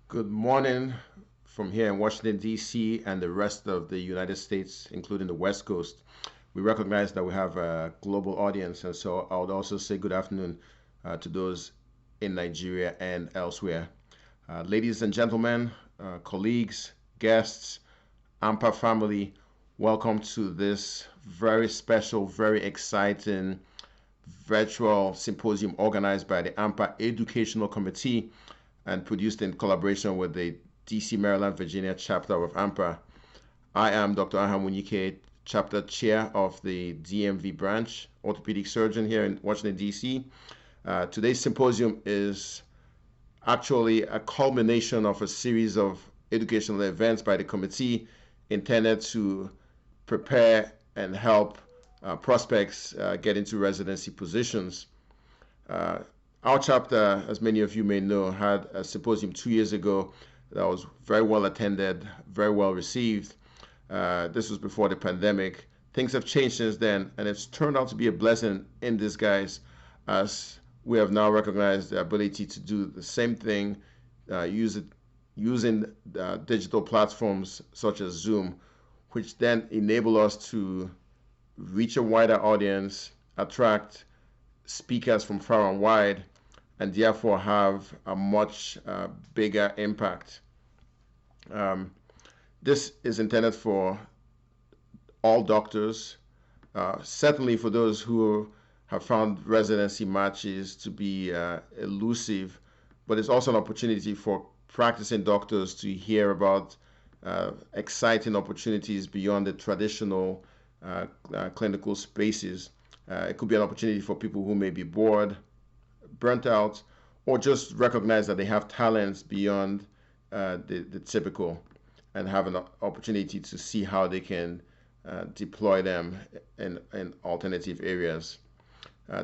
Good morning from here in Washington, D.C., and the rest of the United States, including the West Coast. We recognize that we have a global audience, and so I would also say good afternoon to those in Nigeria and elsewhere. Ladies and gentlemen, colleagues, guests, ANPA family, welcome to this very special, very exciting virtual symposium organized by the ANPA Educational Committee and produced in collaboration with the DC, Maryland, Virginia chapter of ANPA. I am Dr. Aham Onyike, chapter chair of the DMV branch, orthopedic surgeon here in Washington, D.C. Today's symposium is actually a culmination of a series of educational events by the committee intended to prepare and help prospects get into residency positions. Our chapter, as many of you may know, had a symposium 2 years ago that was very well attended, very well received. This was before the pandemic. Things have changed since then, and it's turned out to be a blessing in disguise as we have now recognized the ability to do the same thing using digital platforms such as Zoom, which then enable us to reach a wider audience, attract speakers from far and wide, and therefore have a much bigger impact. This is intended for all doctors, certainly for those who have found residency matches to be elusive, but it's also an opportunity for practicing doctors to hear about exciting opportunities beyond the traditional clinical spaces. It could be an opportunity for people who may be bored, burnt out, or just recognize that they have talents beyond the typical and have an opportunity to see how they can deploy them in alternative areas.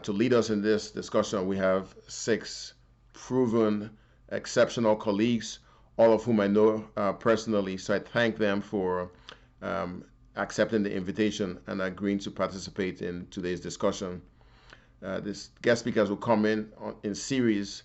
To lead us in this discussion, we have 6 proven, exceptional colleagues, all of whom I know personally. So I thank them for accepting the invitation and agreeing to participate in today's discussion. These guest speakers will come in series,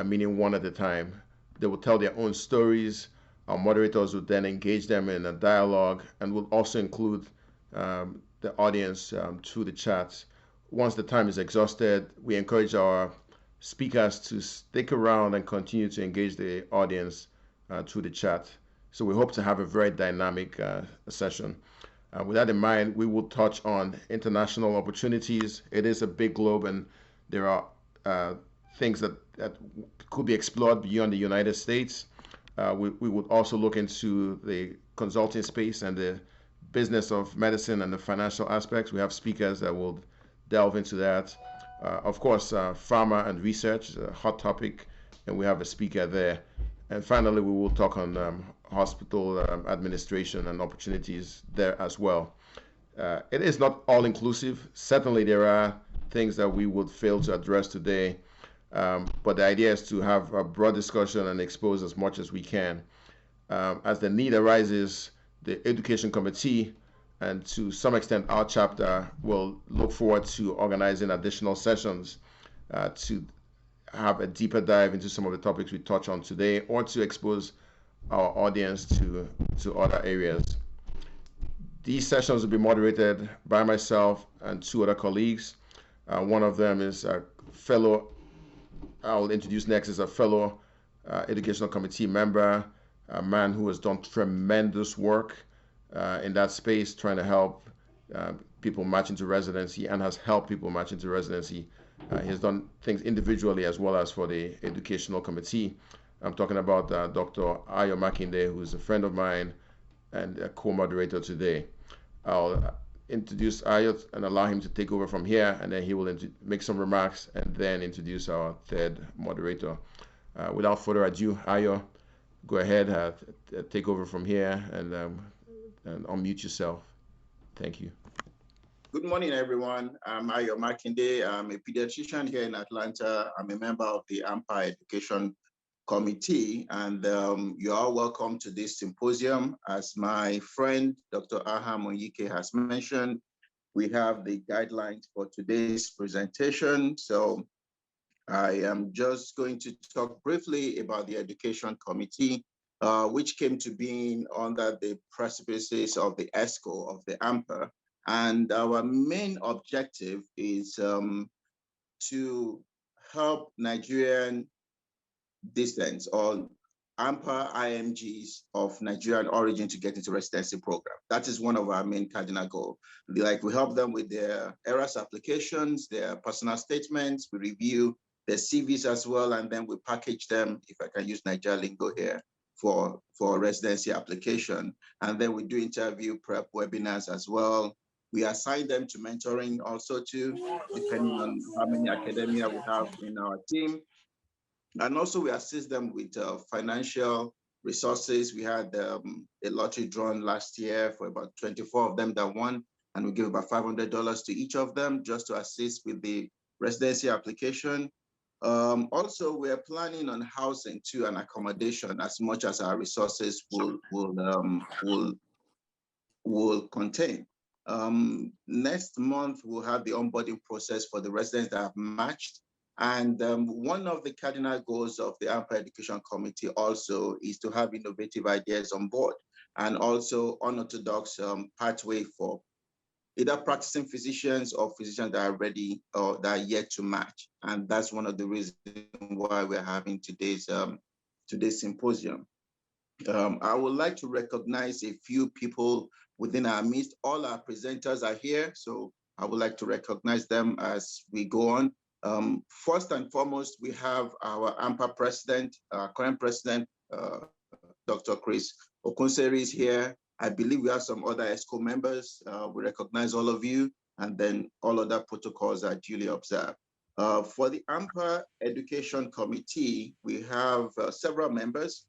meaning one at a time. They will tell their own stories. Our moderators will then engage them in a dialogue and will also include the audience through the chat. Once the time is exhausted, we encourage our speakers to stick around and continue to engage the audience through the chat. So we hope to have a very dynamic session. With that in mind, we will touch on international opportunities. It is a big globe, and there are things that could be explored beyond the United States. We would also look into the consulting space and the business of medicine and the financial aspects. We have speakers that will delve into that. Of course, pharma and research is a hot topic, and we have a speaker there. And finally, we will talk on hospital administration and opportunities there as well. It is not all inclusive. Certainly, there are things that we would fail to address today, but the idea is to have a broad discussion and expose as much as we can. As the need arises, the Education Committee and to some extent our chapter will look forward to organizing additional sessions to have a deeper dive into some of the topics we touch on today, or to expose our audience to other areas. These sessions will be moderated by myself and 2 other colleagues. One of them is a fellow, I'll introduce next, is a fellow Educational Committee member, a man who has done tremendous work in that space, trying to help people match into residency and has helped people match into residency. He has done things individually as well as for the Educational Committee. I'm talking about Dr. Ayo Makinde, who is a friend of mine and a co-moderator today. I'll introduce Ayo and allow him to take over from here, and then he will make some remarks and then introduce our 3rd moderator. Without further ado, Ayo, go ahead, take over from here and unmute yourself. Thank you. Good morning, everyone. I'm Ayo Makinde. I'm a pediatrician here in Atlanta. I'm a member of the ANPA Education Committee, and you are welcome to this symposium. As my friend, Dr. Aham Onyike has mentioned, we have the guidelines for today's presentation. So I am just going to talk briefly about the Education Committee, which came to being under the precipices of the ESCO of the ANPA. And our main objective is to help Nigerian dissidents or ANPA IMGs of Nigerian origin to get into residency program. That is one of our main cardinal goals. Like we help them with their ERAS applications, their personal statements, we review their CVs as well, and then we package them, if I can use Nigeria lingo here, for residency application. And then we do interview prep webinars as well. We assign them to mentoring also too, depending on how many academia we have in our team. And also we assist them with financial resources. We had a lottery drawn last year for about 24 of them that won, and we give about $500 to each of them just to assist with the residency application. Also, we're planning on housing too and accommodation as much as our resources will contain. Next month, we'll have the onboarding process for the residents that have matched. And one of the cardinal goals of the ANPA Education Committee also is to have innovative ideas on board and also unorthodox pathway for either practicing physicians or physicians that are ready or that are yet to match. And that's one of the reasons why we're having today's symposium. I would like to recognize a few people within our midst. All our presenters are here, so I would like to recognize them as we go on. First and foremost, we have our ANPA president, current president, Dr. Chris Okunseri is here. I believe we have some other ESCO members. We recognize all of you, and then all other protocols are duly observed. For the ANPA Education Committee, we have several members.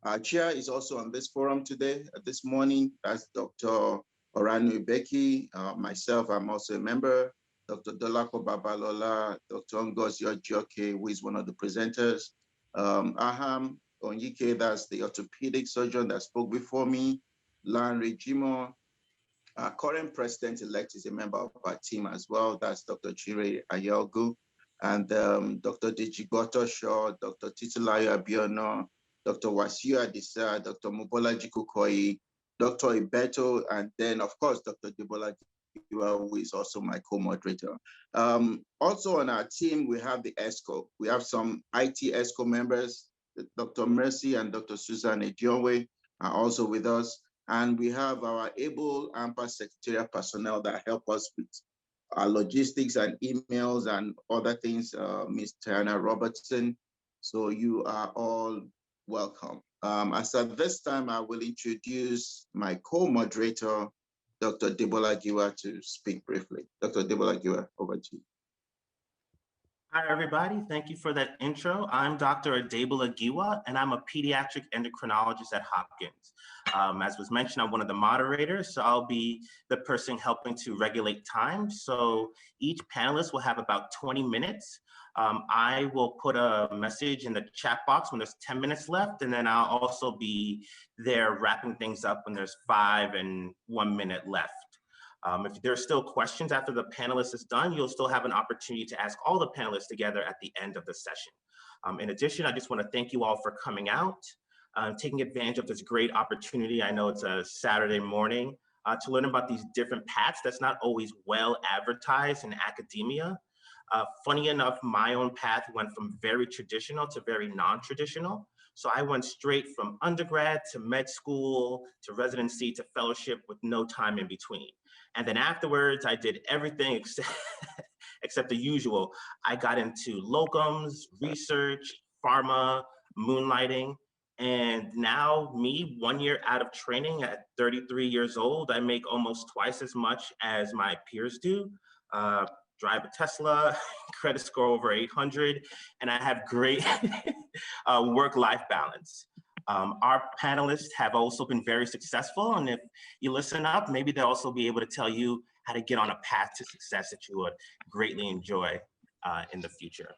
Our chair is also on this forum today, this morning. That's Dr. Oranu Ibeki. Myself, I'm also a member. Dr. Dolapo Babalola, Dr. Ngozi Orjioke, who is one of the presenters. Aham Onyike, that's the orthopedic surgeon that spoke before me. Lanre Jimo, our current president-elect, is a member of our team as well. That's Dr. Chire Ayogu, and Dr. Dijigoto Shaw, Dr. Titilayo Abiono, Dr. Wasiu Adisa, Dr. Mobolaji Kukoyi, Dr. Ibeto, and then, of course, Dr. Adebola Giwa, who is also my co-moderator. Also on our team, we have the ESCO. We have some IT ESCO members. Dr. Mercy and Dr. Susan Ejionwe are also with us. And we have our able ANPA secretarial personnel that help us with our logistics and emails and other things, Ms. Tiana Robertson. So you are all welcome. As at this time, I will introduce my co-moderator, Dr. Adebola Giwa, to speak briefly. Dr. Adebola Giwa, over to you. Hi, everybody. Thank you for that intro. I'm Dr. Adebola Giwa, and I'm a pediatric endocrinologist at Hopkins. As was mentioned, I'm one of the moderators, so I'll be the person helping to regulate time. So each panelist will have about 20 minutes. I will put a message in the chat box when there's 10 minutes left, and then I'll also be there wrapping things up when there's 5 and 1 minute left. If there's still questions after the panelist is done, you'll still have an opportunity to ask all the panelists together at the end of the session. In addition, I just want to thank you all for coming out, taking advantage of this great opportunity. I know it's a Saturday morning to learn about these different paths that's not always well advertised in academia. Funny enough, my own path went from very traditional to very non-traditional. So I went straight from undergrad to med school, to residency, to fellowship with no time in between. And then afterwards, I did everything except the usual. I got into locums, research, pharma, moonlighting. And now me, 1 year out of training at 33 years old, I make almost twice as much as my peers do. Drive a Tesla, credit score over 800, and I have great work-life balance. Our panelists have also been very successful, and if you listen up, maybe they'll also be able to tell you how to get on a path to success that you would greatly enjoy in the future.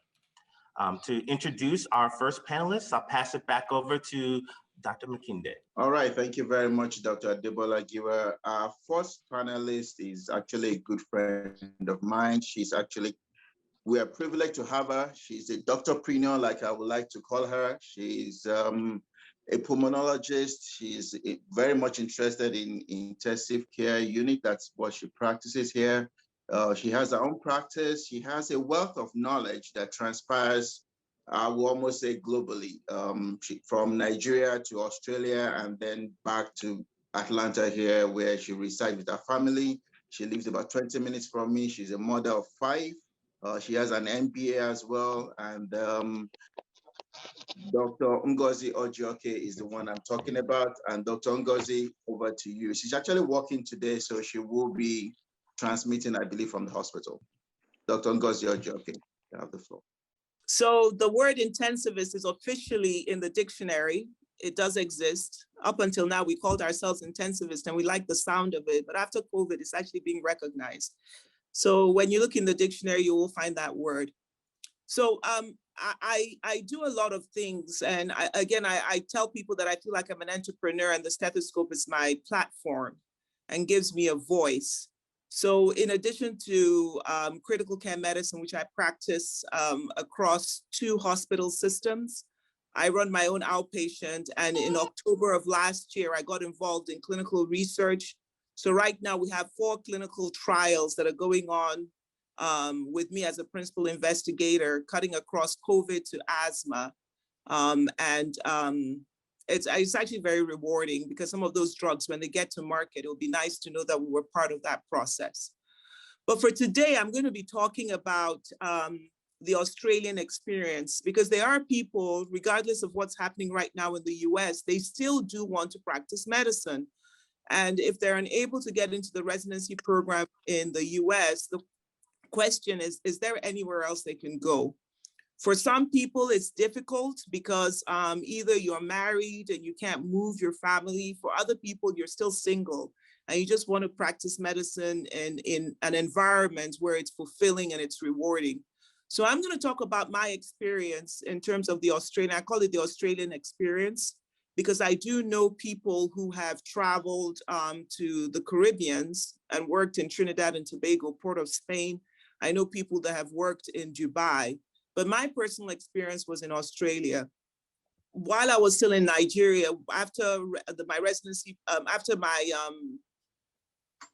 To introduce our first panelist, I'll pass it back over to Dr. Makinde. All right, thank you very much, Dr. Adebola Giwa. Our first panelist is actually a good friend of mine. we are privileged to have her. She's a doctorpreneur, like I would like to call her. She's a pulmonologist. She's very much interested in intensive care unit. That's what she practices here. She has her own practice. She has a wealth of knowledge that transpires, I will almost say globally, from Nigeria to Australia and then back to Atlanta here, where she resides with her family. She lives about 20 minutes from me. She's a mother of 5. She has an MBA as well. And Dr. Ngozi Orjioke is the one I'm talking about. And Dr. Ngozi, over to you. She's actually working today, so she will be transmitting, I believe, from the hospital. Dr. Ngozi Orjioke, you have the floor. So the word intensivist is officially in the dictionary. It does exist. Up until now, we called ourselves intensivist and we like the sound of it, but after COVID, it's actually being recognized. So when you look in the dictionary, you will find that word. So I do a lot of things. And I tell people that I feel like I'm an entrepreneur and the stethoscope is my platform and gives me a voice. So in addition to critical care medicine, which I practice across 2 hospital systems, I run my own outpatient. And in October of last year, I got involved in clinical research. So right now we have 4 clinical trials that are going on with me as a principal investigator, cutting across COVID to asthma. It's actually very rewarding because some of those drugs, when they get to market, it would be nice to know that we were part of that process. But for today, I'm going to be talking about the Australian experience, because there are people, regardless of what's happening right now in the US, they still do want to practice medicine. And if they're unable to get into the residency program in the US, the question is there anywhere else they can go? For some people, it's difficult because either you're married and you can't move your family. For other people, you're still single and you just want to practice medicine in an environment where it's fulfilling and it's rewarding. So I'm going to talk about my experience in terms of the Australian, I call it the Australian experience, because I do know people who have traveled to the Caribbeans and worked in Trinidad and Tobago, Port of Spain. I know people that have worked in Dubai, but my personal experience was in Australia. While I was still in Nigeria, after my residency, after my,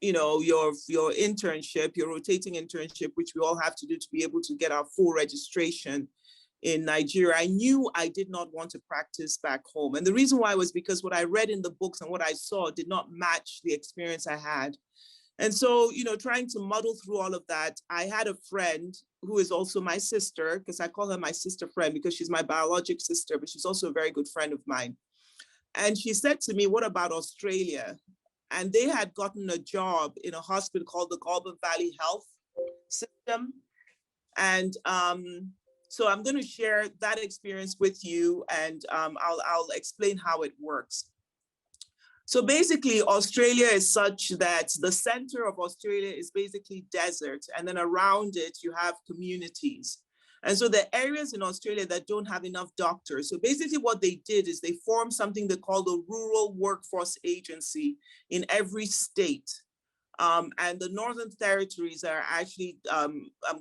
your internship, your rotating internship, which we all have to do to be able to get our full registration in Nigeria, I knew I did not want to practice back home. And the reason why was because what I read in the books and what I saw did not match the experience I had. And so, trying to muddle through all of that, I had a friend who is also my sister, because I call her my sister friend because she's my biologic sister, but she's also a very good friend of mine. And she said to me, what about Australia? And they had gotten a job in a hospital called the Goulburn Valley Health System. And so I'm going to share that experience with you, and I'll explain how it works. So basically, Australia is such that the center of Australia is basically desert, and then around it, you have communities. And so there are areas in Australia that don't have enough doctors. So basically what they did is they formed something they called a rural workforce agency in every state. And the Northern Territories are actually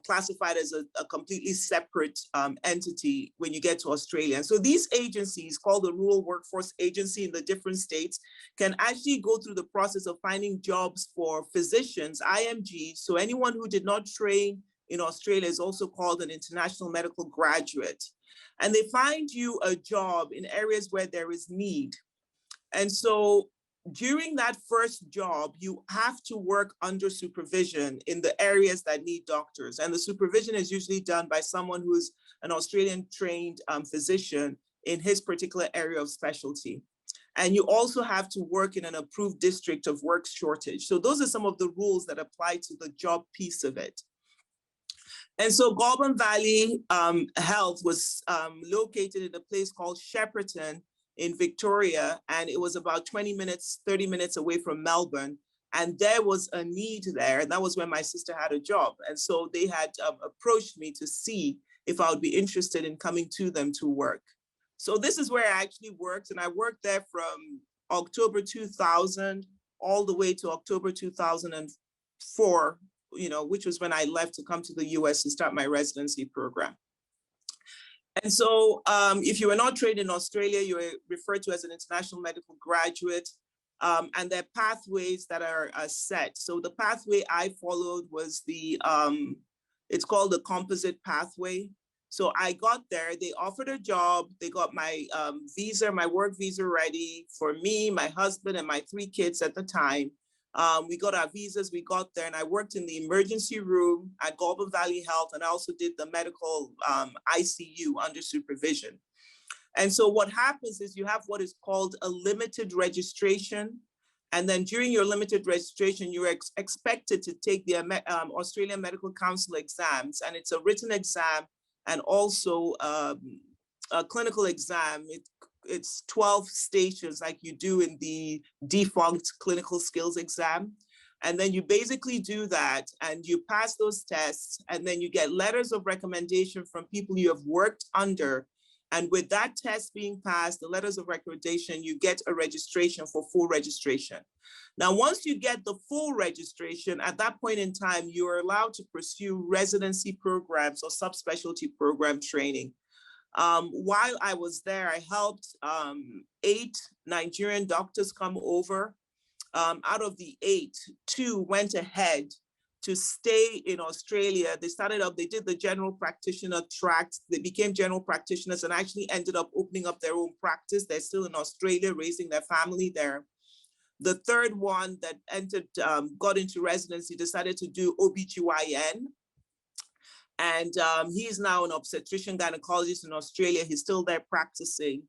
classified as a completely separate entity when you get to Australia. And so these agencies, called the Rural Workforce Agency in the different states, can actually go through the process of finding jobs for physicians, IMGs. So anyone who did not train in Australia is also called an international medical graduate. And they find you a job in areas where there is need. And so during that first job, you have to work under supervision in the areas that need doctors. And the supervision is usually done by someone who's an Australian trained physician in his particular area of specialty. And you also have to work in an approved district of work shortage. So those are some of the rules that apply to the job piece of it. And so Goulburn Valley Health was located in a place called Shepparton in Victoria, and it was about 20 minutes, 30 minutes away from Melbourne. And there was a need there, and that was when my sister had a job. And so they had approached me to see if I would be interested in coming to them to work. So this is where I actually worked, and I worked there from October 2000 all the way to October 2004, which was when I left to come to the US to start my residency program. And so if you are not trained in Australia, you are referred to as an international medical graduate. And there are pathways that are set. So the pathway I followed was it's called the composite pathway. So I got there, they offered a job, they got my visa, my work visa ready for me, my husband, and my 3 kids at the time. We got our visas, we got there, and I worked in the emergency room at Goulburn Valley Health, and I also did the medical ICU under supervision. And so what happens is you have what is called a limited registration. And then during your limited registration, you're expected to take the Australian Medical Council exams, and it's a written exam and also a clinical exam. It's 12 stations like you do in the defunct clinical skills exam. And then you basically do that and you pass those tests, and then you get letters of recommendation from people you have worked under. And with that test being passed, the letters of recommendation, you get a registration for full registration. Now, once you get the full registration, at that point in time, you are allowed to pursue residency programs or subspecialty program training. While I was there, I helped 8 Nigerian doctors come over. Out of the 8, 2 went ahead to stay in Australia. They did the general practitioner track. They became general practitioners and actually ended up opening up their own practice. They're still in Australia, raising their family there. The third one that got into residency decided to do OBGYN. And he's now an obstetrician gynecologist in Australia. He's still there practicing.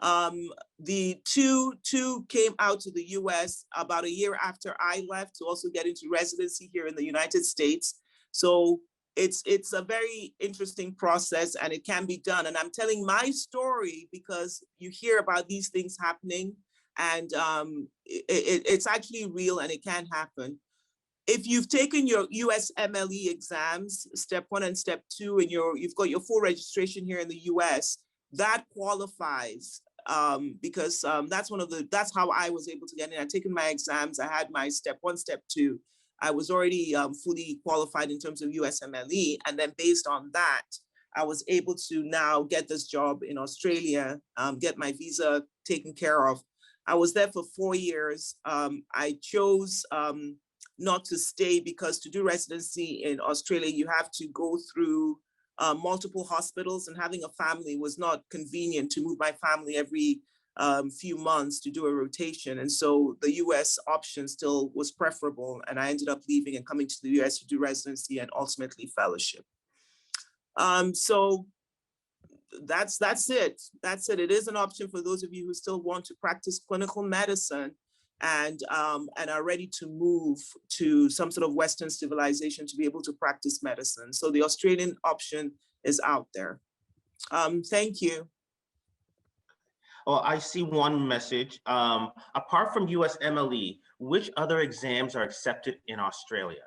The two came out to the US about a year after I left to also get into residency here in the United States. So it's a very interesting process, and it can be done. And I'm telling my story because you hear about these things happening, and it's actually real and it can happen. If you've taken your USMLE exams, step 1 and step 2, and you've got your full registration here in the US, that qualifies because that's how I was able to get in. I'd taken my exams, I had my step 1, step 2. I was already fully qualified in terms of USMLE. And then based on that, I was able to now get this job in Australia, get my visa taken care of. I was there for 4 years. I chose not to stay because to do residency in Australia, you have to go through multiple hospitals, and having a family was not convenient to move my family every few months to do a rotation. And so the US option still was preferable. And I ended up leaving and coming to the US to do residency and ultimately fellowship. So that's it. That's it. It is an option for those of you who still want to practice clinical medicine and are ready to move to some sort of Western civilization to be able to practice medicine. So the Australian option is out there. Thank you. Well, I see one message. Apart from USMLE, which other exams are accepted in Australia?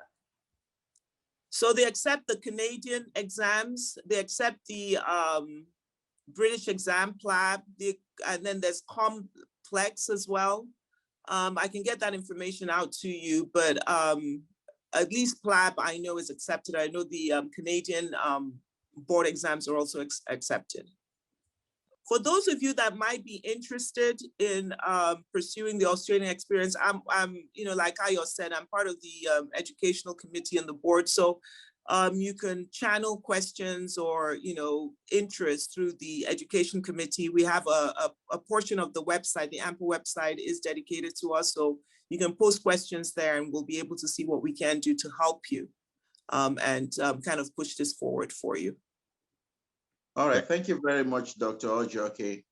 So they accept the Canadian exams, they accept the British exam PLAB, and then there's complex as well. I can get that information out to you, but at least PLAB I know is accepted. I know the Canadian board exams are also accepted. For those of you that might be interested in pursuing the Australian experience, I'm like Ayo said, I'm part of the educational committee and the board. So you can channel questions or, interest through the education committee. We have a portion of the website, the ANPA website is dedicated to us. So you can post questions there and we'll be able to see what we can do to help you and kind of push this forward for you. All right, thank you very much, Dr. Orjioke.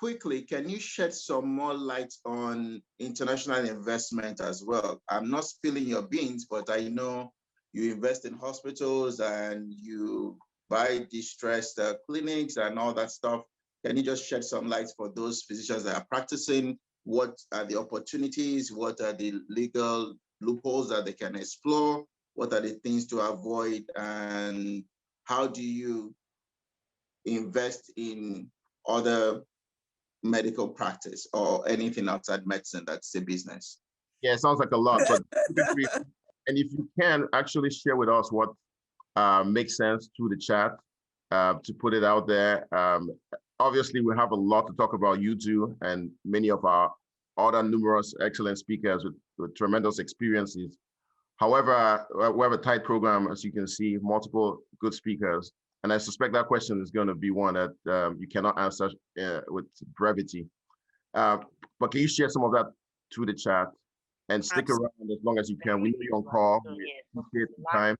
Quickly, can you shed some more light on international investment as well? I'm not spilling your beans, but I know you invest in hospitals and you buy distressed clinics and all that stuff. Can you just shed some light for those physicians that are practicing? What are the opportunities? What are the legal loopholes that they can explore? What are the things to avoid? And how do you invest in other medical practice or anything outside medicine that's a business? Yeah, it sounds like a lot, but And if you can actually share with us what makes sense through the chat to put it out there. Obviously, we have a lot to talk about you two and many of our other numerous excellent speakers with tremendous experiences. However, we have a tight program, as you can see, multiple good speakers. And I suspect that question is going to be one that you cannot answer with brevity. But can you share some of that through the chat and stick around as long as you can? We know you're on call. We appreciate the time,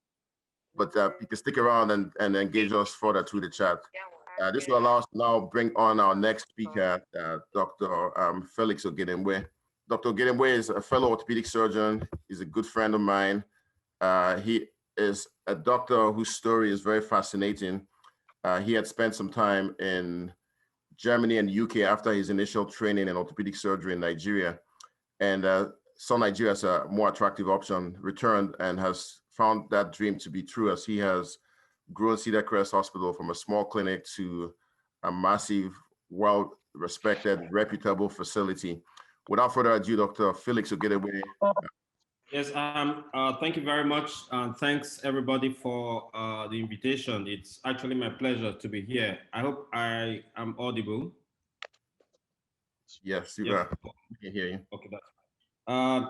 but you can stick around and engage us further through the chat. This will allow us to now bring on our next speaker, Dr. Felix Ogedegbe. Dr. Ogedegbe is a fellow orthopedic surgeon. He's a good friend of mine. He is a doctor whose story is very fascinating. He had spent some time in Germany and UK after his initial training in orthopedic surgery in Nigeria, and saw Nigeria as a more attractive option, returned and has found that dream to be true, as he has grown Cedarcrest Hospital from a small clinic to a massive, well-respected, reputable facility. Without further ado, Dr. Felix Ogedegbe. Yes, thank you very much. Thanks everybody for the invitation. It's actually my pleasure to be here. I hope I am audible. Yes, you are. We can hear you. Okay, that's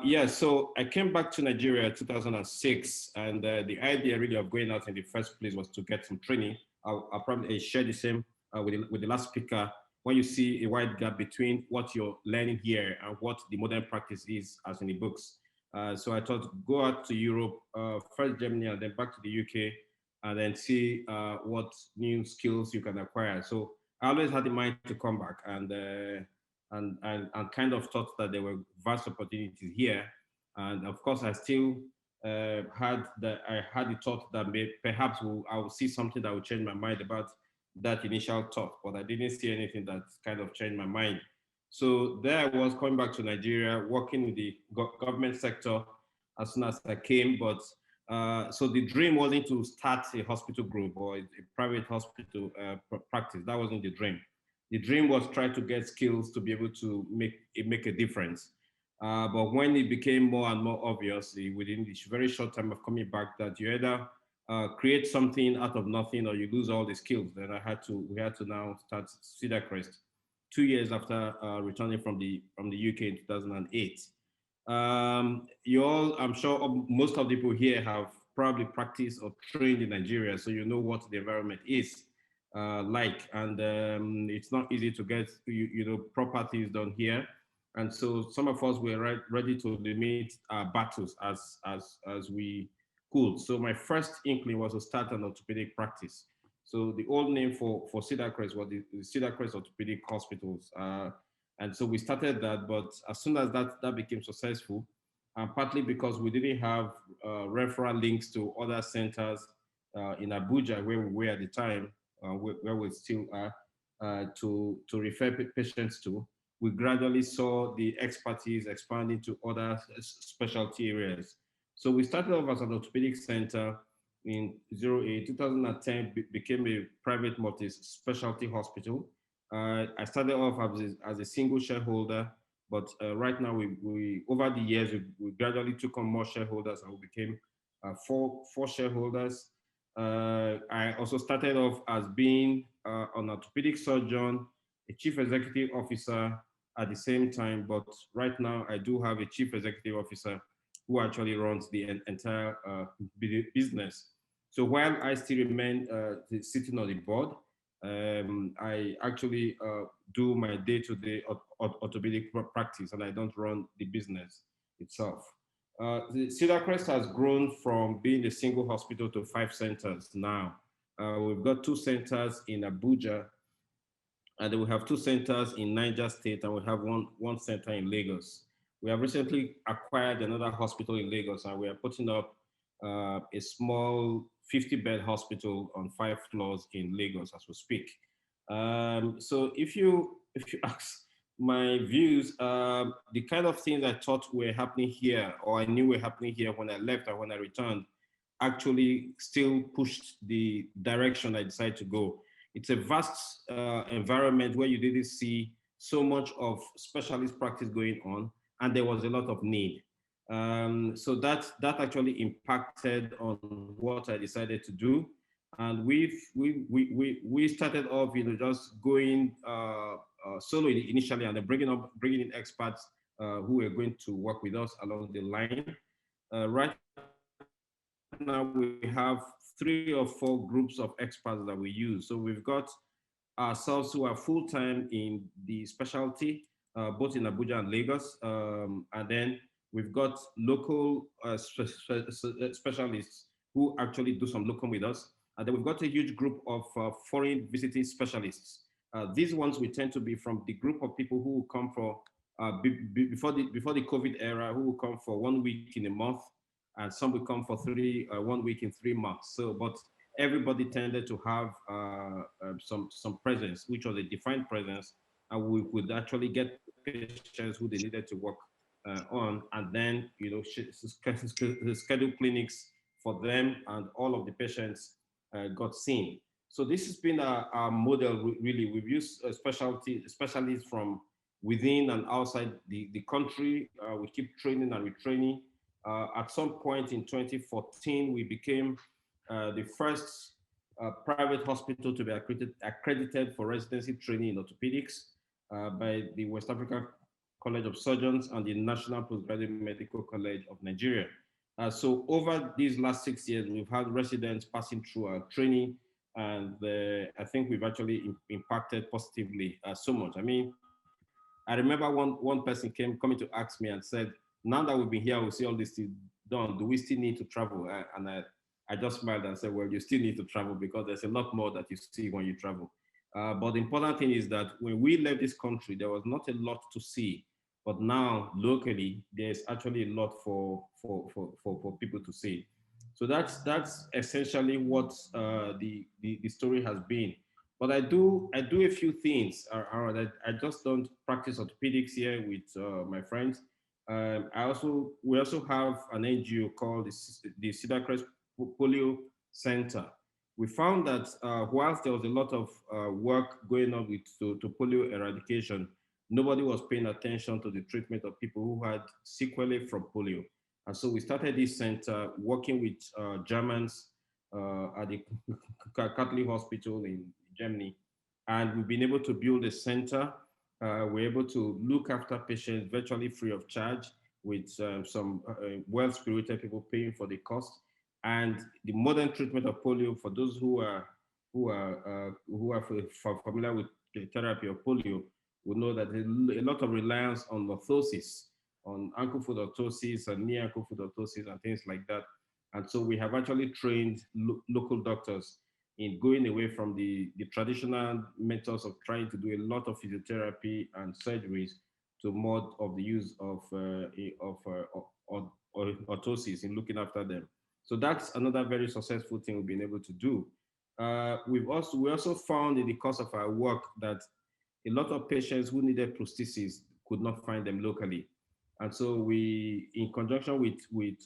yeah, so I came back to Nigeria in 2006, and the idea really of going out in the first place was to get some training. I'll probably share the same with the last speaker. When you see a wide gap between what you're learning here and what the modern practice is as in the books. So I thought, go out to Europe, first Germany, and then back to the UK, and then see what new skills you can acquire. So I always had in mind to come back, and kind of thought that there were vast opportunities here. And of course, I still had the thought that perhaps I will see something that will change my mind about that initial thought, but I didn't see anything that kind of changed my mind. So there I was coming back to Nigeria, working with the government sector as soon as I came. But so the dream wasn't to start a hospital group or a private hospital practice. That wasn't the dream. The dream was try to get skills to be able to make a difference. But when it became more and more obvious within this very short time of coming back that you either create something out of nothing or you lose all the skills, then we had to now start Cedarcrest 2 years after returning from the UK in 2008. You all, I'm sure most of the people here have probably practiced or trained in Nigeria, so you know what the environment is like, and it's not easy to get proper things done here. And so some of us were ready to limit our battles as we could. So my first inkling was to start an orthopedic practice. So the old name for Cedarcrest was the Cedarcrest Orthopedic Hospitals. And so we started that, but as soon as that became successful, partly because we didn't have referral links to other centers in Abuja, where we were at the time, where we still are, to refer patients to, we gradually saw the expertise expanding to other specialty areas. So we started off as an orthopedic center in 2010, became a private multi-specialty hospital. I started off as a single shareholder, but right now we over the years, we gradually took on more shareholders and we became four shareholders. I also started off as being an orthopedic surgeon, a chief executive officer at the same time, but right now I do have a chief executive officer who actually runs the entire business. So while I still remain sitting on the board, I actually do my day-to-day orthopedic practice, and I don't run the business itself. The Cedarcrest has grown from being a single hospital to 5 centers now. We've got 2 centers in Abuja, and then we have 2 centers in Niger State, and we have one center in Lagos. We have recently acquired another hospital in Lagos, and we are putting up a small 50-bed hospital on 5 floors in Lagos as we speak. So if you ask my views, the kind of things I thought were happening here, or I knew were happening here when I left and when I returned, actually still pushed the direction I decided to go. It's a vast environment where you didn't see so much of specialist practice going on, and there was a lot of need. So that actually impacted on what I decided to do. And we started off, just going solo initially, and then bringing in experts who were going to work with us along the line. Right now, we have 3 or 4 groups of experts that we use. So we've got ourselves who are full-time in the specialty, both in Abuja and Lagos. And then we've got local specialists who actually do some locum with us. And then we've got a huge group of foreign visiting specialists. These ones will tend to be from the group of people who will come for, before the COVID era, who will come for 1 week in a month, and some will come for 1 week in 3 months. So, but everybody tended to have some presence, which was a defined presence, and we could actually get patients who they needed to work on, and then schedule clinics for them, and all of the patients got seen. So this has been our model. Really, we've used specialists from within and outside the country. We keep training and retraining. At some point in 2014, we became the first private hospital to be accredited for residency training in orthopedics by the West African College of Surgeons and the National Postgraduate Medical College of Nigeria. So over these last 6 years, we've had residents passing through our training, and I think we've actually impacted positively so much. I mean, I remember one person coming to ask me and said, now that we've been here, we see all this done, do we still need to travel? And I just smiled and said, well, you still need to travel, because there's a lot more that you see when you travel. But the important thing is that when we left this country, there was not a lot to see. But now, locally, there's actually a lot for people to see. So that's essentially what the story has been. But I do a few things. I just don't practice orthopedics here with my friends. We also have an NGO called the Cedarcrest Polio Center. We found that whilst there was a lot of work going on with to polio eradication, nobody was paying attention to the treatment of people who had sequelae from polio. And so we started this center working with Germans at the Catholic Hospital in Germany. And we've been able to build a center. We're able to look after patients virtually free of charge, with some well-spirited people paying for the cost. And the modern treatment of polio, for those who are familiar with the therapy of polio, will know that a lot of reliance on orthosis, on ankle foot orthosis and knee ankle foot orthosis and things like that. And so we have actually trained local doctors in going away from the traditional methods of trying to do a lot of physiotherapy and surgeries to more of the use of orthosis in looking after them. So that's another very successful thing we've been able to do. We also found in the course of our work that a lot of patients who needed prostheses could not find them locally. And so we, in conjunction with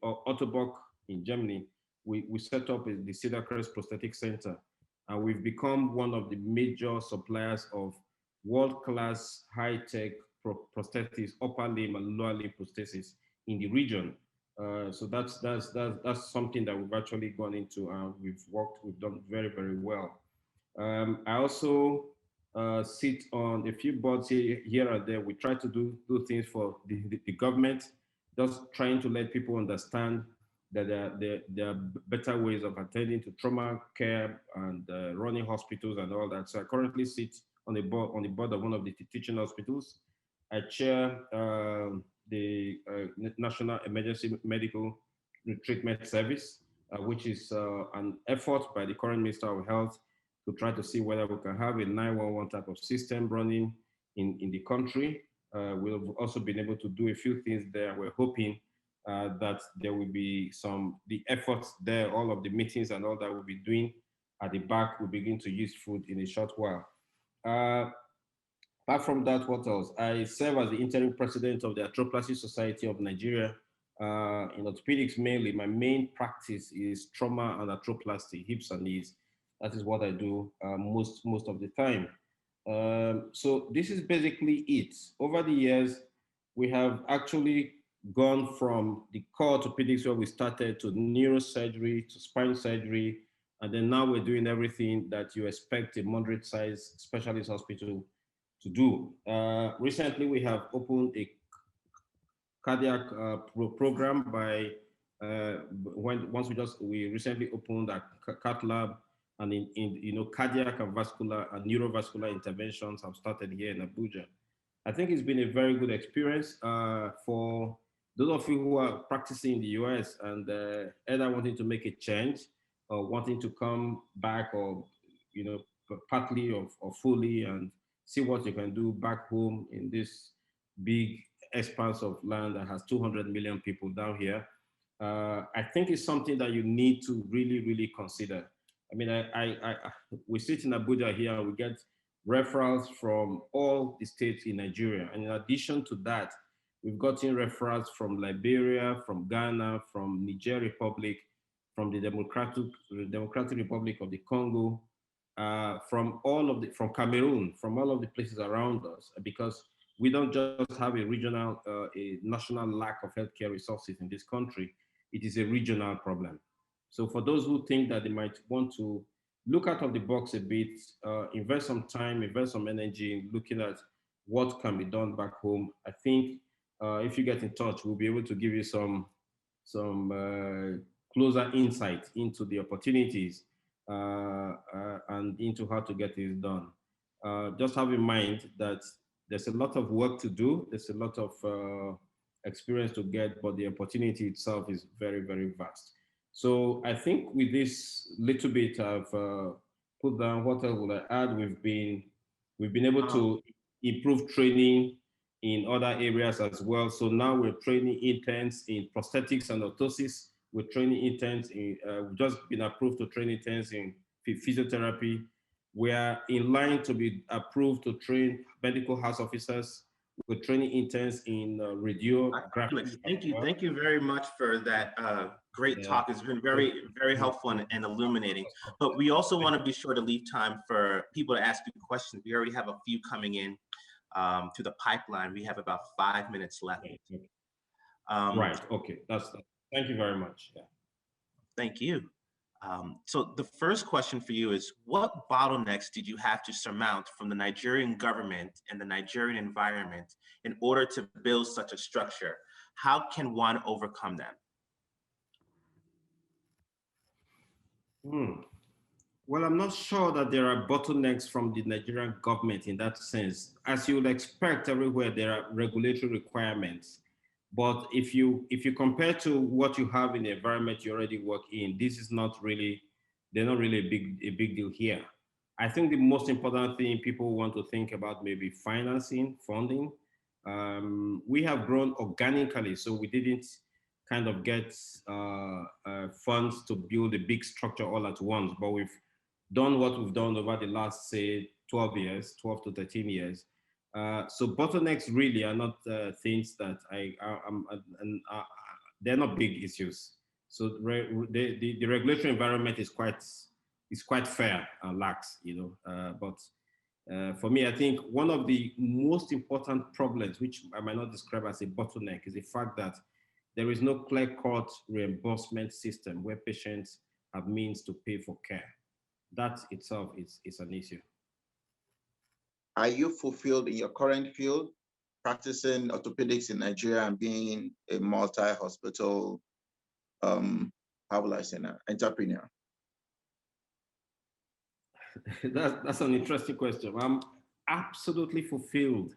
Ottobock in Germany, we set up the Cedarcrest Prosthetic Center, and we've become one of the major suppliers of world-class high-tech prosthetics, upper limb and lower limb prosthesis in the region. So that's something that we've actually gone into, and we've done very, very well. I also sit on a few boards here and there. We try to do things for the government, just trying to let people understand that there are better ways of attending to trauma care and running hospitals and all that. So I currently sit on the board of one of the teaching hospitals. I chair the National Emergency Medical Treatment Service, which is an effort by the current Minister of Health to try to see whether we can have a 911 type of system running in the country. We've also been able to do a few things there. We're hoping that there will be the efforts there, all of the meetings and all that we'll be doing at the back will begin to use food in a short while. Apart from that, what else? I serve as the interim president of the Arthroplasty Society of Nigeria. In orthopedics mainly, my main practice is trauma and arthroplasty, hips and knees. That is what I do most of the time. So this is basically it. Over the years, we have actually gone from the core orthopedics where we started to neurosurgery, to spine surgery, and then now we're doing everything that you expect a moderate-sized specialist hospital to do. Recently, we have opened a cardiac program by we recently opened a cath lab, and in cardiac and vascular and neurovascular interventions have started here in Abuja. I think it's been a very good experience for those of you who are practicing in the US and either wanting to make a change or wanting to come back, or partly or fully, and see what you can do back home in this big expanse of land that has 200 million people down here. I think it's something that you need to really, really consider. I mean, we sit in Abuja here and we get referrals from all the states in Nigeria. And in addition to that, we've gotten referrals from Liberia, from Ghana, from Niger Republic, from the Democratic Republic of the Congo, from Cameroon, from all of the places around us, because we don't just have a regional, a national lack of healthcare resources in this country. It is a regional problem. So for those who think that they might want to look out of the box a bit, invest some time, invest some energy in looking at what can be done back home, I think if you get in touch, we'll be able to give you some closer insight into the opportunities and into how to get this done. Just have in mind that there's a lot of work to do. There's a lot of experience to get, but the opportunity itself is very, very vast. So I think with this little bit I've put down, what else will I add? We've been able to improve training in other areas as well. So now we're training interns in prosthetics and orthosis. We're training interns in, we've just been approved to train interns in physiotherapy. We are in line to be approved to train medical house officers. We're training interns in radiography. Thank you very much for that great talk. It's been very, very helpful and illuminating. But we also want to be sure to leave time for people to ask you questions. We already have a few coming in through the pipeline. We have about 5 minutes left. Right. Okay. Thank you very much. Yeah. Thank you. So the first question for you is, what bottlenecks did you have to surmount from the Nigerian government and the Nigerian environment in order to build such a structure? How can one overcome them? Well, I'm not sure that there are bottlenecks from the Nigerian government in that sense. As you would expect everywhere, there are regulatory requirements. But if you compare to what you have in the environment you already work in, this is not really, they're not really a big deal here. I think the most important thing people want to think about maybe financing, funding. We have grown organically, so we didn't kind of get funds to build a big structure all at once, but we've done what we've done over the last, say, 12 to 13 years. So bottlenecks really are not things that they're not big issues. So the regulatory environment is quite fair and lax, but for me, I think one of the most important problems, which I might not describe as a bottleneck, is the fact that there is no clear-cut reimbursement system where patients have means to pay for care. That itself is an issue. Are you fulfilled in your current field, practicing orthopedics in Nigeria and being a multi-hospital, how will I say now, entrepreneur? That's an interesting question. I'm absolutely fulfilled,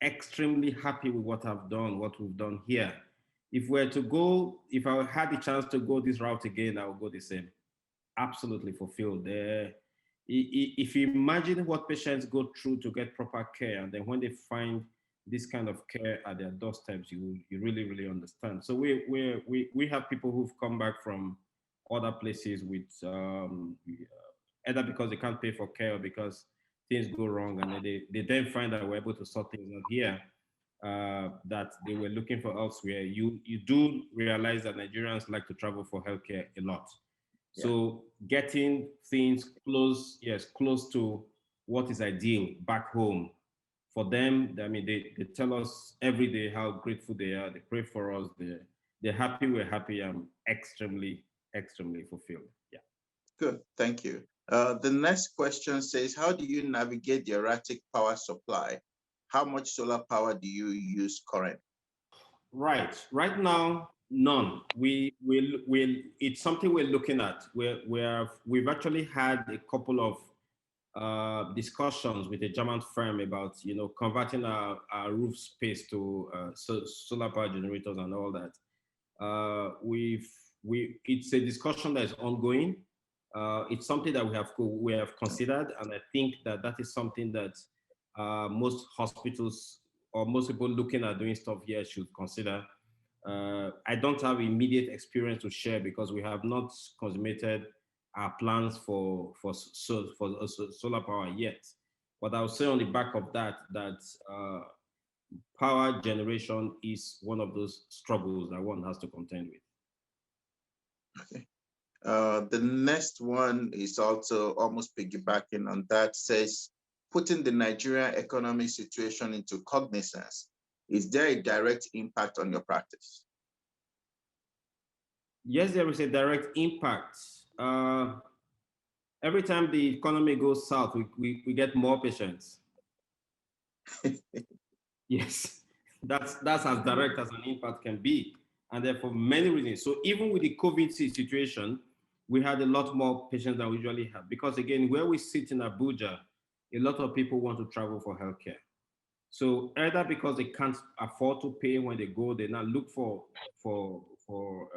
extremely happy with what I've done, what we've done here. If I had the chance to go this route again, I would go the same. Absolutely fulfilled. If you imagine what patients go through to get proper care, and then when they find this kind of care at their doorsteps, you really, really understand. So we have people who've come back from other places with either because they can't pay for care or because things go wrong, and they then find that we're able to sort things out here that they were looking for elsewhere. You do realize that Nigerians like to travel for healthcare a lot. Yeah. So getting things close to what is ideal back home for them, I mean, they tell us every day how grateful they are. They pray for us. They're happy. We're happy. I'm extremely, extremely fulfilled. Yeah. Good. Thank you. The next question says, how do you navigate the erratic power supply? How much solar power do you use currently? Right. Right now, none. It's something we're looking at. We've actually had a couple of discussions with a German firm about, converting our roof space to solar power generators and all that. It's a discussion that is ongoing. It's something that we have considered, and I think that is something that most hospitals or most people looking at doing stuff here should consider. I don't have immediate experience to share because we have not consummated our plans for solar power yet. But I'll say on the back of that power generation is one of those struggles that one has to contend with. Okay. The next one is also almost piggybacking on that, says, putting the Nigerian economic situation into cognizance, is there a direct impact on your practice? Yes, there is a direct impact. Every time the economy goes south, we get more patients. Yes, that's as direct as an impact can be. And therefore, many reasons. So even with the COVID situation, we had a lot more patients than we usually have. Because again, where we sit in Abuja, a lot of people want to travel for healthcare. So either because they can't afford to pay when they go, they now look for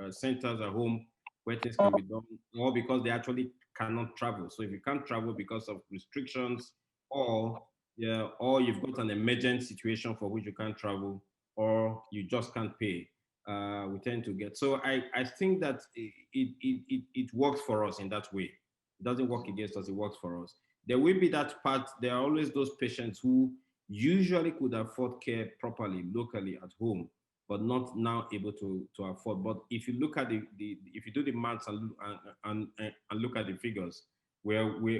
centers at home where things can be done, or because they actually cannot travel. So if you can't travel because of restrictions, or you've got an emergent situation for which you can't travel, or you just can't pay, we tend to get. So I think that it works for us in that way. It doesn't work against us, it works for us. There will be that part. There are always those patients who usually could afford care properly locally at home, but not now able to afford. But if you look at if you do the maths and look at the figures, we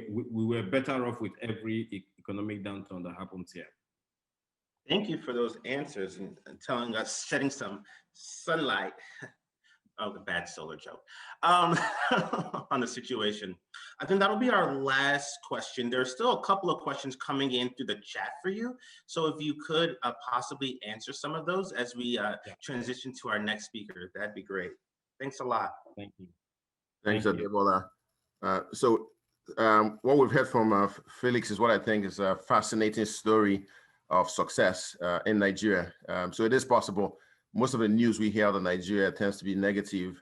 were better off with every economic downturn that happens here. Thank you for those answers and telling us, shedding some sunlight. Oh, the bad solar joke, on the situation. I think that'll be our last question. There's still a couple of questions coming in through the chat for you. So if you could possibly answer some of those as we transition to our next speaker, that'd be great. Thanks a lot. Thank you. Thanks, Adebola. So what we've heard from Felix is what I think is a fascinating story of success in Nigeria. So it is possible. Most of the news we hear out of Nigeria tends to be negative,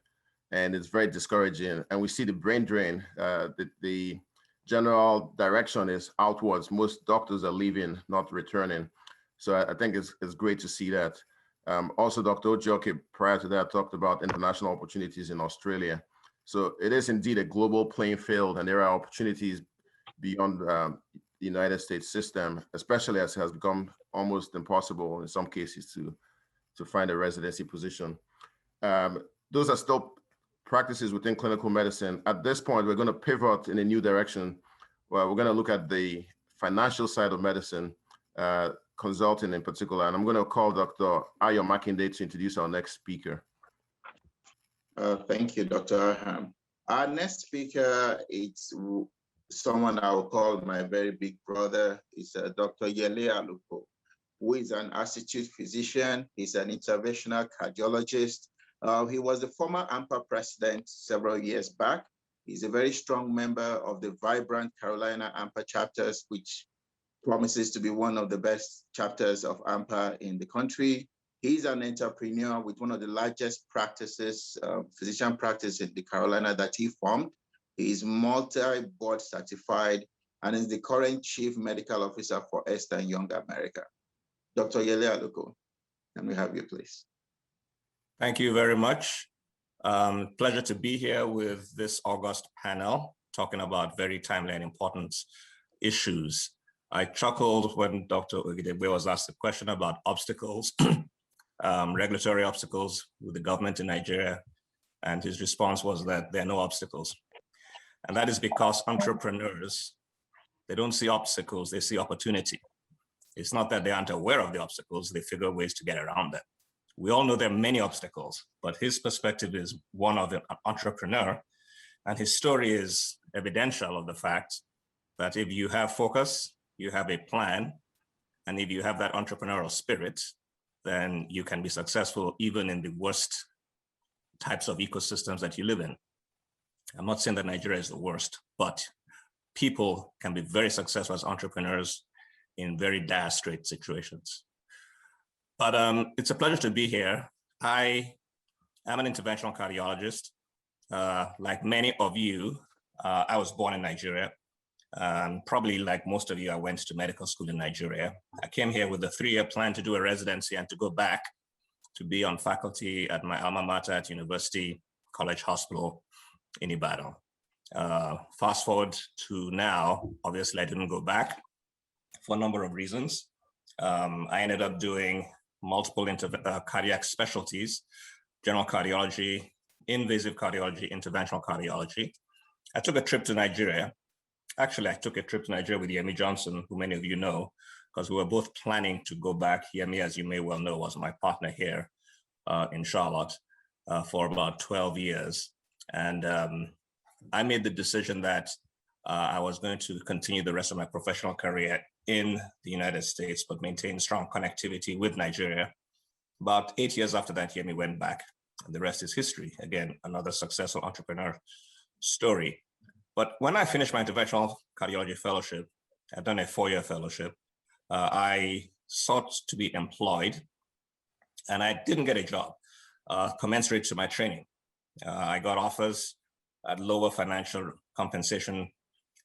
and it's very discouraging. And we see the brain drain. The general direction is outwards. Most doctors are leaving, not returning. So I think it's great to see that. Also, Dr. Orjioke, prior to that, talked about international opportunities in Australia. So it is indeed a global playing field, and there are opportunities beyond the United States system, especially as it has become almost impossible in some cases to find a residency position. Those are still practices within clinical medicine. At this point, we're going to pivot in a new direction where we're going to look at the financial side of medicine, consulting in particular. And I'm going to call Dr. Ayo Makinde to introduce our next speaker. Thank you, Dr. Aham. Our next speaker is someone I will call my very big brother. It's Dr. Yele Aluko, who is an institute physician. He's an interventional cardiologist. He was the former ANPA president several years back. He's a very strong member of the vibrant Carolina ANPA chapters, which promises to be one of the best chapters of ANPA in the country. He's an entrepreneur with one of the largest practices, physician practice in the Carolina that he formed. He is multi-board certified and is the current chief medical officer for Ernst & Young America. Dr. Yele Aluko, can we have you, please? Thank you very much. Pleasure to be here with this august panel, talking about very timely and important issues. I chuckled when Dr. Ogedegbe was asked a question about obstacles, regulatory obstacles with the government in Nigeria, and his response was that there are no obstacles. And that is because entrepreneurs, they don't see obstacles, they see opportunity. It's not that they aren't aware of the obstacles, they figure ways to get around them. We all know there are many obstacles, but his perspective is one of an entrepreneur, and his story is evidential of the fact that if you have focus, you have a plan, and if you have that entrepreneurial spirit, then you can be successful even in the worst types of ecosystems that you live in. I'm not saying that Nigeria is the worst, but people can be very successful as entrepreneurs in very dire straight situations. But it's a pleasure to be here. I am an interventional cardiologist. Like many of you, I was born in Nigeria. Probably like most of you, I went to medical school in Nigeria. I came here with a 3-year plan to do a residency and to go back to be on faculty at my alma mater at University College Hospital in Ibadan. Fast forward to now, obviously I didn't go back for a number of reasons. I ended up doing multiple cardiac specialties, general cardiology, invasive cardiology, interventional cardiology. I took a trip to Nigeria. Actually, I took a trip to Nigeria with Yemi Johnson, who many of you know, because we were both planning to go back. Yemi, as you may well know, was my partner here in Charlotte for about 12 years. And I made the decision that I was going to continue the rest of my professional career in the United States, but maintain strong connectivity with Nigeria. About 8 years after that, Yemi went back, and the rest is history. Again, another successful entrepreneur story. But when I finished my interventional cardiology fellowship, I'd done a 4-year fellowship, I sought to be employed, and I didn't get a job commensurate to my training. I got offers at lower financial compensation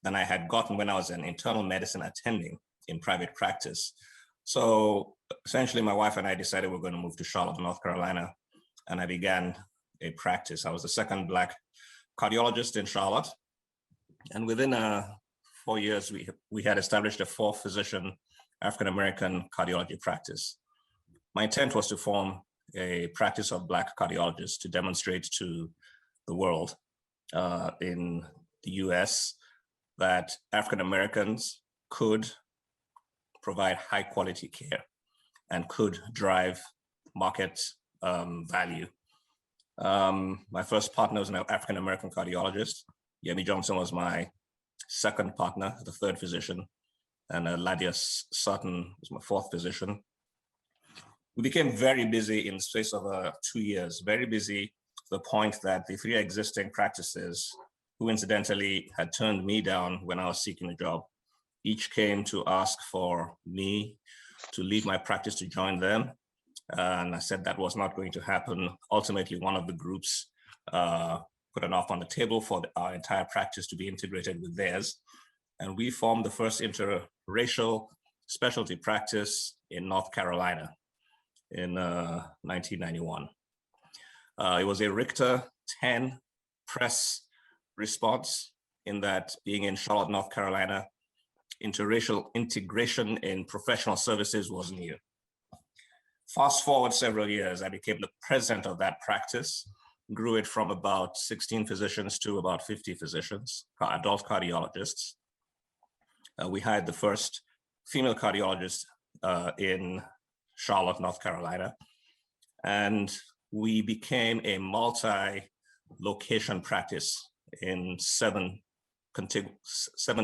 than I had gotten when I was an internal medicine attending in private practice. So essentially, my wife and I decided we're going to move to Charlotte, North Carolina, and I began a practice. I was the second Black cardiologist in Charlotte. And within 4 years, we had established a 4-physician African-American cardiology practice. My intent was to form a practice of Black cardiologists to demonstrate to the world in the US that African-Americans could provide high quality care and could drive market value. My first partner was an African-American cardiologist. Yemi Johnson was my second partner, the third physician, and Ladia Sutton was my fourth physician. We became very busy in the space of 2 years, very busy to the point that the 3 existing practices, who incidentally had turned me down when I was seeking a job, each came to ask for me to leave my practice to join them. And I said that was not going to happen. Ultimately, one of the groups put an offer on the table for our entire practice to be integrated with theirs. And we formed the first interracial specialty practice in North Carolina in 1991. It was a Richter 10 press response in that, being in Charlotte, North Carolina, interracial integration in professional services was new. Fast forward several years, I became the president of that practice, grew it from about 16 physicians to about 50 physicians, adult cardiologists. We hired the first female cardiologist in Charlotte, North Carolina. And we became a multi-location practice in 7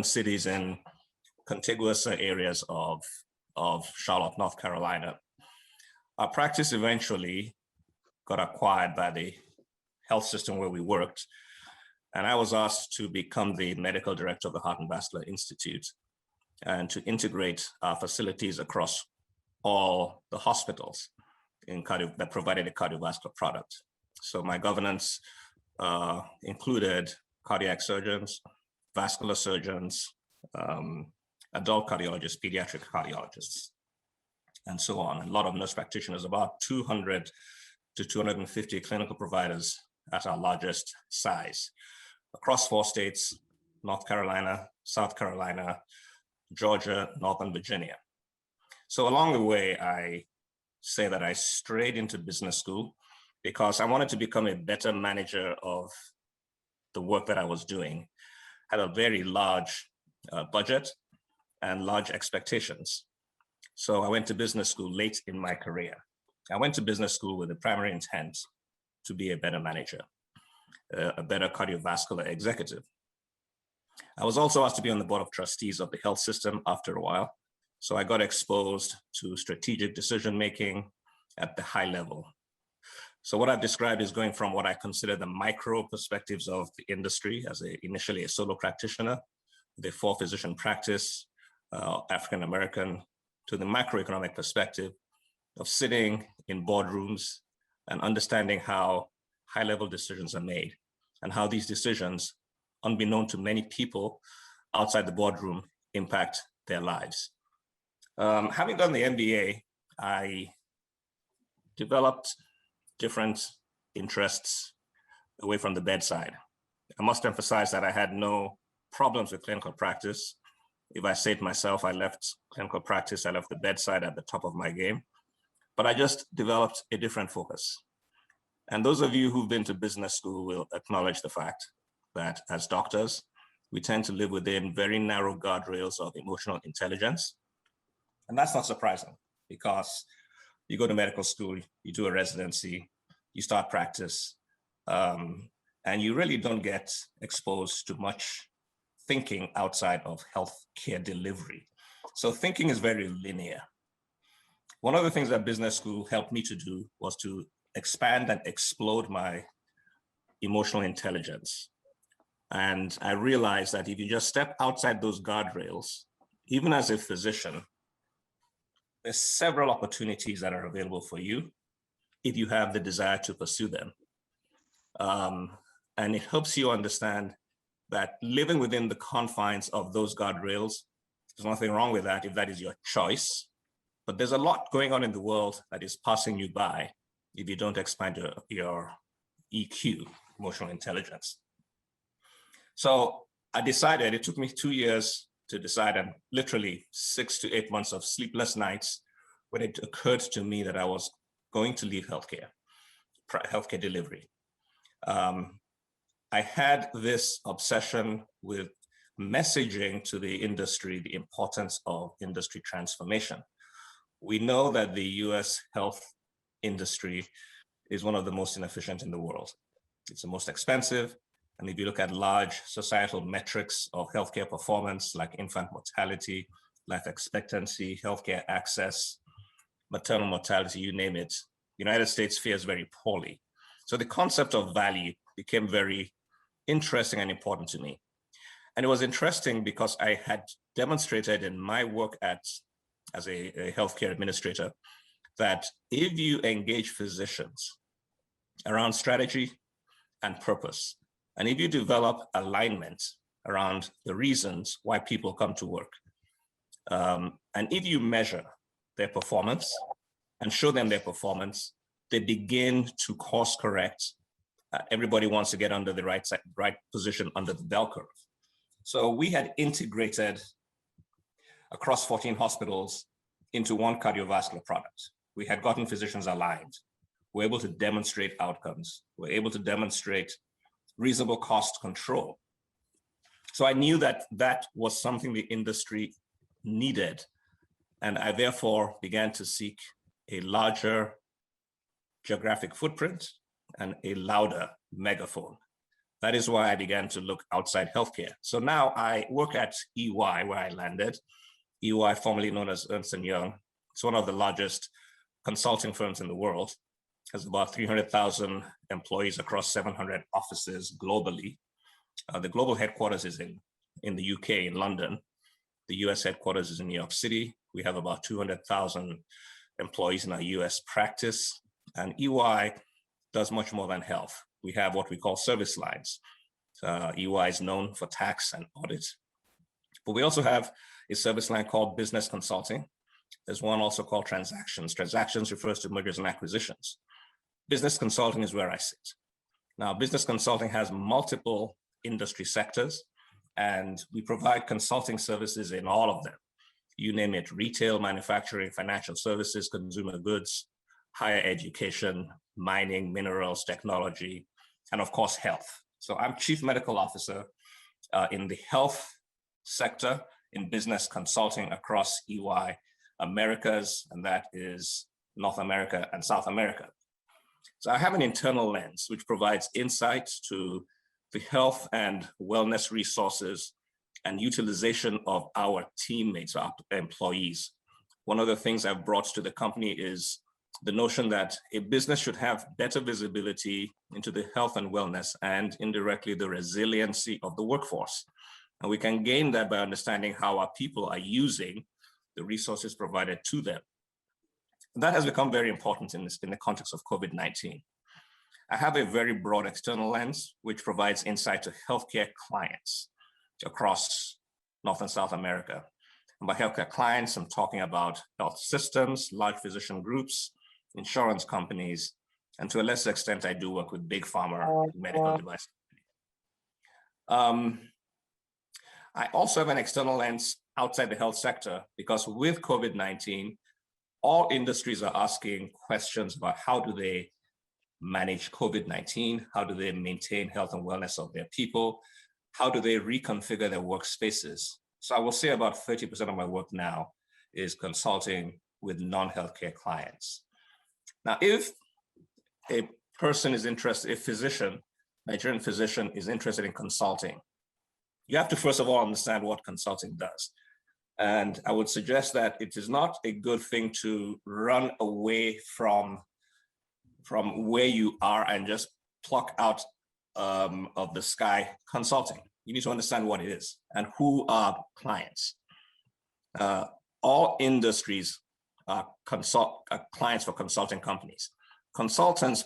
cities in contiguous areas of Charlotte, North Carolina. Our practice eventually got acquired by the health system where we worked, and I was asked to become the medical director of the Heart and Vascular Institute and to integrate our facilities across all the hospitals that provided a cardiovascular product. So my governance included cardiac surgeons, vascular surgeons, adult cardiologists, pediatric cardiologists, and so on. A lot of nurse practitioners, about 200 to 250 clinical providers at our largest size, across 4 states, North Carolina, South Carolina, Georgia, Northern Virginia. So along the way, I say that I strayed into business school because I wanted to become a better manager of the work that I was doing. I had a very large budget and large expectations. So I went to business school late in my career. I went to business school with the primary intent to be a better manager, a better cardiovascular executive. I was also asked to be on the board of trustees of the health system after a while. So I got exposed to strategic decision-making at the high level. So what I've described is going from what I consider the micro perspectives of the industry as initially a solo practitioner, the 4-physician practice, African-American, to the macroeconomic perspective of sitting in boardrooms and understanding how high-level decisions are made and how these decisions, unbeknown to many people outside the boardroom, impact their lives. Having done the MBA, I developed different interests away from the bedside. I must emphasize that I had no problems with clinical practice. If I say to myself, I left clinical practice, I left the bedside at the top of my game, but I just developed a different focus. And those of you who've been to business school will acknowledge the fact that as doctors, we tend to live within very narrow guardrails of emotional intelligence. And that's not surprising because you go to medical school, you do a residency, you start practice, and you really don't get exposed to much thinking outside of healthcare delivery. So thinking is very linear. One of the things that business school helped me to do was to expand and explode my emotional intelligence. And I realized that if you just step outside those guardrails, even as a physician, there's several opportunities that are available for you if you have the desire to pursue them. And it helps you understand that living within the confines of those guardrails, there's nothing wrong with that if that is your choice. But there's a lot going on in the world that is passing you by if you don't expand your EQ, emotional intelligence. So I decided, it took me 2 years to decide, and literally 6 to 8 months of sleepless nights when it occurred to me that I was going to leave healthcare delivery. I had this obsession with messaging to the industry the importance of industry transformation. We know that the US health industry is one of the most inefficient in the world. It's the most expensive. And if you look at large societal metrics of healthcare performance, like infant mortality, life expectancy, healthcare access, maternal mortality, you name it, the United States fares very poorly. So the concept of value became very interesting and important to me. And it was interesting because I had demonstrated in my work as a healthcare administrator that if you engage physicians around strategy and purpose, and if you develop alignment around the reasons why people come to work, and if you measure their performance and show them their performance, they begin to course correct. Everybody wants to get under the right position under the bell curve. So we had integrated across 14 hospitals into one cardiovascular product. We had gotten physicians aligned. We're able to demonstrate outcomes. We're able to demonstrate reasonable cost control. So I knew that that was something the industry needed. And I therefore began to seek a larger geographic footprint and a louder megaphone. That is why I began to look outside healthcare. So now I work at EY, where I landed. EY, formerly known as Ernst & Young. It's one of the largest consulting firms in the world. It has about 300,000 employees across 700 offices globally. The global headquarters is in the UK, in London. The US headquarters is in New York City. We have about 200,000 employees in our US practice. And EY does much more than health. We have what we call service lines. EY is known for tax and audit. But we also have a service line called business consulting. There's one also called transactions. Transactions refers to mergers and acquisitions. Business consulting is where I sit. Now, business consulting has multiple industry sectors, and we provide consulting services in all of them. You name it: retail, manufacturing, financial services, consumer goods, higher education, mining, minerals, technology, and of course, health. So I'm Chief Medical Officer in the health sector in business consulting across EY. Americas, and that is North America and South America. So I have an internal lens which provides insights to the health and wellness resources and utilization of our teammates, our employees. One of the things I've brought to the company is the notion that a business should have better visibility into the health and wellness and indirectly the resiliency of the workforce. And we can gain that by understanding how our people are using the resources provided to them. That has become very important in the context of COVID-19. I have a very broad external lens, which provides insight to healthcare clients across North and South America. And by healthcare clients, I'm talking about health systems, large physician groups, insurance companies, and to a lesser extent, I do work with big pharma medical device companies. I also have an external lens outside the health sector because with COVID-19, all industries are asking questions about how do they manage COVID-19, how do they maintain health and wellness of their people, how do they reconfigure their workspaces. So I will say about 30% of my work now is consulting with non-healthcare clients. Now, if a person is interested, a physician, Nigerian physician is interested in consulting, you have to first of all understand what consulting does. And I would suggest that it is not a good thing to run away from where you are and just pluck out of the sky consulting. You need to understand what it is and who are clients. All industries are clients for consulting companies. Consultants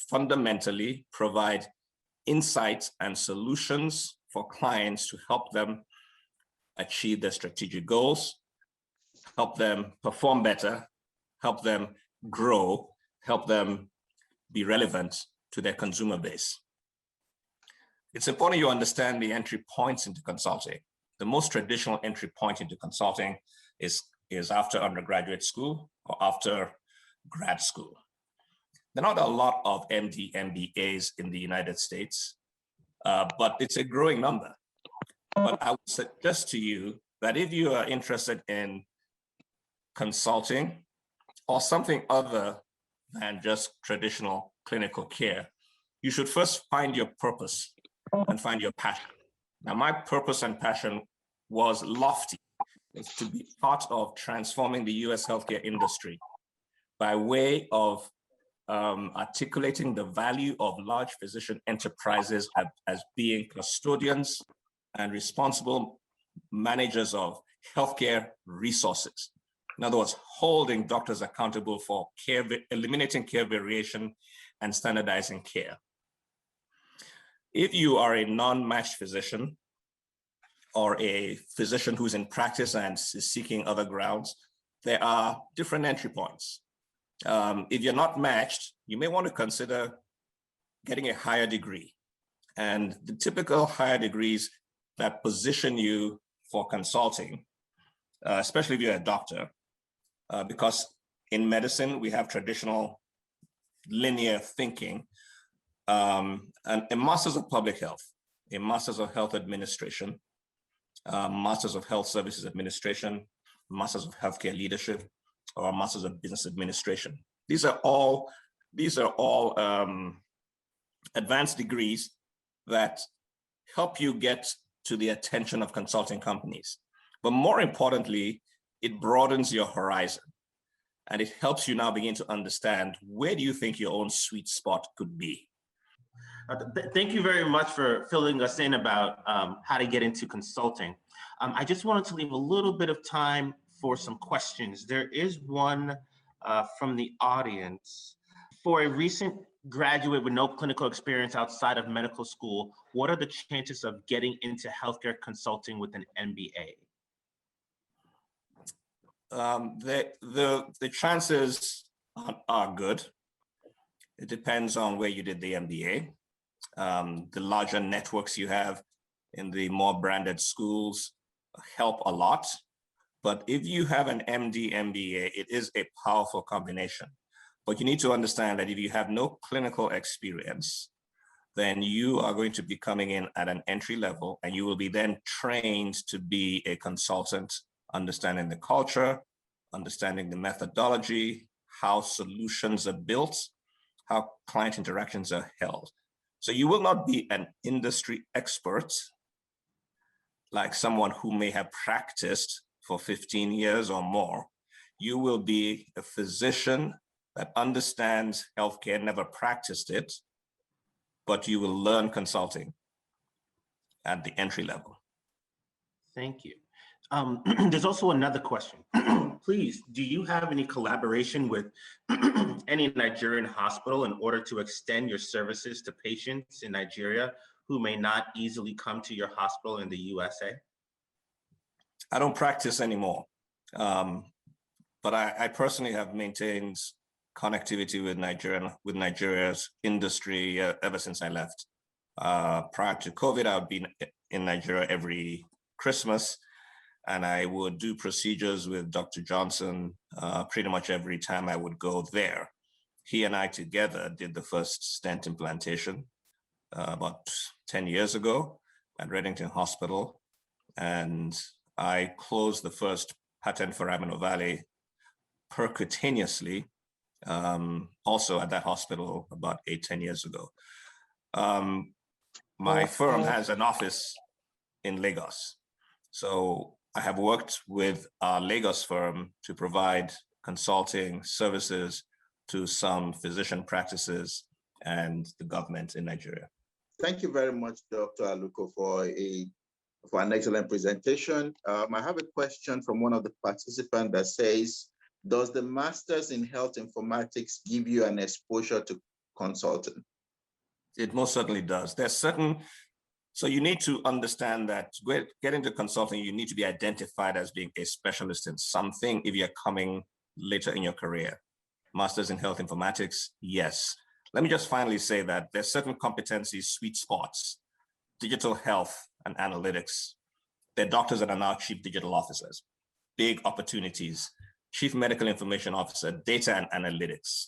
fundamentally provide insights and solutions for clients to help them achieve their strategic goals, help them perform better, help them grow, help them be relevant to their consumer base. It's important you understand the entry points into consulting. The most traditional entry point into consulting is after undergraduate school or after grad school. There are not a lot of MD, MBAs in the United States, but it's a growing number. But I would suggest to you that if you are interested in consulting or something other than just traditional clinical care, you should first find your purpose and find your passion. Now, my purpose and passion was lofty. It's to be part of transforming the US healthcare industry by way of articulating the value of large physician enterprises as being custodians and responsible managers of healthcare resources. In other words, holding doctors accountable for care, eliminating care variation and standardizing care. If you are a non-matched physician or a physician who's in practice and is seeking other grounds, there are different entry points. If you're not matched, you may want to consider getting a higher degree. And the typical higher degrees that position you for consulting, especially if you're a doctor, because in medicine, we have traditional linear thinking, and a Master's of Public Health, a Master's of Health Administration, Master's of Health Services Administration, Master's of Healthcare Leadership, or a Master's of Business Administration. These are all advanced degrees that help you get to the attention of consulting companies. But more importantly, it broadens your horizon and it helps you now begin to understand where do you think your own sweet spot could be. Thank you very much for filling us in about how to get into consulting. I just wanted to leave a little bit of time for some questions. There is one from the audience. For a recent graduate with no clinical experience outside of medical school, what are the chances of getting into healthcare consulting with an MBA? The chances are good. It depends on where you did the MBA. The larger networks you have in the more branded schools help a lot. But if you have an MD, MBA, it is a powerful combination. But you need to understand that if you have no clinical experience, then you are going to be coming in at an entry level and you will be then trained to be a consultant, understanding the culture, understanding the methodology, how solutions are built, how client interactions are held. So you will not be an industry expert like someone who may have practiced for 15 years or more. You will be a physician that understands healthcare, never practiced it, but you will learn consulting at the entry level. Thank you. There's also another question. Please, do you have any collaboration with any Nigerian hospital in order to extend your services to patients in Nigeria who may not easily come to your hospital in the USA? I don't practice anymore, but I personally have maintained connectivity with Nigeria's industry ever since I left. Prior to COVID, I would be in Nigeria every Christmas, and I would do procedures with Dr. Johnson pretty much every time I would go there. He and I together did the first stent implantation about 10 years ago at Reddington Hospital, and I closed the first patent for foraminal percutaneously also at that hospital about 8-10 years ago. My firm has an office in Lagos. So I have worked with our Lagos firm to provide consulting services to some physician practices and the government in Nigeria. Thank you very much, Dr. Aluko, for an excellent presentation. I have a question from one of the participants that says, does the Masters in Health Informatics give you an exposure to consulting? It most certainly does. There's certain, so you need to understand that to get into consulting, you need to be identified as being a specialist in something if you're coming later in your career. Masters in Health Informatics, yes. Let me just finally say that there's certain competencies, sweet spots, digital health and analytics. There are doctors that are now chief digital officers, big opportunities, chief medical information officer, data and analytics,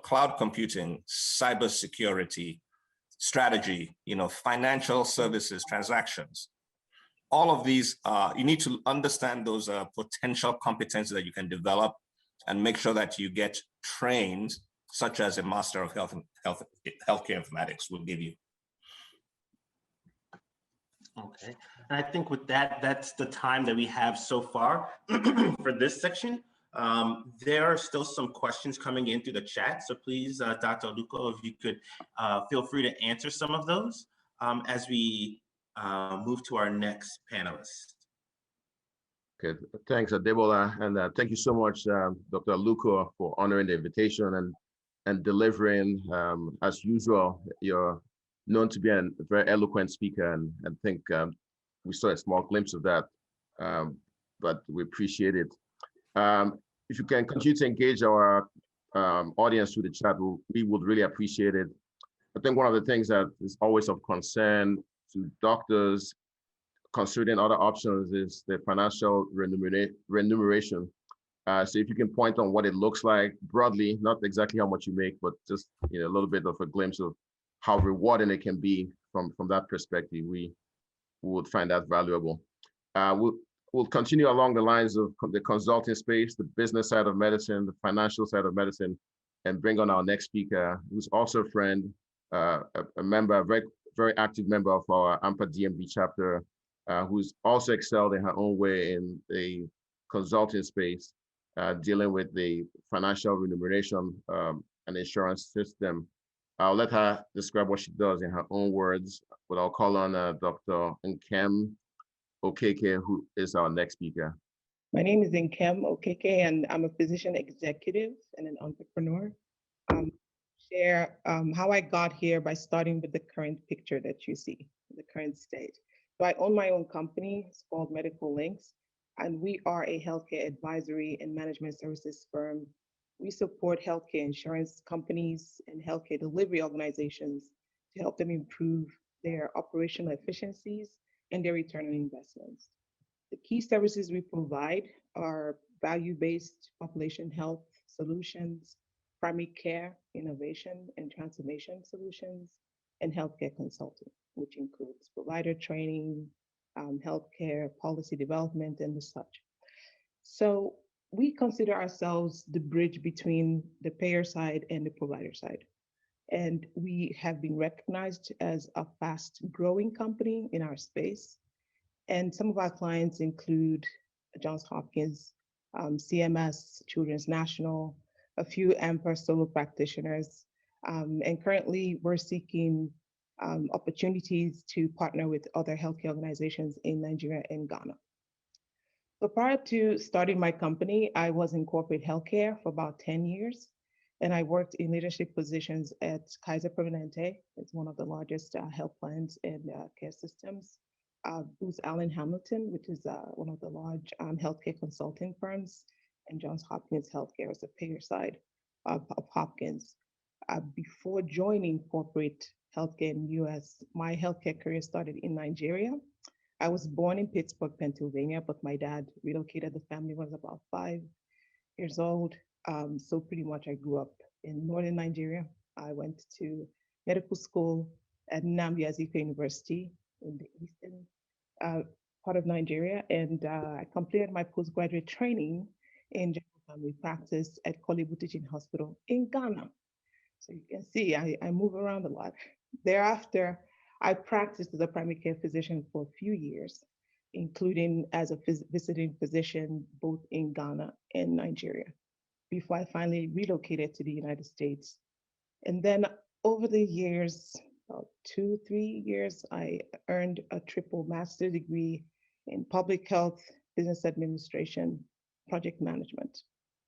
cloud computing, cybersecurity, strategy, financial services, transactions. All of these, you need to understand those potential competencies that you can develop and make sure that you get trained, such as a Master of Healthcare Informatics will give you. Okay, and I think with that, that's the time that we have so far for this section. There are still some questions coming in through the chat, so please, Dr. Aluko, if you could feel free to answer some of those as we move to our next panelist. Okay, thanks, Adebola, and thank you so much, Dr. Aluko, for honoring the invitation and delivering. As usual, you're known to be a very eloquent speaker, and I think we saw a small glimpse of that, but we appreciate it. If you can continue to engage our audience through the chat, we would really appreciate it. I think one of the things that is always of concern to doctors considering other options is the financial remuneration. So if you can point on what it looks like broadly, not exactly how much you make, but just a little bit of a glimpse of how rewarding it can be from that perspective, we would find that valuable. We'll continue along the lines of the consulting space, the business side of medicine, the financial side of medicine, and bring on our next speaker, who's also a friend, a member, a very, very active member of our ANPA DMV chapter, who's also excelled in her own way in the consulting space, dealing with the financial remuneration and insurance system. I'll let her describe what she does in her own words, but I'll call on Dr. Nkem Okeke, who is our next speaker. My name is Nkem Okeke, and I'm a physician executive and an entrepreneur. Share how I got here by starting with the current picture that you see, the current state. So I own my own company. It's called Medical Links, and we are a healthcare advisory and management services firm. We support healthcare insurance companies and healthcare delivery organizations to help them improve their operational efficiencies and their return on investments. The key services we provide are value-based population health solutions, primary care, innovation and transformation solutions, and healthcare consulting, which includes provider training, healthcare policy development, and the such. So we consider ourselves the bridge between the payer side and the provider side. And we have been recognized as a fast growing company in our space. And some of our clients include Johns Hopkins, CMS, Children's National, a few ANPA solo practitioners. And currently we're seeking opportunities to partner with other healthcare organizations in Nigeria and Ghana. So prior to starting my company, I was in corporate healthcare for about 10 years. And I worked in leadership positions at Kaiser Permanente. It's one of the largest health plans and care systems. Booz Allen Hamilton, which is one of the large healthcare consulting firms, and Johns Hopkins Healthcare is the payer side of Hopkins. Before joining corporate healthcare in the US, my healthcare career started in Nigeria. I was born in Pittsburgh, Pennsylvania, but my dad relocated. The family was about 5 years old. So pretty much I grew up in northern Nigeria. I went to medical school at Nnamdi Azikiwe University in the eastern part of Nigeria. And I completed my postgraduate training in general family practice at Kolebu Teaching Hospital in Ghana. So you can see I move around a lot. Thereafter, I practiced as a primary care physician for a few years, including as a visiting physician both in Ghana and Nigeria, before I finally relocated to the United States. And then over the years, about 2-3 years, I earned a triple master's degree in public health, business administration, project management,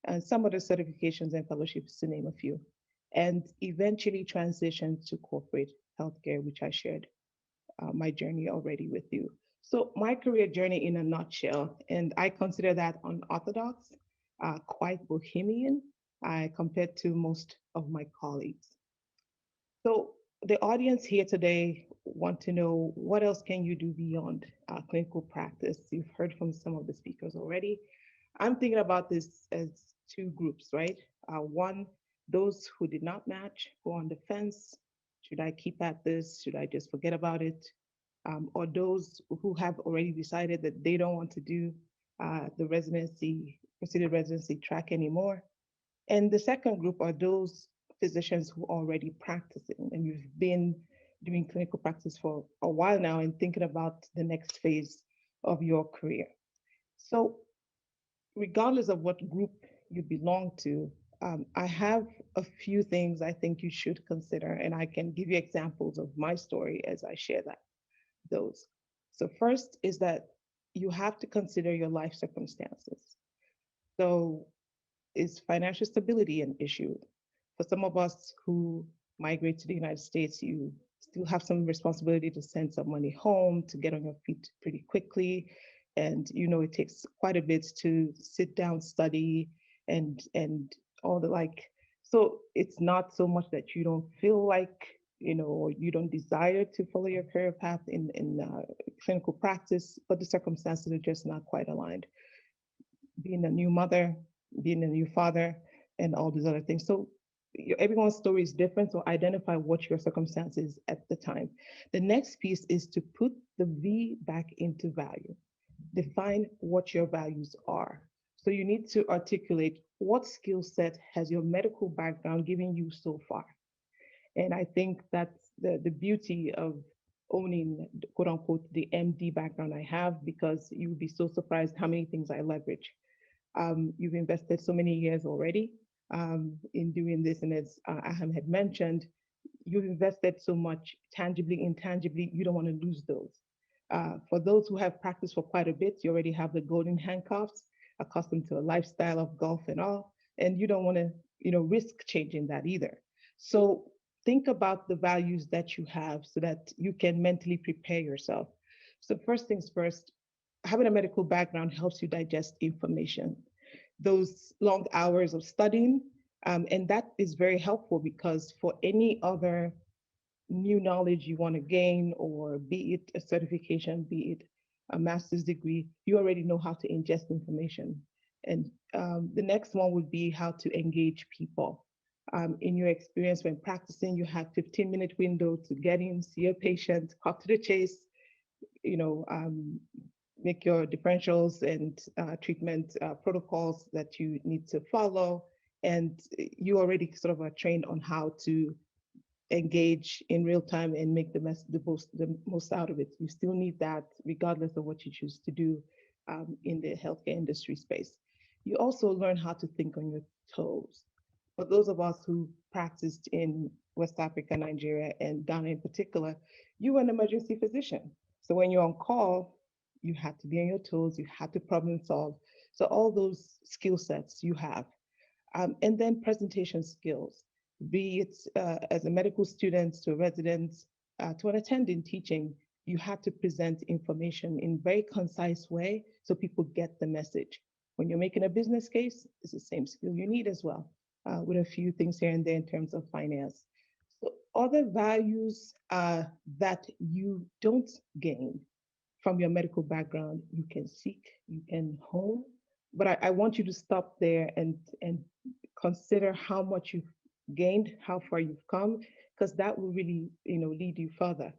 and some other certifications and fellowships, to name a few, and eventually transitioned to corporate healthcare, which I shared my journey already with you. So my career journey in a nutshell, and I consider that unorthodox, quite bohemian compared to most of my colleagues. So the audience here today want to know, what else can you do beyond clinical practice? You've heard from some of the speakers already. I'm thinking about this as two groups, right? One, those who did not match, go on the fence. Should I keep at this? Should I just forget about it? Or those who have already decided that they don't want to do the residency, proceeded residency track anymore. And the second group are those physicians who are already practicing, and you've been doing clinical practice for a while now and thinking about the next phase of your career. So regardless of what group you belong to, I have a few things I think you should consider, and I can give you examples of my story as I share those. So first is that you have to consider your life circumstances. So is financial stability an issue? For some of us who migrate to the United States, you still have some responsibility to send some money home, to get on your feet pretty quickly. And it takes quite a bit to sit down, study, and all the like. So it's not so much that you don't feel like, or you don't desire to follow your career path in clinical practice, but the circumstances are just not quite aligned. Being a new mother, being a new father, and all these other things. So everyone's story is different, so identify what your circumstances at the time. The next piece is to put the V back into value. Define what your values are. So you need to articulate what skill set has your medical background given you so far. And I think that's the beauty of owning, quote unquote, the MD background I have, because you'll be so surprised how many things I leverage. You've invested so many years already in doing this. And as Aham had mentioned, you've invested so much tangibly, intangibly, you don't want to lose those. For those who have practiced for quite a bit, you already have the golden handcuffs, accustomed to a lifestyle of golf and all, and you don't want to, risk changing that either. So think about the values that you have so that you can mentally prepare yourself. So first things first, having a medical background helps you digest information. Those long hours of studying, and that is very helpful, because for any other new knowledge you want to gain, or be it a certification, be it a master's degree, you already know how to ingest information. And the next one would be how to engage people. In your experience when practicing, you have 15-minute window to get in, see a patient, cut to the chase, make your differentials and treatment protocols that you need to follow. And you already sort of are trained on how to engage in real time and make the most out of it. You still need that regardless of what you choose to do in the healthcare industry space. You also learn how to think on your toes. For those of us who practiced in West Africa, Nigeria, and Ghana in particular, you were an emergency physician. So when you're on call, you had to be on your toes, you had to problem solve. So all those skill sets you have. And then presentation skills, be it as a medical student to a resident, to an attending teaching, you have to present information in a very concise way so people get the message. When you're making a business case, it's the same skill you need as well, with a few things here and there in terms of finance. So other values that you don't gain from your medical background, you can seek, you can hone, but I want you to stop there and consider how much you've gained, how far you've come, because that will really, lead you further.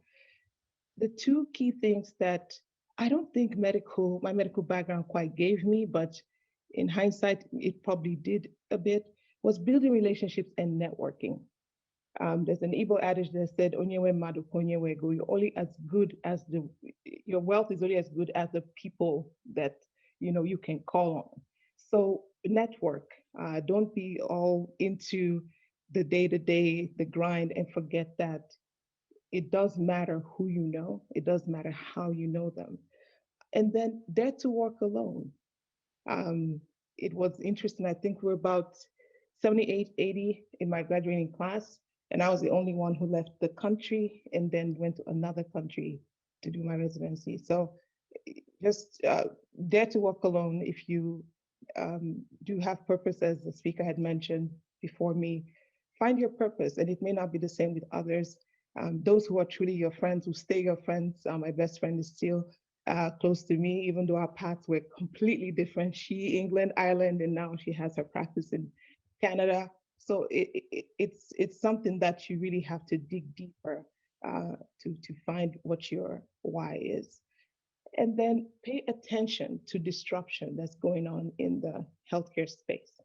The two key things that I don't think my medical background quite gave me, but in hindsight, it probably did a bit, was building relationships and networking. There's an Igbo adage that said, "Onyewe madu konyewe go." You're only as good as your wealth is only as good as the people that you can call on. So network. Don't be all into the day-to-day, the grind, and forget that it does matter who you know. It does matter how you know them. And then dare to work alone. It was interesting. I think we're about 78, 80 in my graduating class. And I was the only one who left the country and then went to another country to do my residency. So just dare to walk alone if you do have purpose, as the speaker had mentioned before me. Find your purpose, and it may not be the same with others. Those who are truly your friends will stay your friends. My best friend is still close to me, even though our paths were completely different. She, England, Ireland, and now she has her practice in Canada. So it's something that you really have to dig deeper to find what your why is. And then pay attention to disruption that's going on in the healthcare space.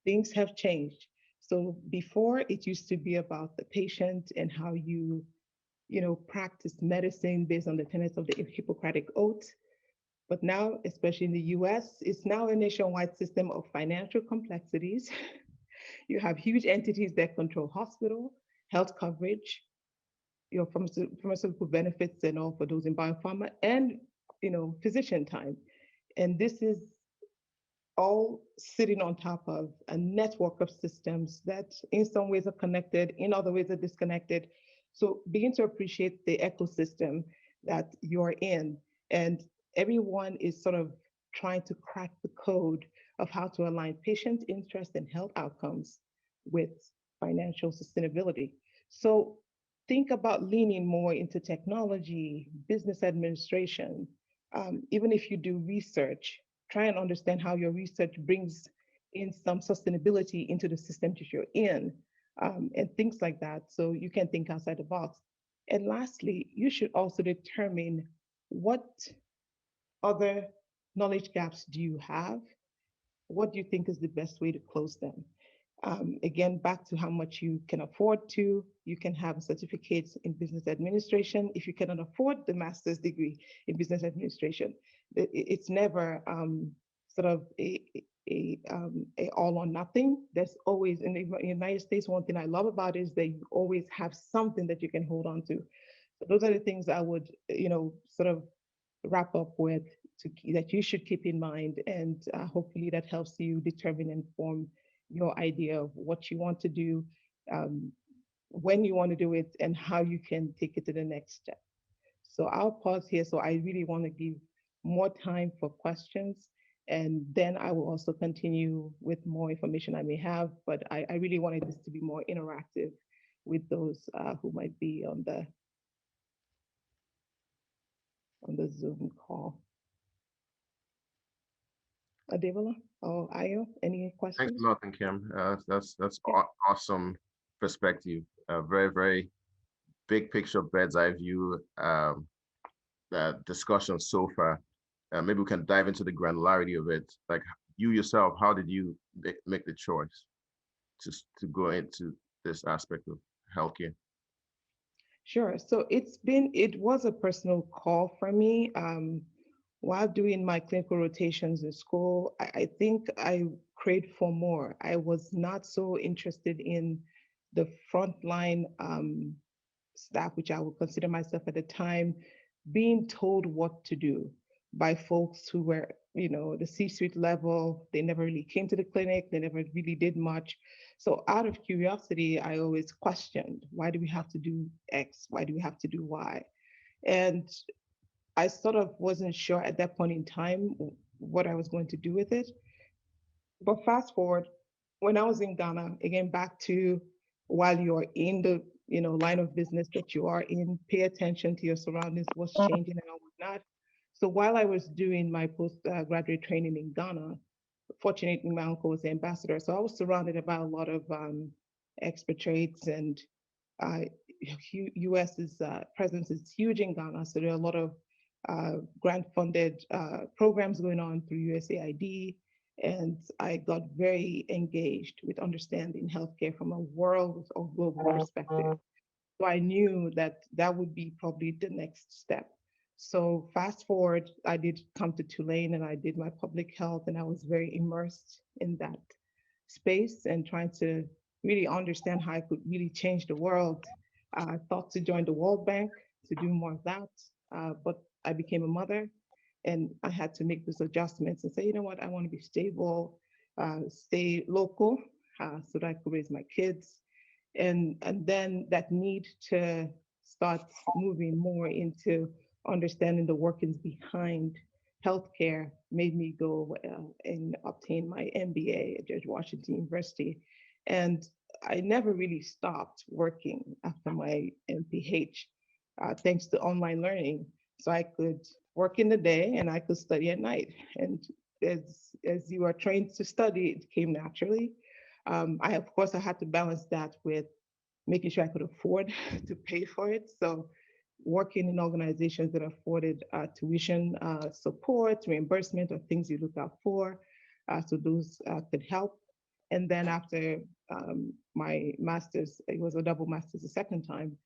Things have changed. So before, it used to be about the patient and how you practice medicine based on the tenets of the Hippocratic Oath. But now, especially in the US, it's now a nationwide system of financial complexities. You have huge entities that control hospital, health coverage, your pharmaceutical benefits and all for those in biopharma, and physician time. And this is all sitting on top of a network of systems that in some ways are connected, in other ways are disconnected. So begin to appreciate the ecosystem that you're in. And everyone is sort of trying to crack the code of how to align patient interest and health outcomes with financial sustainability. So think about leaning more into technology, business administration. Even if you do research, try and understand how your research brings in some sustainability into the system that you're in, and things like that. So you can think outside the box. And lastly, you should also determine what other knowledge gaps do you have? What do you think is the best way to close them? Again, back to how much you can afford to. You can have certificates in business administration. If you cannot afford the master's degree in business administration, it's never sort of a all or nothing. There's always, in the United States, one thing I love about it is that you always have something that you can hold on to. So those are the things I would, sort of wrap up with that you should keep in mind. And hopefully that helps you determine and form your idea of what you want to do, when you want to do it, and how you can take it to the next step. So I'll pause here. So I really want to give more time for questions, and then I will also continue with more information I may have, but I really wanted this to be more interactive with those who might be on the Zoom call. Adebola or Ayo, any questions? Thanks a lot, Nkem. That's awesome perspective. Very, very big picture, bird's eye view discussion so far. maybe we can dive into the granularity of it. Like you yourself, how did you make the choice to go into this aspect of healthcare? Sure. So it was a personal call for me. While doing my clinical rotations in school, I think I craved for more. I was not so interested in the frontline staff, which I would consider myself at the time, being told what to do by folks who were, the C-suite level. They never really came to the clinic. They never really did much. So out of curiosity, I always questioned, why do we have to do X? Why do we have to do Y? And I sort of wasn't sure at that point in time what I was going to do with it. But fast forward, when I was in Ghana, again, back to while you're in the line of business that you are in, pay attention to your surroundings, what's changing and whatnot. So while I was doing my postgraduate training in Ghana, fortunately, my uncle was the ambassador. So I was surrounded by a lot of expatriates, and US's presence is huge in Ghana. So there are a lot of grant-funded programs going on through USAID. And I got very engaged with understanding healthcare from a world or global perspective. So I knew that that would be probably the next step. So fast forward, I did come to Tulane and I did my public health, and I was very immersed in that space and trying to really understand how I could really change the world. I thought to join the World Bank to do more of that, but I became a mother and I had to make those adjustments and say, you know what, I want to be stable, stay local, so that I could raise my kids. And then that need to start moving more into understanding the workings behind healthcare made me go and obtain my MBA at George Washington University. And I never really stopped working after my MPH, thanks to online learning. So I could work in the day and I could study at night. And as you are trained to study, it came naturally. Of course, I had to balance that with making sure I could afford to pay for it. So working in organizations that afforded tuition support, reimbursement, or things you look out for. So those could help. And then after my master's, it was a double master's the second time,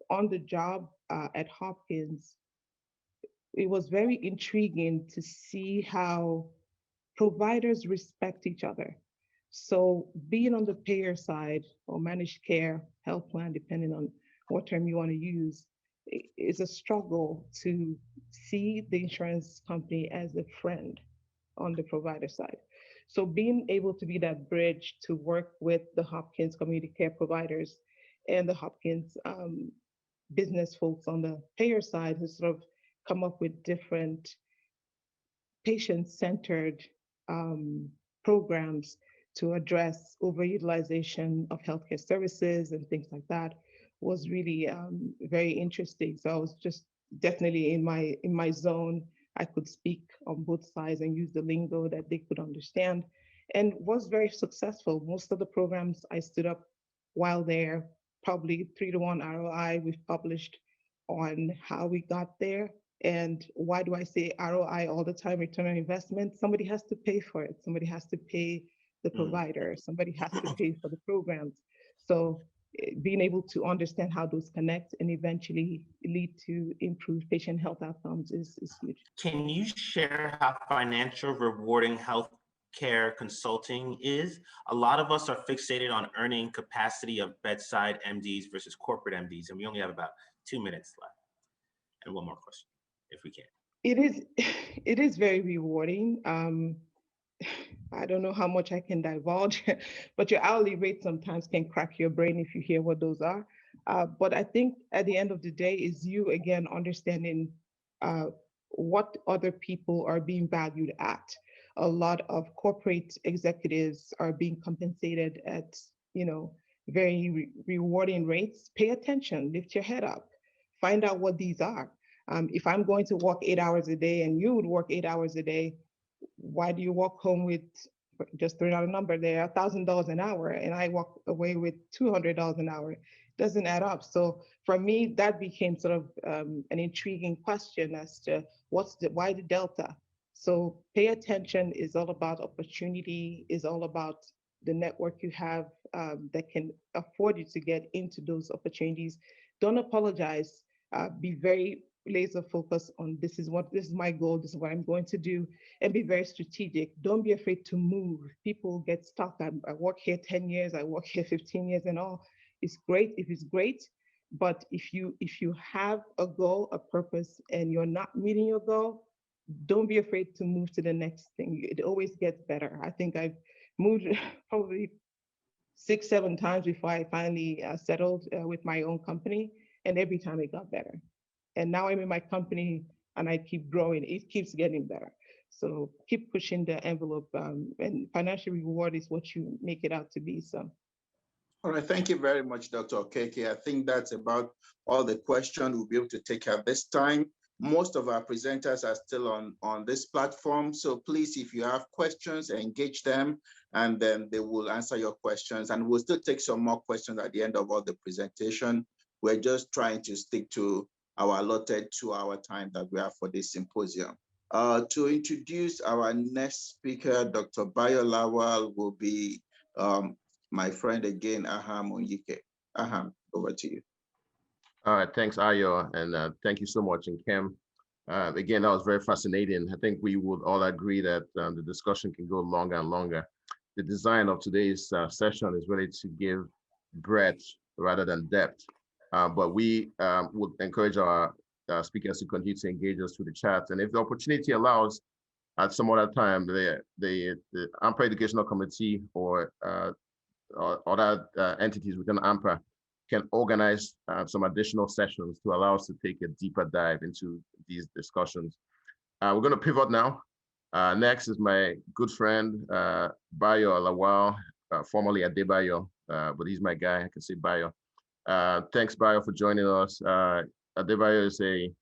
on the job at Hopkins, it was very intriguing to see how providers respect each other. So being on the payer side or managed care, health plan, depending on what term you want to use, is a struggle to see the insurance company as a friend on the provider side. So being able to be that bridge to work with the Hopkins community care providers and the Hopkins business folks on the payer side has sort of come up with different patient-centered programs to address overutilization of healthcare services and things like that was really very interesting. So I was just definitely in my zone. I could speak on both sides and use the lingo that they could understand, and was very successful. Most of the programs I stood up while there, probably 3-to-1 ROI, we've published on how we got there. And why do I say ROI all the time, return on investment? Somebody has to pay for it. Somebody has to pay the provider. Somebody has to pay for the programs. So being able to understand how those connect and eventually lead to improved patient health outcomes is huge. Can you share how financial rewarding healthcare consulting is? A lot of us are fixated on earning capacity of bedside MDs versus corporate MDs, and we only have about 2 minutes left. And one more question, if we can. It is very rewarding. I don't know how much I can divulge, but your hourly rate sometimes can crack your brain if you hear what those are. But I think at the end of the day is you, again, understanding what other people are being valued at. A lot of corporate executives are being compensated at, very rewarding rates. Pay attention, lift your head up, find out what these are. If I'm going to work 8 hours a day and you would work 8 hours a day, why do you walk home with, just throwing out a number there, $1,000 an hour, and I walk away with $200 an hour? doesn't add up. So for me, that became sort of an intriguing question as to why the delta? So pay attention is all about opportunity, is all about the network you have that can afford you to get into those opportunities. Don't apologize. Be very laser focused on this is my goal, this is what I'm going to do, and be very strategic. Don't be afraid to move. People get stuck. I work here 10 years, I work here 15 years and all. It's great if it's great, but if you have a goal, a purpose, and you're not meeting your goal, don't be afraid to move to the next thing. It always gets better. I think I've moved probably 6, 7 times before I finally settled with my own company, and every time it got better. And now I'm in my company and I keep growing. It keeps getting better. So keep pushing the envelope, and financial reward is what you make it out to be. So. All right, thank you very much, Dr. Okeke. I think that's about all the questions we'll be able to take at this time. Most of our presenters are still on this platform. So please, if you have questions, engage them, and then they will answer your questions. And we'll still take some more questions at the end of all the presentation. We're just trying to stick to our allotted 2-hour time that we have for this symposium. To introduce our next speaker, Dr. Adebayo Lawal will be my friend again, Aham Onyike. Aham, over to you. All right, thanks, Ayo, and thank you so much, Nkem. Again, that was very fascinating. I think we would all agree that the discussion can go longer and longer. The design of today's session is really to give breadth rather than depth, but we would encourage our speakers to continue to engage us through the chat. And if the opportunity allows, at some other time, the ANPA Educational Committee or other entities within ANPA can organize some additional sessions to allow us to take a deeper dive into these discussions. We're going to pivot now. Next is my good friend, Adebayo Lawal, formerly Adebayo, but he's my guy, I can say Bayo. Thanks, Bayo, for joining us. Adebayo is a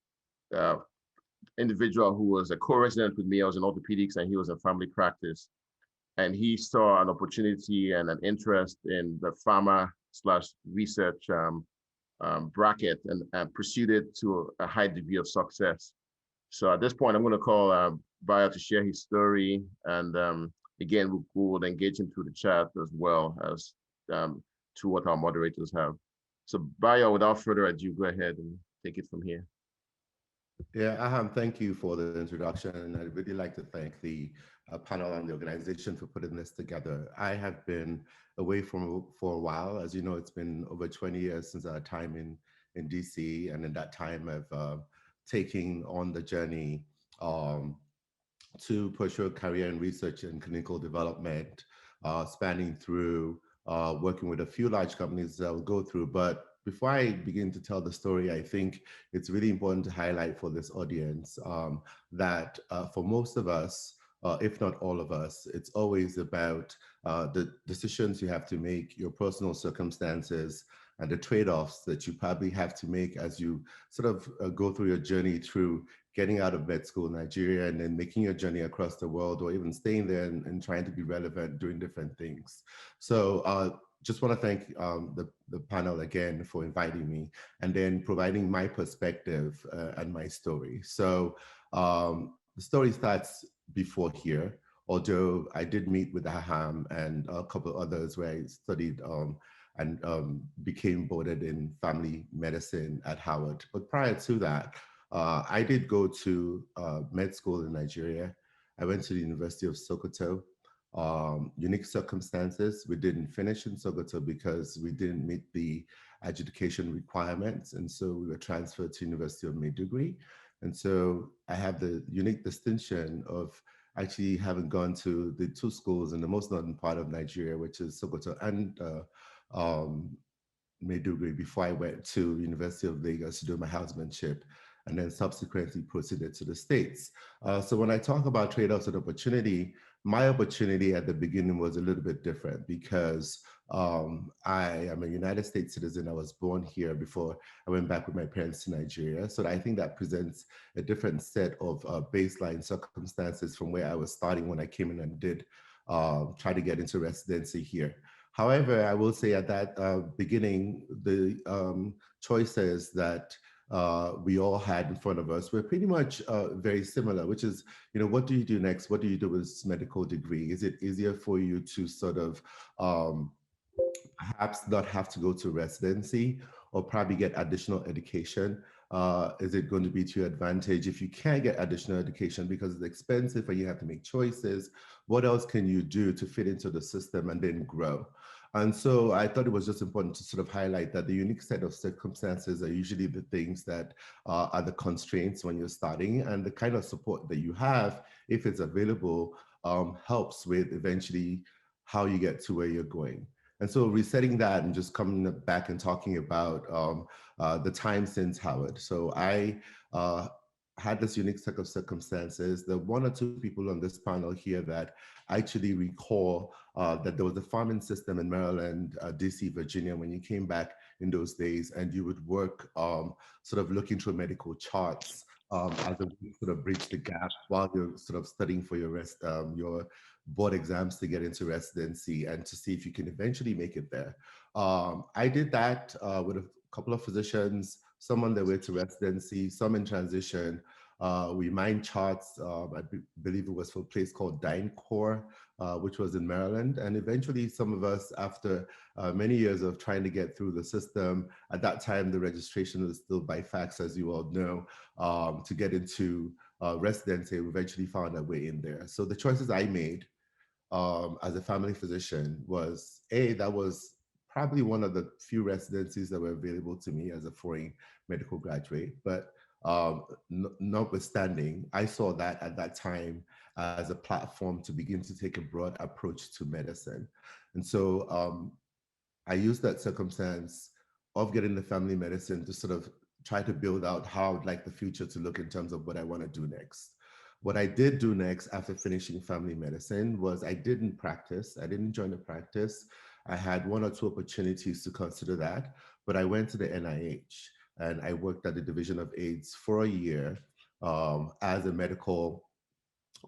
individual who was a co-resident with me. I was in orthopedics and he was in family practice. And he saw an opportunity and an interest in the pharma/research bracket and pursued it to a high degree of success. So at this point, I'm going to call Bayo to share his story. And again, we will engage him through the chat as well as to what our moderators have. So Bayo, without further ado, go ahead and take it from here. Yeah, Aham, thank you for the introduction. And I'd really like to thank the panel and the organization for putting this together. I have been away for a while. As you know, it's been over 20 years since our time in DC. And in that time, I've taken on the journey to pursue a career in research and clinical development, spanning through working with a few large companies that I'll go through. But before I begin to tell the story, I think it's really important to highlight for this audience that for most of us, if not all of us, it's always about the decisions you have to make, your personal circumstances, and the trade-offs that you probably have to make as you sort of go through your journey through getting out of med school in Nigeria and then making your journey across the world, or even staying there and trying to be relevant, doing different things. So just want to thank the panel again for inviting me and then providing my perspective and my story. So the story starts before here, although I did meet with Aham and a couple others where I studied and became boarded in family medicine at Howard. But prior to that, I did go to med school in Nigeria. I went to the University of Sokoto. Unique circumstances, we didn't finish in Sokoto because we didn't meet the adjudication requirements. And so we were transferred to University of Maiduguri. And so I have the unique distinction of actually having gone to the two schools in the most northern part of Nigeria, which is Sokoto and Maiduguri, before I went to University of Lagos to do my housemanship, and then subsequently proceeded to the States. So when I talk about trade-offs and opportunity, my opportunity at the beginning was a little bit different because I am a United States citizen. I was born here before I went back with my parents to Nigeria. So I think that presents a different set of baseline circumstances from where I was starting when I came in and did try to get into residency here. However, I will say at that beginning, the choices that we all had in front of us were pretty much very similar, which is, what do you do next? What do you do with this medical degree? Is it easier for you to sort of perhaps not have to go to residency or probably get additional education? Is it going to be to your advantage if you can't get additional education because it's expensive and you have to make choices? What else can you do to fit into the system and then grow? And so I thought it was just important to sort of highlight that the unique set of circumstances are usually the things that are the constraints when you're starting, and the kind of support that you have, if it's available, helps with eventually how you get to where you're going. And so resetting that and just coming back and talking about the time since Howard. So I had this unique set of circumstances. There are one or two people on this panel here that actually recall that there was a farming system in Maryland, DC, Virginia, when you came back in those days, and you would work sort of looking through medical charts as a way to sort of bridge the gap while you're sort of studying for your board exams to get into residency and to see if you can eventually make it there. I did that with a couple of physicians, some on their way to residency, some in transition. We mined charts, I believe it was for a place called DynCorp, which was in Maryland. And eventually some of us, after many years of trying to get through the system, at that time, the registration was still by fax, as you all know, to get into residency, we eventually found our way in there. So the choices I made as a family physician was, that was probably one of the few residencies that were available to me as a foreign medical graduate. But notwithstanding, I saw that at that time as a platform to begin to take a broad approach to medicine. And so I used that circumstance of getting the family medicine to sort of try to build out how I would like the future to look in terms of what I want to do next. What I did do next after finishing family medicine was I didn't practice. I didn't join a practice. I had one or two opportunities to consider that, but I went to the NIH and I worked at the Division of AIDS for a year as a medical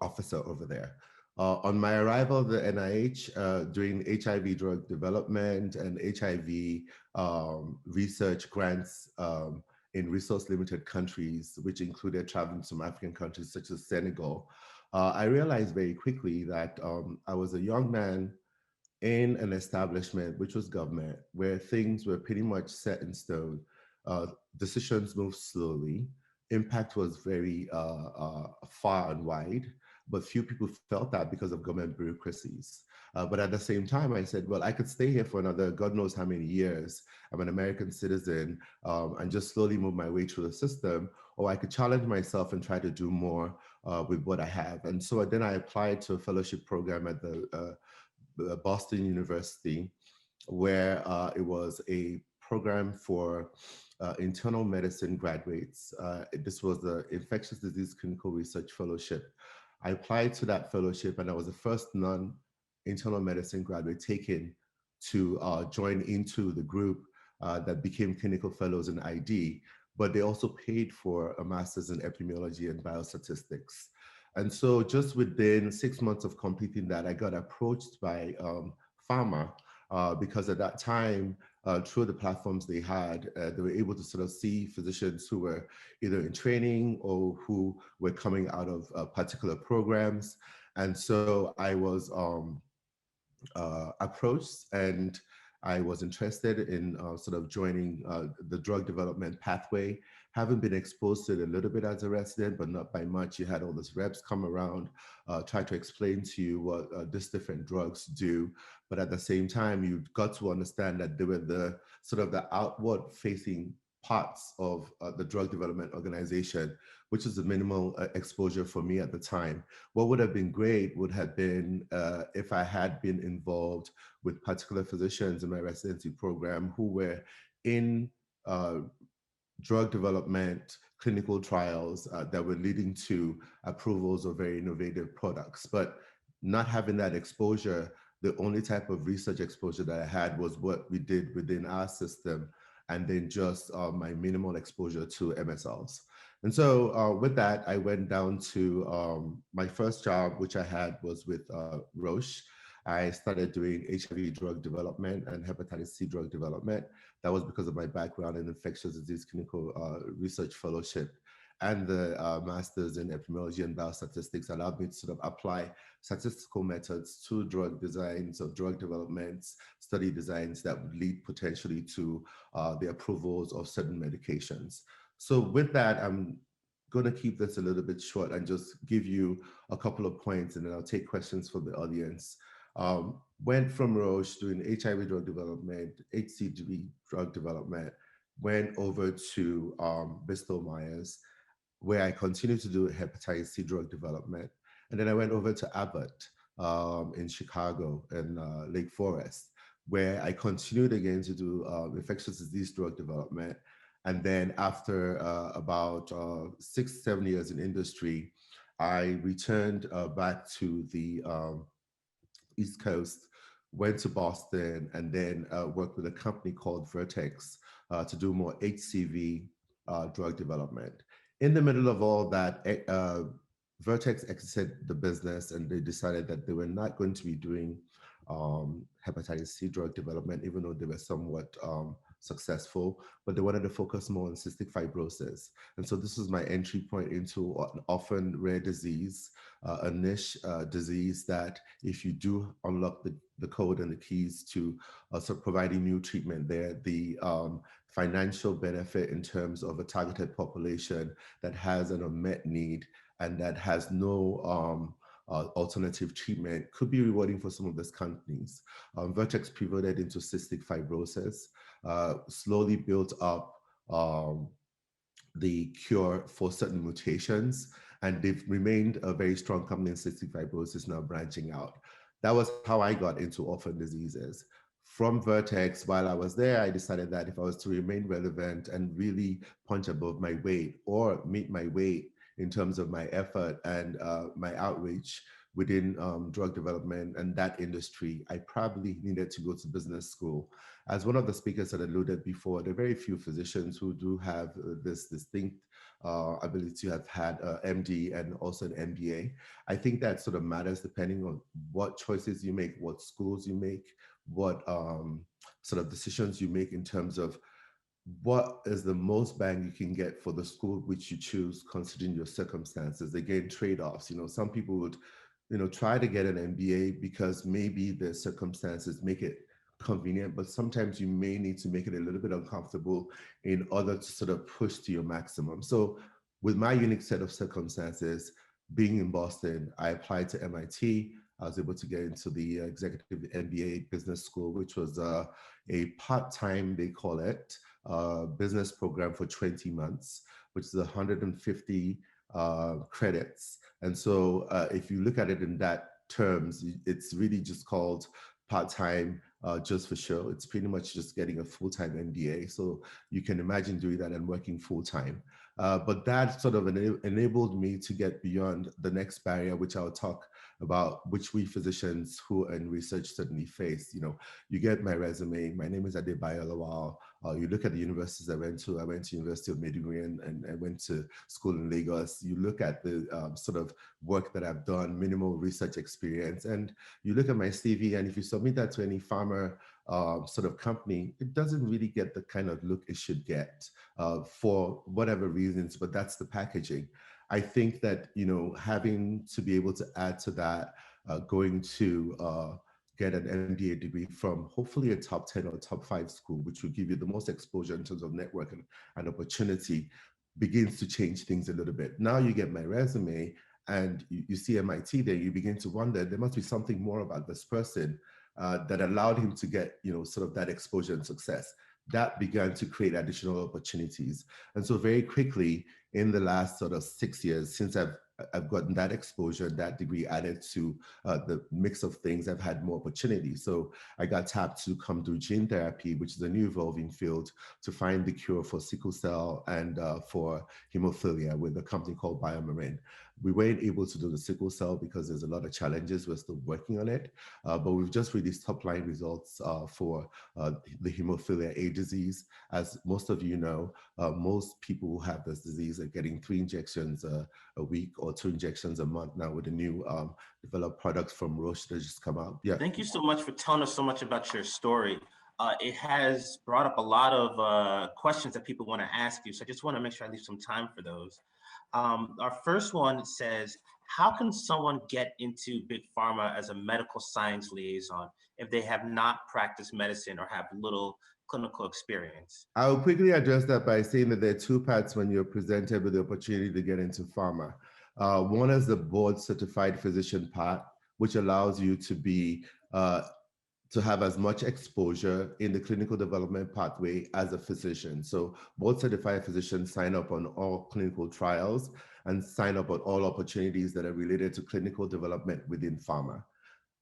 officer over there. On my arrival at the NIH, doing HIV drug development and HIV research grants in resource-limited countries, which included traveling to some African countries such as Senegal, I realized very quickly that I was a young man in an establishment, which was government, where things were pretty much set in stone. Decisions moved slowly. Impact was very far and wide, but few people felt that because of government bureaucracies. But at the same time, I said, well, I could stay here for another God knows how many years. I'm an American citizen and just slowly move my way through the system, or I could challenge myself and try to do more with what I have. And so then I applied to a fellowship program at the Boston University, where it was a program for internal medicine graduates. This was the Infectious Disease Clinical Research Fellowship. I applied to that fellowship, and I was the first non-internal medicine graduate taken to join into the group that became clinical fellows in ID, but they also paid for a master's in epidemiology and biostatistics. And so just within 6 months of completing that, I got approached by Pharma because at that time, through the platforms they had, they were able to sort of see physicians who were either in training or who were coming out of particular programs. And so I was approached, and I was interested in sort of joining the drug development pathway. Having been exposed to it a little bit as a resident, but not by much. You had all these reps come around, try to explain to you what these different drugs do. But at the same time, you got to understand that they were the sort of the outward facing parts of the drug development organization, which is a minimal exposure for me at the time. What would have been great would have been if I had been involved with particular physicians in my residency program who were in drug development, clinical trials that were leading to approvals of very innovative products. But not having that exposure, the only type of research exposure that I had was what we did within our system, and then just my minimal exposure to MSLs. And so with that, I went down to my first job, which I had was with Roche. I started doing HIV drug development and hepatitis C drug development. That was because of my background in infectious disease clinical research fellowship, and the master's in epidemiology and biostatistics allowed me to sort of apply statistical methods to drug designs of drug developments, study designs that would lead potentially to the approvals of certain medications. So with that, I'm going to keep this a little bit short and just give you a couple of points, and then I'll take questions from the audience. Went from Roche doing HIV drug development, HCV drug development, went over to Bristol Myers, where I continued to do hepatitis C drug development. And then I went over to Abbott in Chicago and Lake Forest, where I continued again to do infectious disease drug development. And then after about 6-7 years in industry, I returned back to the East Coast, went to Boston, and then worked with a company called Vertex to do more HCV drug development. In the middle of all that, Vertex exited the business, and they decided that they were not going to be doing hepatitis C drug development, even though they were somewhat successful, but they wanted to focus more on cystic fibrosis. And so this was my entry point into an often rare disease, a niche disease that if you do unlock the code and the keys to sort of providing new treatment there, the financial benefit in terms of a targeted population that has an unmet need and that has no alternative treatment could be rewarding for some of these companies. Vertex pivoted into cystic fibrosis, slowly built up the cure for certain mutations, and they've remained a very strong company in cystic fibrosis, now branching out. That was how I got into orphan diseases. From Vertex, while I was there, I decided that if I was to remain relevant and really punch above my weight or meet my weight in terms of my effort and my outreach within drug development and that industry, I probably needed to go to business school. As one of the speakers had alluded before, there are very few physicians who do have this distinct ability to have had an MD and also an MBA. I think that sort of matters depending on what choices you make, what schools you make, what sort of decisions you make in terms of what is the most bang you can get for the school which you choose, considering your circumstances. Again, trade-offs. Some people would, try to get an MBA because maybe their circumstances make it convenient, but sometimes you may need to make it a little bit uncomfortable in order to sort of push to your maximum. So with my unique set of circumstances, being in Boston, I applied to MIT. I was able to get into the executive MBA business school, which was a part-time, they call it, business program for 20 months, which is 150 credits. And so if you look at it in that terms, it's really just called part-time just for show. It's pretty much just getting a full-time MBA. So you can imagine doing that and working full-time. But that sort of enabled me to get beyond the next barrier, which I'll talk about, which we physicians who are in research certainly face. You get my resume. My name is Adebayo Lawal. You look at the universities I went to University of Maiduguri and I went to school in Lagos. You look at the sort of work that I've done, minimal research experience, and you look at my CV, and if you submit that to any pharma sort of company, it doesn't really get the kind of look it should get for whatever reasons, but that's the packaging. I think that, having to be able to add to that, going to get an MBA degree from hopefully a top 10 or top 5 school, which will give you the most exposure in terms of network and opportunity, begins to change things a little bit. Now you get my resume and you see MIT there, you begin to wonder, there must be something more about this person that allowed him to get, sort of that exposure and success. That began to create additional opportunities. And so very quickly, in the last sort of 6 years, since I've gotten that exposure, that degree added to the mix of things, I've had more opportunities. So I got tapped to come do gene therapy, which is a new evolving field, to find the cure for sickle cell and for hemophilia with a company called BioMarin. We weren't able to do the sickle cell because there's a lot of challenges. We're still working on it, but we've just released top-line results for the hemophilia A disease. As most of you know, most people who have this disease are getting 3 injections a week or 2 injections a month now with the new developed products from Roche that just come out. Yeah. Thank you so much for telling us so much about your story. It has brought up a lot of questions that people want to ask you. So I just want to make sure I leave some time for those. Our first one says, how can someone get into Big Pharma as a medical science liaison if they have not practiced medicine or have little clinical experience? I'll quickly address that by saying that there are 2 parts when you're presented with the opportunity to get into pharma. One is the board certified physician part, which allows you to be to have as much exposure in the clinical development pathway as a physician. So board certified physicians sign up on all clinical trials and sign up on all opportunities that are related to clinical development within pharma.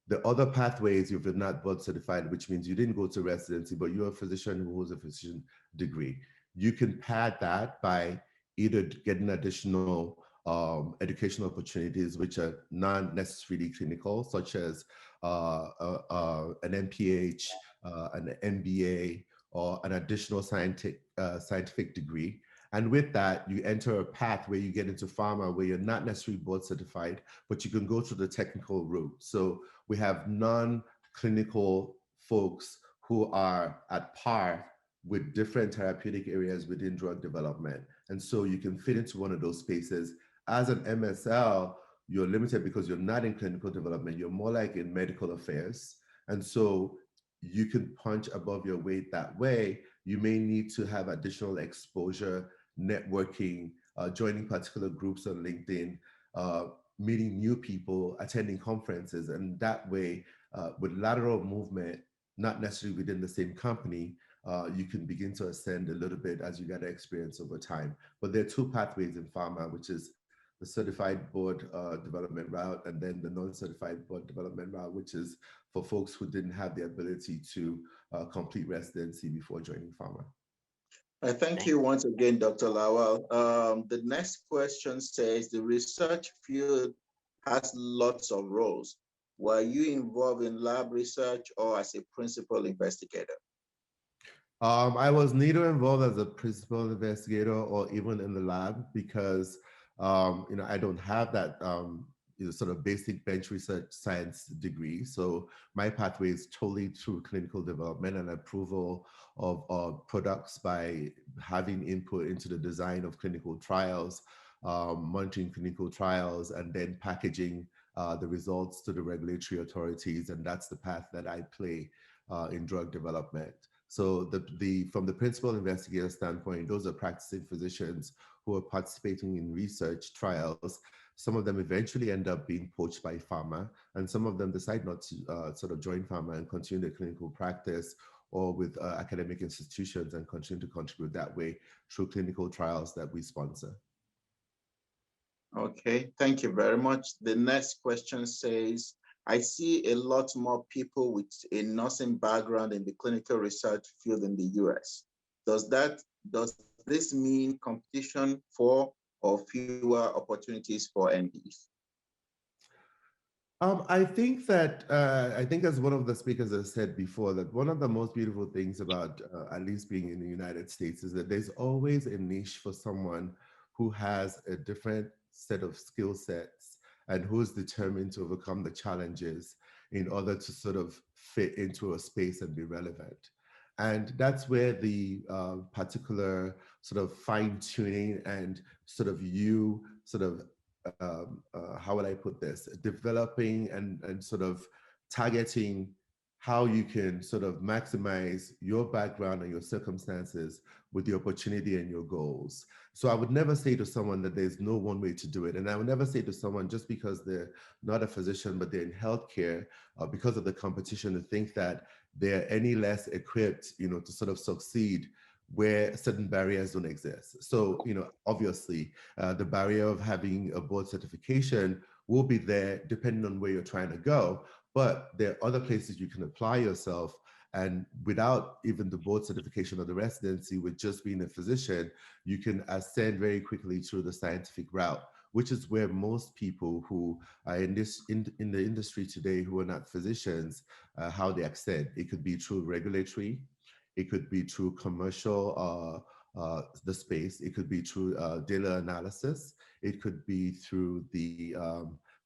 The other pathway is if you're not board certified, which means you didn't go to residency, but you're a physician who holds a physician degree. You can pad that by either getting additional educational opportunities, which are not necessarily clinical, such as an MPH, an MBA, or an additional scientific degree. And with that, you enter a path where you get into pharma where you're not necessarily board certified, but you can go through the technical route. So we have non-clinical folks who are at par with different therapeutic areas within drug development. And so you can fit into one of those spaces. As an MSL, you're limited because you're not in clinical development. You're more like in medical affairs. And so you can punch above your weight that way. You may need to have additional exposure, networking, joining particular groups on LinkedIn, meeting new people, attending conferences. And that way, with lateral movement, not necessarily within the same company, you can begin to ascend a little bit as you get experience over time. But there are 2 pathways in pharma, which is the certified board development route, and then the non-certified board development route, which is for folks who didn't have the ability to complete residency before joining pharma. Thank you once again, Dr. Lawal. The next question says, the research field has lots of roles. Were you involved in lab research or as a principal investigator? I was neither involved as a principal investigator or even in the lab because I don't have that sort of basic bench research science degree. So my pathway is totally through clinical development and approval of products by having input into the design of clinical trials, monitoring clinical trials, and then packaging the results to the regulatory authorities. And that's the path that I play in drug development. So from the principal investigator standpoint, those are practicing physicians who are participating in research trials. Some of them eventually end up being poached by pharma, and some of them decide not to sort of join pharma and continue their clinical practice or with academic institutions and continue to contribute that way through clinical trials that we sponsor. Okay, thank you very much. The next question says, I see a lot more people with a nursing background in the clinical research field in the US. Does this mean competition for or fewer opportunities for NDs? I think that, as one of the speakers has said before, that one of the most beautiful things about at least being in the United States is that there's always a niche for someone who has a different set of skill sets and who's determined to overcome the challenges in order to sort of fit into a space and be relevant. And that's where the particular sort of fine tuning and sort of how would I put this, developing and sort of targeting how you can sort of maximize your background and your circumstances with the opportunity and your goals. So I would never say to someone that there's no one way to do it. And I would never say to someone just because they're not a physician, but they're in healthcare, because of the competition, to think that they're any less equipped, to sort of succeed where certain barriers don't exist. So, obviously, the barrier of having a board certification will be there depending on where you're trying to go. But there are other places you can apply yourself. And without even the board certification or the residency, with just being a physician, you can ascend very quickly through the scientific route, which is where most people who are in the industry today who are not physicians, how they ascend. It could be through regulatory, it could be through commercial the space. It could be through data analysis. It could be through the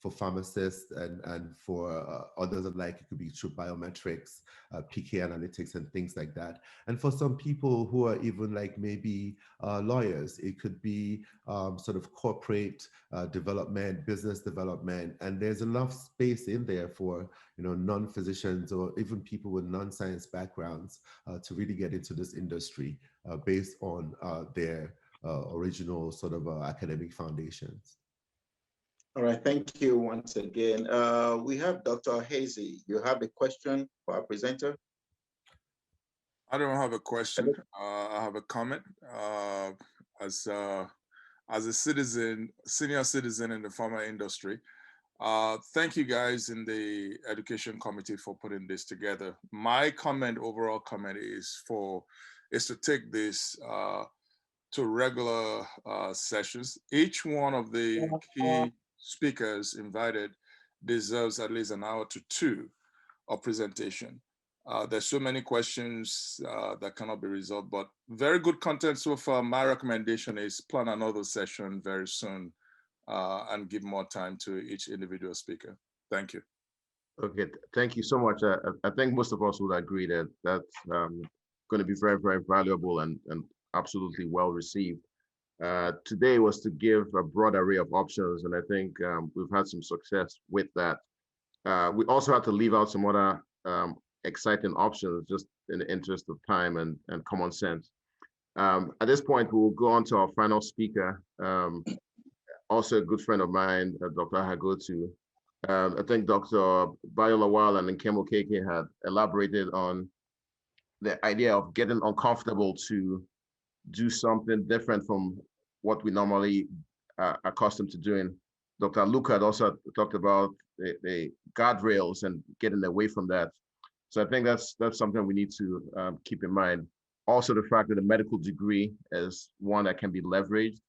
for pharmacists and for others alike, it could be through biometrics, PK analytics and things like that. And for some people who are even like maybe lawyers, it could be sort of corporate development, business development, and there's enough space in there for non-physicians or even people with non-science backgrounds to really get into this industry based on their original sort of academic foundations. All right, thank you once again. We have Dr. Hazy. You have a question for our presenter? I don't have a question. I have a comment. As a citizen, senior citizen in the pharma industry, thank you guys in the education committee for putting this together. My comment, overall comment, is to take this to regular sessions. Each one of the key speakers invited deserves at least an hour to 2 of presentation. There's so many questions that cannot be resolved, but very good content so far. My recommendation is plan another session very soon and give more time to each individual speaker. Thank you. Okay, thank you so much. I think most of us would agree that that's going to be very, very valuable and absolutely well received. Today was to give a broad array of options, and I think we've had some success with that. We also had to leave out some other exciting options just in the interest of time and common sense. At this point, we'll go on to our final speaker, also a good friend of mine, Dr. Ahaghotu. I think Dr. Adebayo Lawal and Nkem Okeke had elaborated on the idea of getting uncomfortable to do something different from what we normally are accustomed to doing. Dr. Aluko had also talked about the guardrails and getting away from that. So I think that's something we need to keep in mind. Also, the fact that the medical degree is one that can be leveraged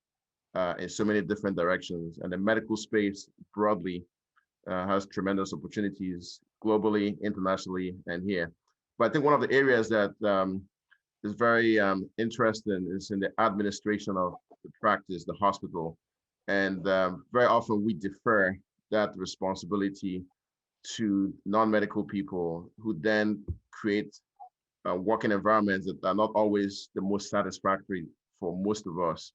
in so many different directions, and the medical space broadly has tremendous opportunities globally, internationally, and here. But I think one of the areas that is very interesting is in the administration of the practice, the hospital. And very often we defer that responsibility to non-medical people who then create working environments that are not always the most satisfactory for most of us.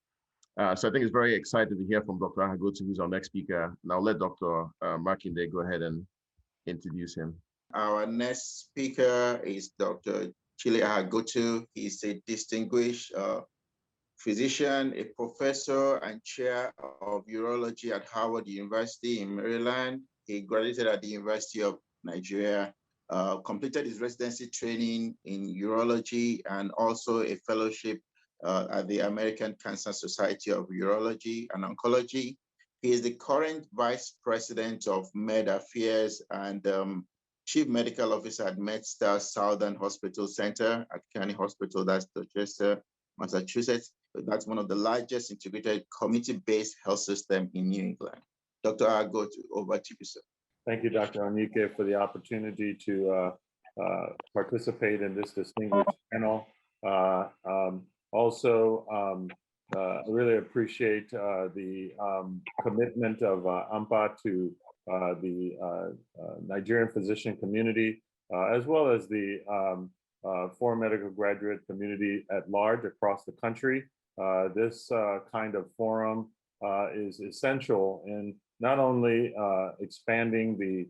So I think it's very exciting to hear from Dr. Ahaghotu, who's our next speaker. Now let Dr. Makinde go ahead and introduce him. Our next speaker is Dr. Yele Aluko. He's a distinguished physician, a professor and chair of urology at Howard University in Maryland. He graduated at the University of Nigeria, completed his residency training in urology and also a fellowship at the American Cancer Society of Urology and Oncology. He is the current vice president of Med Affairs and chief medical officer at MedStar Southern Hospital Center at Kearney Hospital, that's Dorchester, Massachusetts. That's one of the largest integrated community-based health system in New England. Dr. Ahaghotu, over to you, sir. Thank you, Dr. Onyike, for the opportunity to participate in this distinguished panel. I really appreciate the commitment of ANPA to the Nigerian physician community, as well as the foreign medical graduate community at large across the country. This kind of forum is essential in not only expanding the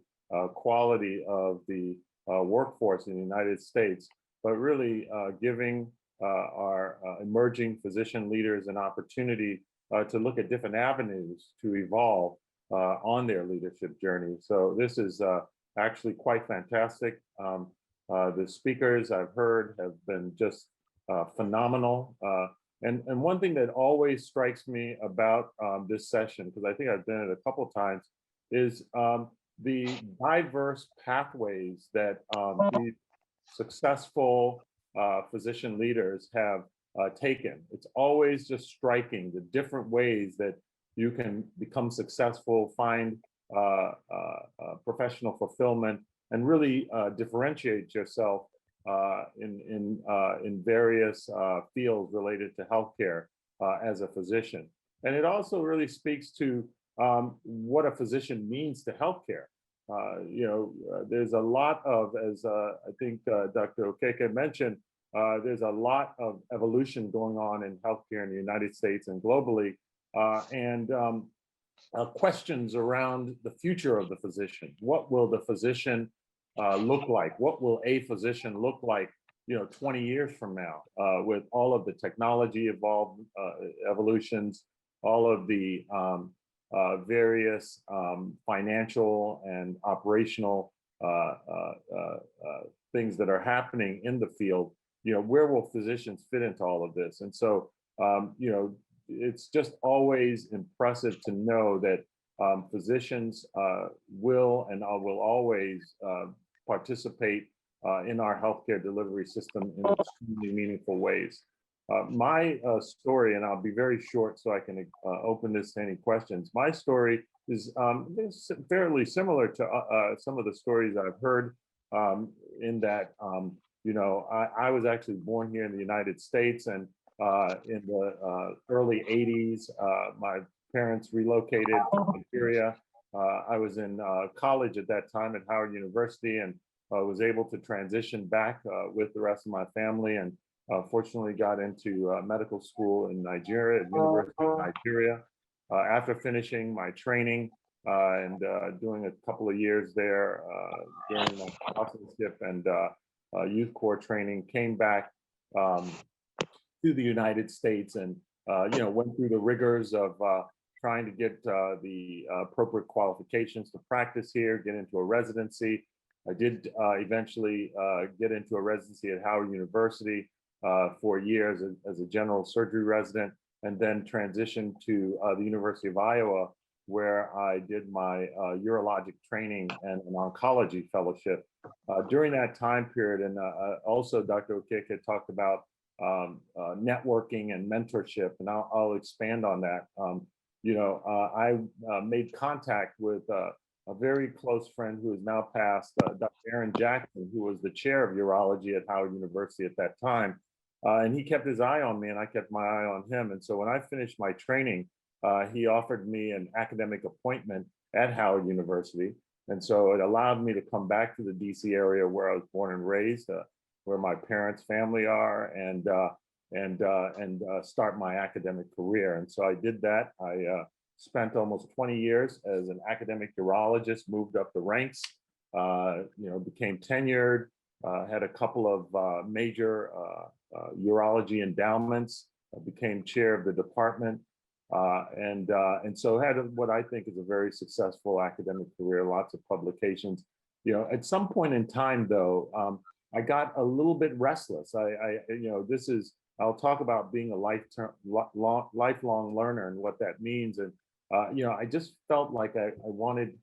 quality of the workforce in the United States, but really giving our emerging physician leaders an opportunity to look at different avenues to evolve on their leadership journey. So this is actually quite fantastic. The speakers I've heard have been just phenomenal. And one thing that always strikes me about this session, because I think I've been it a couple of times, is the diverse pathways that these successful physician leaders have taken. It's always just striking the different ways that you can become successful, find professional fulfillment, and really differentiate yourself in various fields related to healthcare as a physician. And it also really speaks to what a physician means to healthcare. There's a lot of, as I think Dr. Okeke mentioned, there's a lot of evolution going on in healthcare in the United States and globally, and questions around the future of the physician. What will the physician look like? What will a physician look like, 20 years from now, with all of the technology evolutions, all of the various financial and operational things that are happening in the field? Where will physicians fit into all of this? And so, it's just always impressive to know that physicians will always participate in our healthcare delivery system in extremely meaningful ways. My story, and I'll be very short so I can open this to any questions. My story is fairly similar to some of the stories I've heard, in that, I was actually born here in the United States, and in the early 80s, my parents relocated to Nigeria. I was in college at that time at Howard University, and was able to transition back with the rest of my family, and fortunately got into medical school in Nigeria, at University of Nigeria. After finishing my training and doing a couple of years there during my apostleship and youth corps training, came back to the United States, and went through the rigors of trying to get the appropriate qualifications to practice here, get into a residency. I did eventually get into a residency at Howard University for years as a general surgery resident, and then transitioned to the University of Iowa, where I did my urologic training and an oncology fellowship. During that time period, and also Dr. Okeke talked about networking and mentorship, and I'll expand on that. I made contact with a very close friend who is now passed, Dr. Aaron Jackson, who was the chair of urology at Howard University at that time. And he kept his eye on me, and I kept my eye on him. And so when I finished my training, he offered me an academic appointment at Howard University. And so it allowed me to come back to the DC area where I was born and raised, where my parents' family are, and start my academic career. And so I did that. I spent almost 20 years as an academic urologist, moved up the ranks, became tenured, had a couple of major urology endowments, became chair of the department, and so had what I think is a very successful academic career, lots of publications. At some point in time, though, I got a little bit restless. I'll talk about being a lifelong learner and what that means. And, I just felt like I wanted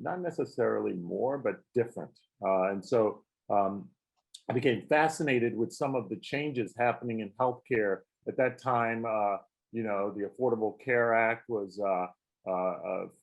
not necessarily more, but different. And so I became fascinated with some of the changes happening in healthcare. At that time, the Affordable Care Act was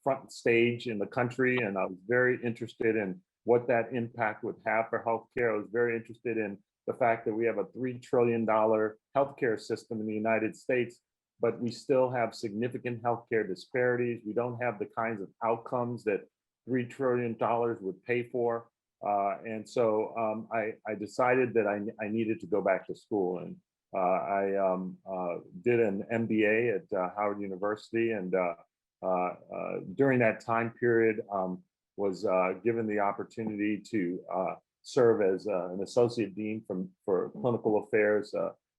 front stage in the country, and I was very interested in what that impact would have for healthcare. I was very interested in the fact that we have a $3 trillion healthcare system in the United States, but we still have significant healthcare disparities. We don't have the kinds of outcomes that $3 trillion would pay for. And so I decided that I needed to go back to school. And I did an MBA at Howard University. And during that time period, was given the opportunity to serve as an associate dean for clinical affairs,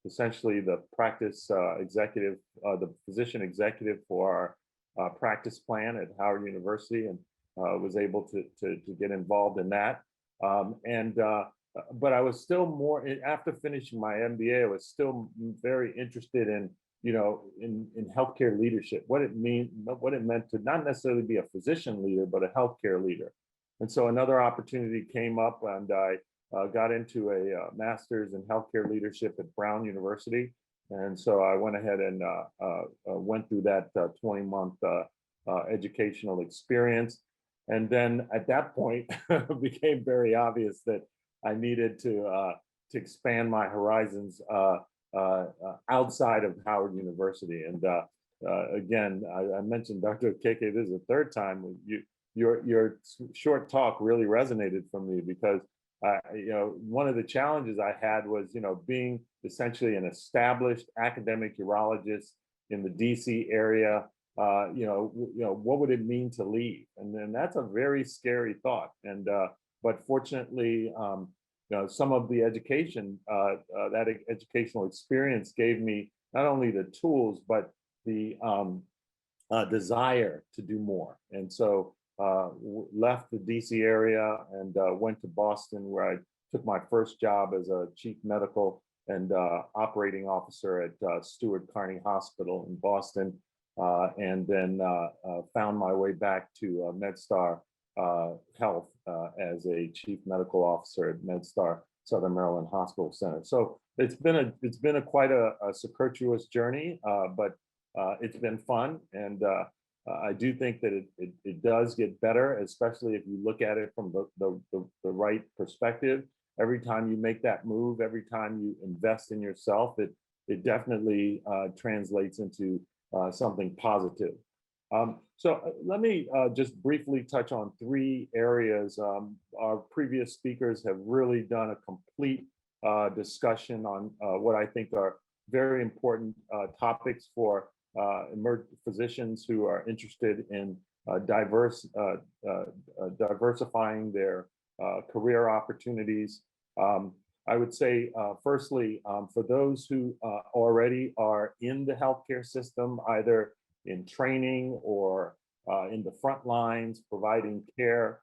essentially the practice executive, the physician executive for our practice plan at Howard University, and was able to get involved in that. But I was still more, after finishing my MBA, I was still very interested in healthcare leadership, what it meant to not necessarily be a physician leader, but a healthcare leader. And so another opportunity came up, and I got into a master's in healthcare leadership at Brown University. And so I went ahead and went through that 20-month educational experience. And then at that point, it became very obvious that I needed to expand my horizons outside of Howard University. And again, I mentioned Dr. Okeke, this is the third time. Your short talk really resonated for me because one of the challenges I had was being essentially an established academic urologist in the DC area. What would it mean to leave? And then that's a very scary thought. And but fortunately, some of the education, that educational experience gave me not only the tools, but the desire to do more. And so left the DC area and went to Boston, where I took my first job as a chief medical and operating officer at Stewart Carney Hospital in Boston, and then found my way back to MedStar Health as a chief medical officer at MedStar Southern Maryland Hospital Center. So it's been a quite a circuitous journey, but it's been fun, and I do think that it does get better, especially if you look at it from the right perspective. Every time you make that move, every time you invest in yourself, it definitely translates into something positive. So let me just briefly touch on 3 areas. Our previous speakers have really done a complete discussion on what I think are very important topics for physicians who are interested in diversifying their career opportunities. I would say, firstly, for those who already are in the healthcare system, either in training or in the front lines providing care,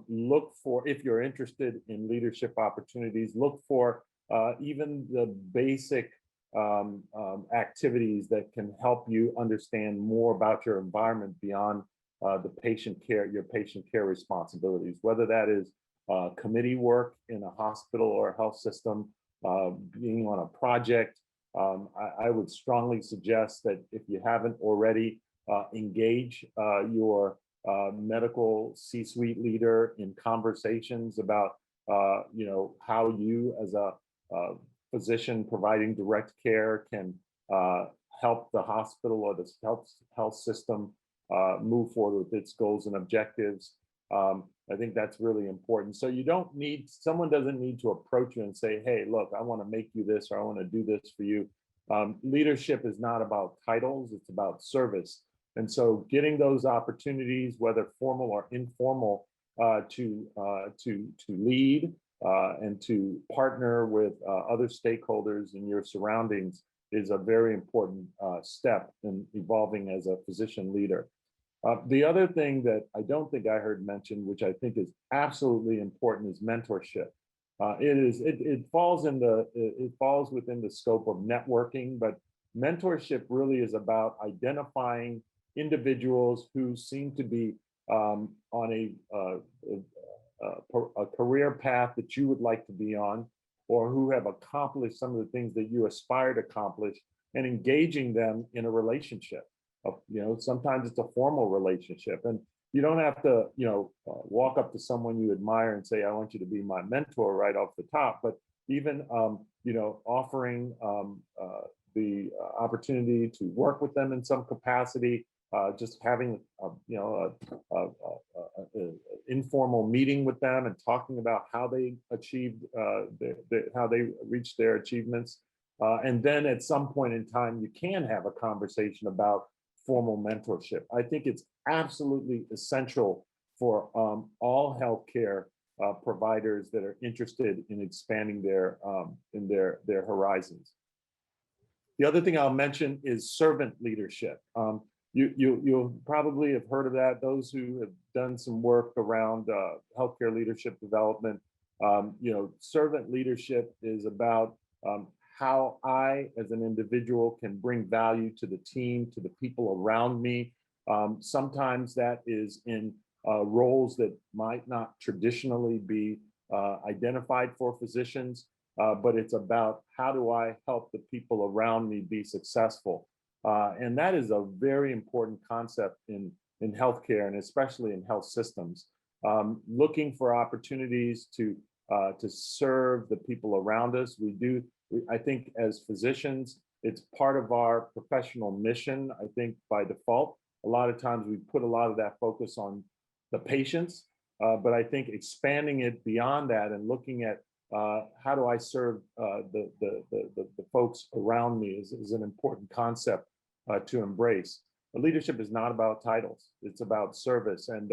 look for, if you're interested in leadership opportunities, look for even the basic activities that can help you understand more about your environment beyond the patient care, your patient care responsibilities, whether that is committee work in a hospital or a health system, being on a project. I would strongly suggest that if you haven't already, engage your medical C-suite leader in conversations about how you as a physician providing direct care can help the hospital or the health system move forward with its goals and objectives. I think that's really important. So you don't need, someone doesn't need to approach you and say, hey, look, I want to make you this, or I want to do this for you. Leadership is not about titles, it's about service. And so getting those opportunities, whether formal or informal, to lead and to partner with other stakeholders in your surroundings is a very important step in evolving as a physician leader. The other thing that I don't think I heard mentioned, which I think is absolutely important, is mentorship. It falls within the scope of networking, but mentorship really is about identifying individuals who seem to be on a career path that you would like to be on, or who have accomplished some of the things that you aspire to accomplish, and engaging them in a relationship. Sometimes it's a formal relationship, and you don't have to, walk up to someone you admire and say, I want you to be my mentor right off the top, but even, offering the opportunity to work with them in some capacity, just having, informal meeting with them and talking about how they achieved, how they reached their achievements. And then at some point in time, you can have a conversation about formal mentorship. I think it's absolutely essential for all healthcare providers that are interested in expanding their horizons. The other thing I'll mention is servant leadership. You'll probably have heard of that. Those who have done some work around healthcare leadership development, servant leadership is about how I, as an individual, can bring value to the team, to the people around me. Sometimes that is in roles that might not traditionally be identified for physicians, but it's about how do I help the people around me be successful. And that is a very important concept in healthcare, and especially in health systems. Looking for opportunities to to serve the people around us. I think as physicians, it's part of our professional mission, I think by default. A lot of times we put a lot of that focus on the patients, but I think expanding it beyond that and looking at how do I serve the folks around me is an important concept to embrace. But leadership is not about titles. It's about service and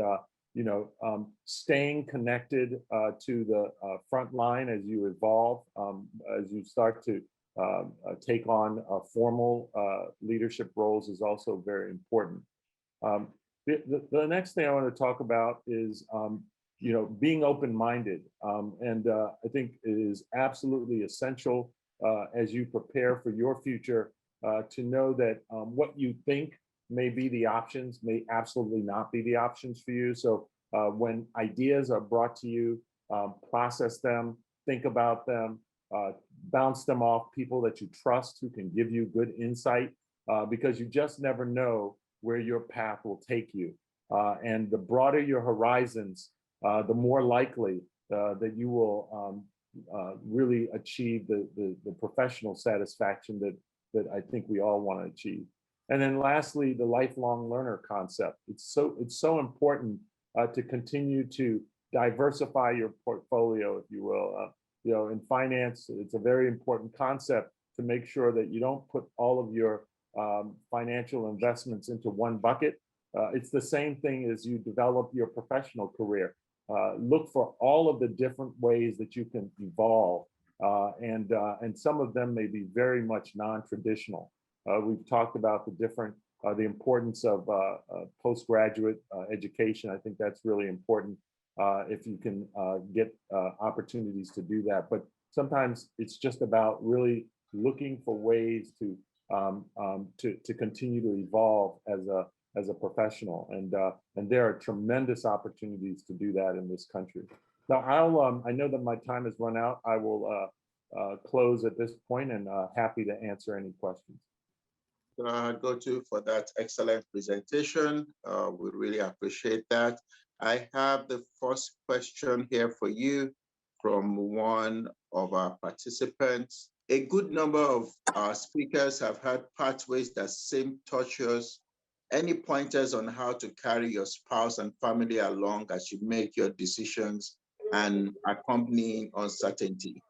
staying connected to the front line as you evolve, as you start to take on formal leadership roles is also very important. The next thing I want to talk about is being open-minded, and I think it is absolutely essential as you prepare for your future to know that what you think may be the options may absolutely not be the options for you. So when ideas are brought to you, process them, think about them, bounce them off people that you trust who can give you good insight, because you just never know where your path will take you. And the broader your horizons, the more likely that you will really achieve the professional satisfaction that I think we all want to achieve. And then lastly, the lifelong learner concept. It's so important to continue to diversify your portfolio, if you will. In finance, it's a very important concept to make sure that you don't put all of your financial investments into one bucket. It's the same thing as you develop your professional career. Look for all of the different ways that you can evolve, and some of them may be very much non-traditional. We've talked about the importance of postgraduate education. I think that's really important if you can get opportunities to do that. But sometimes it's just about really looking for ways to continue to evolve as a professional, and there are tremendous opportunities to do that in this country. Now, I know that my time has run out. I will close at this point and happy to answer any questions. Ahaghotu, for that excellent presentation. We really appreciate that. I have the first question here for you from one of our participants. A good number of our speakers have had pathways that seem tortuous. Any pointers on how to carry your spouse and family along as you make your decisions and accompanying uncertainty?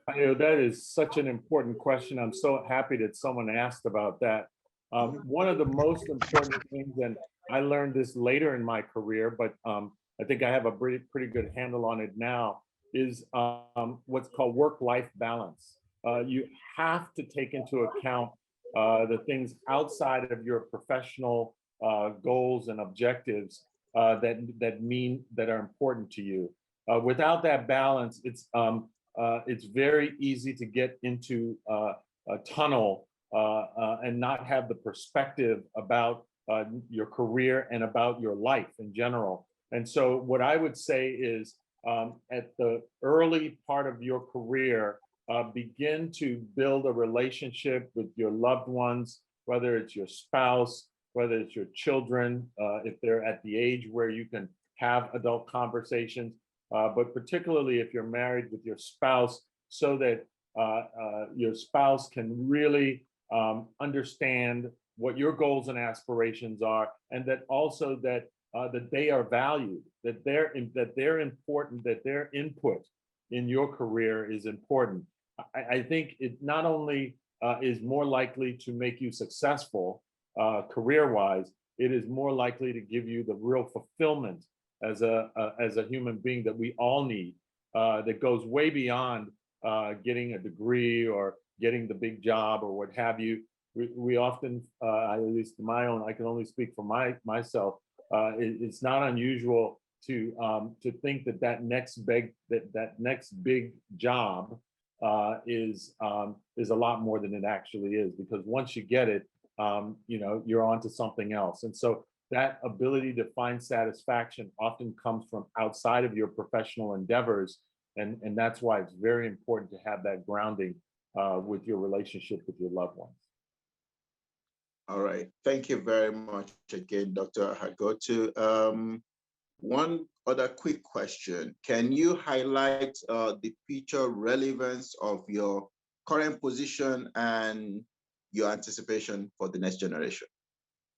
That is such an important question. I'm so happy that someone asked about that. One of the most important things, and I learned this later in my career, but I think I have a pretty good handle on it now, is what's called work-life balance. You have to take into account the things outside of your professional goals and objectives that are important to you. Without that balance, it's very easy to get into a tunnel and not have the perspective about your career and about your life in general. And so what I would say is at the early part of your career, begin to build a relationship with your loved ones, whether it's your spouse, whether it's your children, if they're at the age where you can have adult conversations, but particularly if you're married with your spouse, so that your spouse can really understand what your goals and aspirations are, and that also that they are valued, that they're important, that their input in your career is important. I think it not only is more likely to make you successful career-wise, it is more likely to give you the real fulfillment as a human being that we all need, that goes way beyond getting a degree or getting the big job or what have you. We often, at least I can only speak for myself. It's not unusual to think that next big job is a lot more than it actually is, because once you get it, you're on to something else. And so that ability to find satisfaction often comes from outside of your professional endeavors. And that's why it's very important to have that grounding with your relationship with your loved ones. All right. Thank you very much again, Dr. Ahaghotu. One other quick question. Can you highlight the future relevance of your current position and your anticipation for the next generation?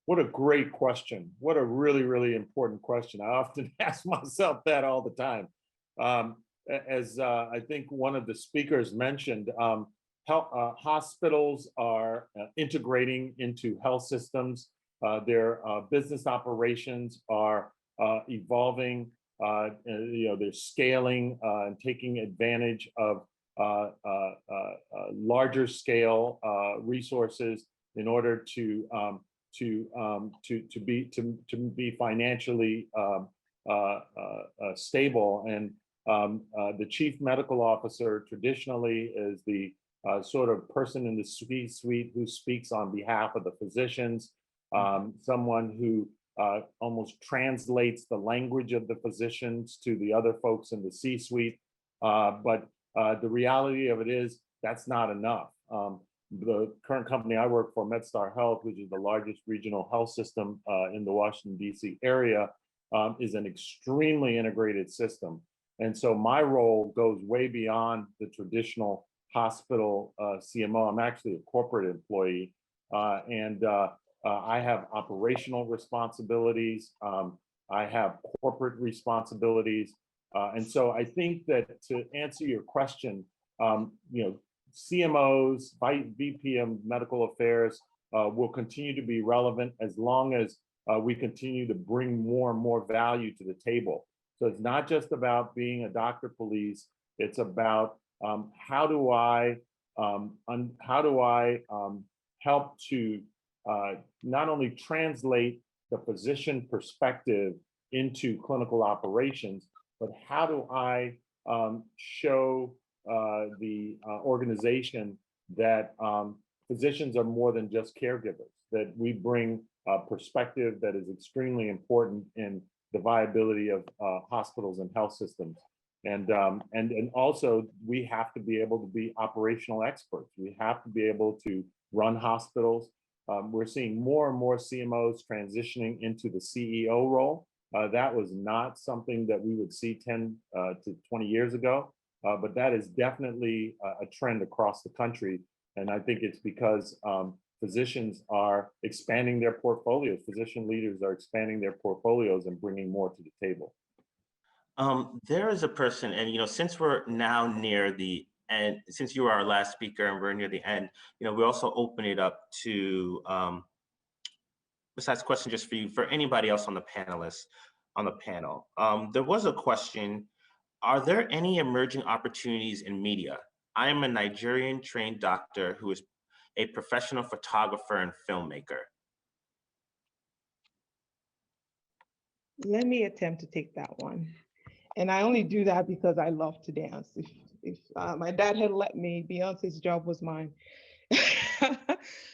What a great question. What a really, really important question. I often ask myself that all the time. As I think one of the speakers mentioned, hospitals are integrating into health systems. Their business operations are evolving. They're scaling and taking advantage of larger scale resources in order to be financially stable. And the chief medical officer traditionally is the sort of person in the C-suite who speaks on behalf of the physicians, someone who almost translates the language of the physicians to the other folks in the C-suite. But the reality of it is that's not enough. The current company I work for, MedStar Health, which is the largest regional health system in the Washington, D.C. area, is an extremely integrated system. And so my role goes way beyond the traditional hospital CMO. I'm actually a corporate employee, and I have operational responsibilities. I have corporate responsibilities. And so I think that to answer your question, CMOs, VP of Medical Affairs will continue to be relevant as long as we continue to bring more and more value to the table. So it's not just about being a doctor police. It's about how do I help to not only translate the physician perspective into clinical operations, but how do I show the organization that physicians are more than just caregivers, that we bring a perspective that is extremely important in the viability of hospitals and health systems. And also we have to be able to be operational experts. We have to be able to run hospitals. We're seeing more and more CMOs transitioning into the CEO role. That was not something that we would see 10 to 20 years ago, but that is definitely a trend across the country. And I think it's because physicians are expanding their portfolios. Physician leaders are expanding their portfolios and bringing more to the table. There is a person, and since we're now near the end, since you were our last speaker and we're near the end, we also open it up to, besides question just for you, for anybody else on the panel. There was a question, are there any emerging opportunities in media? I am a Nigerian trained doctor who is a professional photographer and filmmaker. Let me attempt to take that one. And I only do that because I love to dance. If my dad had let me, Beyonce's job was mine.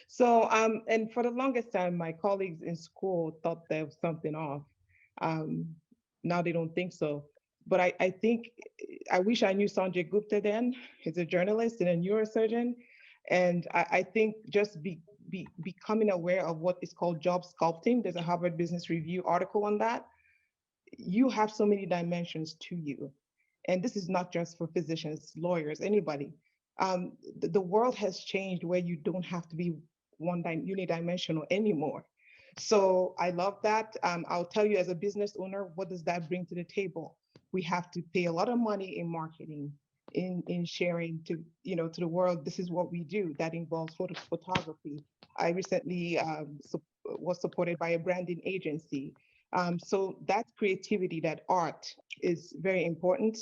So, and for the longest time, my colleagues in school thought there was something off. Now they don't think so. But I think, I wish I knew Sanjay Gupta then. He's a journalist and a neurosurgeon. And I think just becoming aware of what is called job sculpting. There's a Harvard Business Review article on that. You have so many dimensions to you. And this is not just for physicians, lawyers, anybody. The world has changed where you don't have to be unidimensional anymore. So I love that. I'll tell you as a business owner, what does that bring to the table? We have to pay a lot of money in marketing, in sharing to the world. This is what we do. That involves photography. I recently was supported by a branding agency. So that creativity, that art is very important.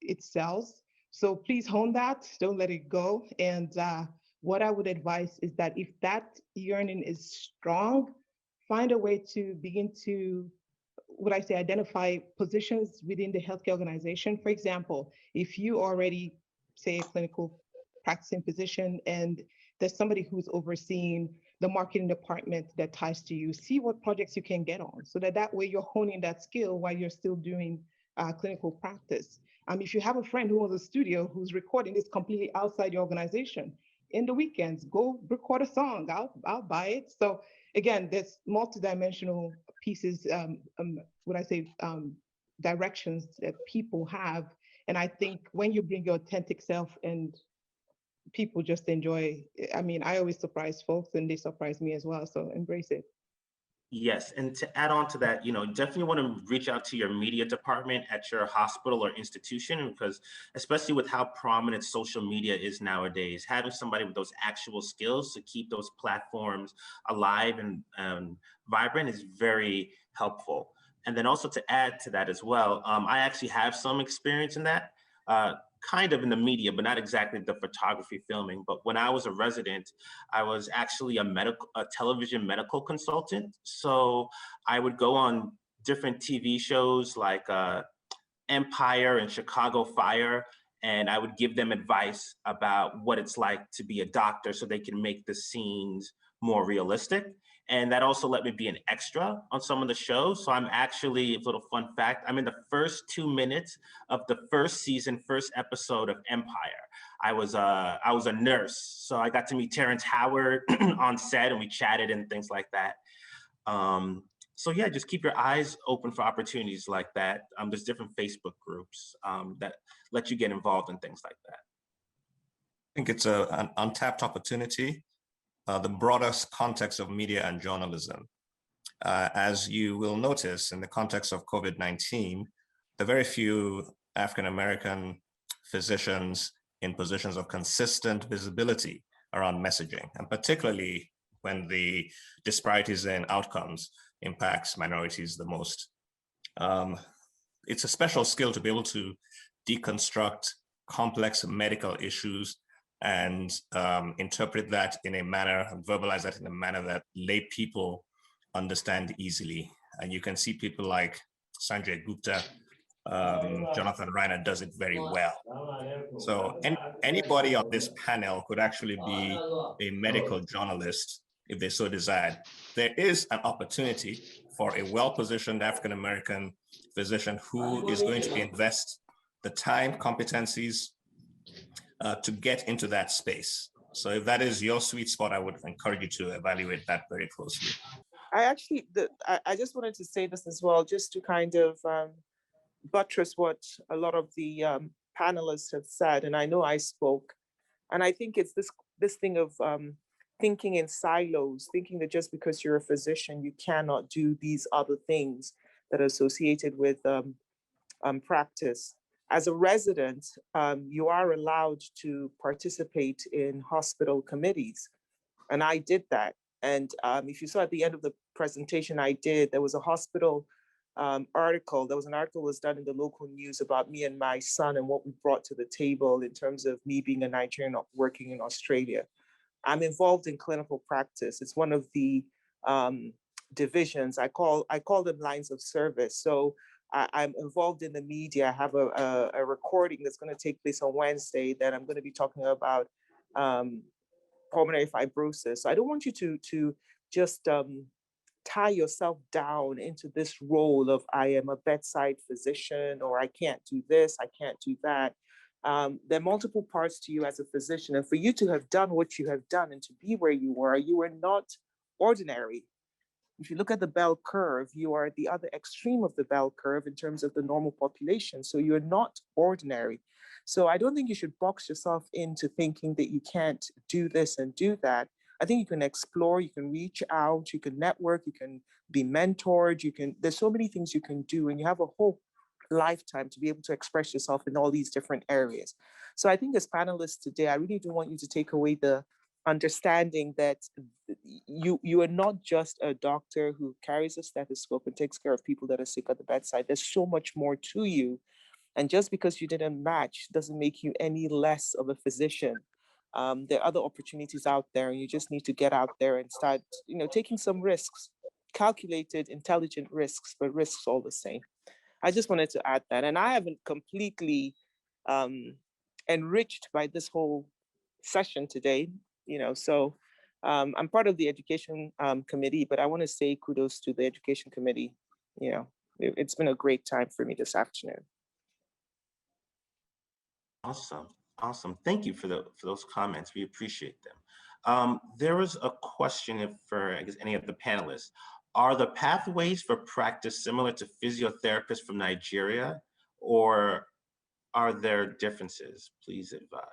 It sells. So please hone that, don't let it go. And what I would advise is that if that yearning is strong, find a way to begin to, identify positions within the healthcare organization. For example, if you already, say, a clinical practicing physician and there's somebody who's overseeing the marketing department that ties to you, see what projects you can get on so that way you're honing that skill while you're still doing clinical practice. If you have a friend who owns a studio who's recording this completely outside your organization, in the weekends, go record a song. I'll buy it. So again, there's multidimensional pieces, directions that people have. And I think when you bring your authentic self and people just enjoy, I mean, I always surprise folks and they surprise me as well. So embrace it. Yes, and to add on to that, definitely want to reach out to your media department at your hospital or institution, because especially with how prominent social media is nowadays, having somebody with those actual skills to keep those platforms alive and vibrant is very helpful. And then also to add to that as well, I actually have some experience in that. Kind of in the media, but not exactly the photography filming. But when I was a resident, I was actually a television medical consultant. So I would go on different TV shows like Empire and Chicago Fire, and I would give them advice about what it's like to be a doctor so they can make the scenes more realistic. And that also let me be an extra on some of the shows. So I'm actually, a little fun fact, I'm in the first 2 minutes of the first season, first episode of Empire. I was a nurse. So I got to meet Terrence Howard on set and we chatted and things like that. So yeah, just keep your eyes open for opportunities like that. There's different Facebook groups that let you get involved in things like that. I think it's an untapped opportunity. The broader context of media and journalism. As you will notice in the context of COVID-19, there are very few African-American physicians in positions of consistent visibility around messaging, and particularly when the disparities in outcomes impacts minorities the most. It's a special skill to be able to deconstruct complex medical issues and interpret that in a manner, verbalize that in a manner that lay people understand easily. And you can see people like Sanjay Gupta, Jonathan Reiner does it very well. So anybody on this panel could actually be a medical journalist if they so desired. There is an opportunity for a well-positioned African-American physician who is going to invest the time, competencies, to get into that space. So if that is your sweet spot, I would encourage you to evaluate that very closely. I just wanted to say this as well, just to kind of buttress what a lot of the panelists have said, and I know I spoke, and I think it's this thing of thinking in silos, thinking that just because you're a physician, you cannot do these other things that are associated with practice. As a resident, you are allowed to participate in hospital committees. And I did that. And if you saw at the end of the presentation I did, there was a hospital article. There was an article that was done in the local news about me and my son and what we brought to the table in terms of me being a Nigerian working in Australia. I'm involved in clinical practice. It's one of the divisions. I call them lines of service. So I'm involved in the media. I have a recording that's going to take place on Wednesday that I'm going to be talking about pulmonary fibrosis. So I don't want you to just tie yourself down into this role of I am a bedside physician, or I can't do this, I can't do that. There are multiple parts to you as a physician, and for you to have done what you have done and to be where you were not ordinary. If you look at the bell curve, you are at the other extreme of the bell curve in terms of the normal population. So you're not ordinary. So I don't think you should box yourself into thinking that you can't do this and do that. I think you can explore, you can reach out, you can network, you can be mentored, there's so many things you can do, and you have a whole lifetime to be able to express yourself in all these different areas. So I think as panelists today, I really do want you to take away the understanding that you are not just a doctor who carries a stethoscope and takes care of people that are sick at the bedside. There's so much more to you. And just because you didn't match doesn't make you any less of a physician. There are other opportunities out there, and you just need to get out there and start, taking some risks, calculated, intelligent risks, but risks all the same. I just wanted to add that. And I haven't completely enriched by this whole session today, so I'm part of the education committee, but I want to say kudos to the education committee. It's been a great time for me this afternoon. Awesome. Awesome. Thank you for those comments. We appreciate them. There was a question for, I guess, any of the panelists. Are the pathways for practice similar to physiotherapists from Nigeria, or are there differences? Please advise.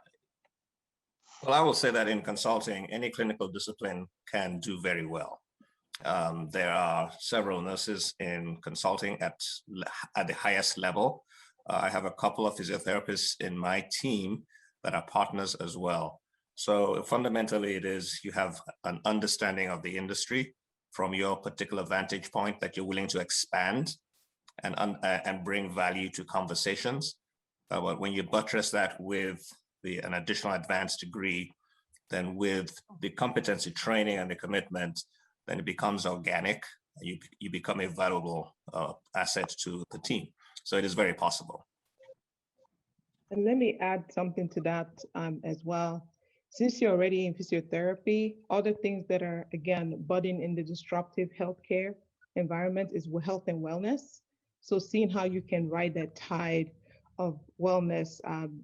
Well, I will say that in consulting, any clinical discipline can do very well. There are several nurses in consulting at the highest level. I have a couple of physiotherapists in my team that are partners as well. So fundamentally, it is you have an understanding of the industry from your particular vantage point that you're willing to expand and bring value to conversations. But when you buttress that with an additional advanced degree, then with the competency training and the commitment, then it becomes organic. You become a valuable asset to the team. So it is very possible. And let me add something to that as well. Since you're already in physiotherapy, other things that are, again, budding in the disruptive healthcare environment is health and wellness. So seeing how you can ride that tide of wellness,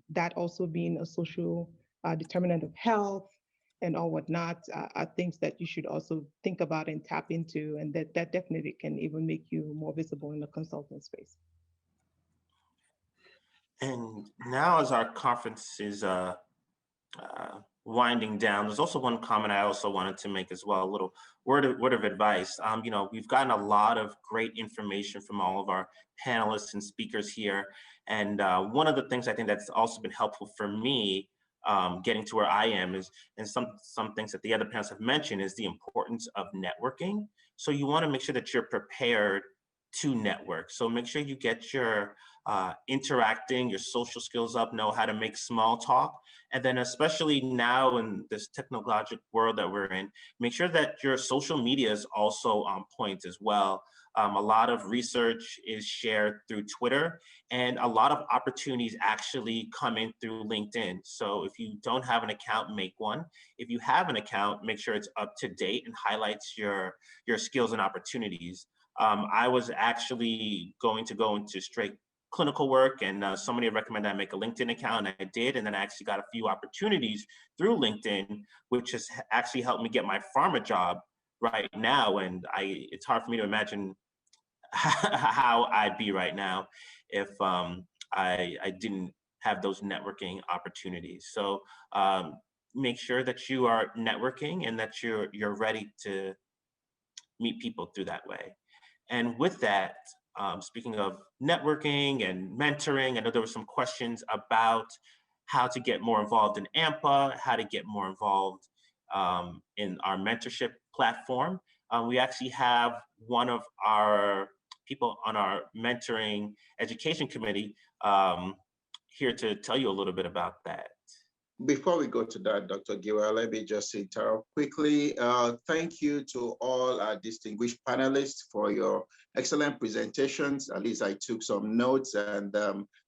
that also being a social determinant of health and all whatnot, are things that you should also think about and tap into, and that definitely can even make you more visible in the consulting space. And now, as our conference is winding down, there's also one comment I also wanted to make as well, a little word of advice. You know, we've gotten a lot of great information from all of our panelists and speakers here. And one of the things I think that's also been helpful for me getting to where I am is, and some things that the other panelists have mentioned, is the importance of networking. So you want to make sure that you're prepared to network. So make sure you get your interacting, your social skills up, know how to make small talk. And then especially now in this technological world that we're in, make sure that your social media is also on point as well. A lot of research is shared through Twitter, and a lot of opportunities actually come in through LinkedIn. So if you don't have an account, make one. If you have an account, make sure it's up to date and highlights your skills and opportunities. I was actually going to go into straight clinical work, and somebody recommended I make a LinkedIn account, and I did, and then I actually got a few opportunities through LinkedIn, which has actually helped me get my pharma job right now. And it's hard for me to imagine how I'd be right now if I didn't have those networking opportunities. So make sure that you are networking and that you're ready to meet people through that way. And with that, speaking of networking and mentoring, I know there were some questions about how to get more involved in ANPA, how to get more involved in our mentorship platform. We actually have one of our people on our mentoring education committee here to tell you a little bit about that. Before we go to that, Dr. Giwa, let me just interrupt quickly. Thank you to all our distinguished panelists for your excellent presentations. At least I took some notes, and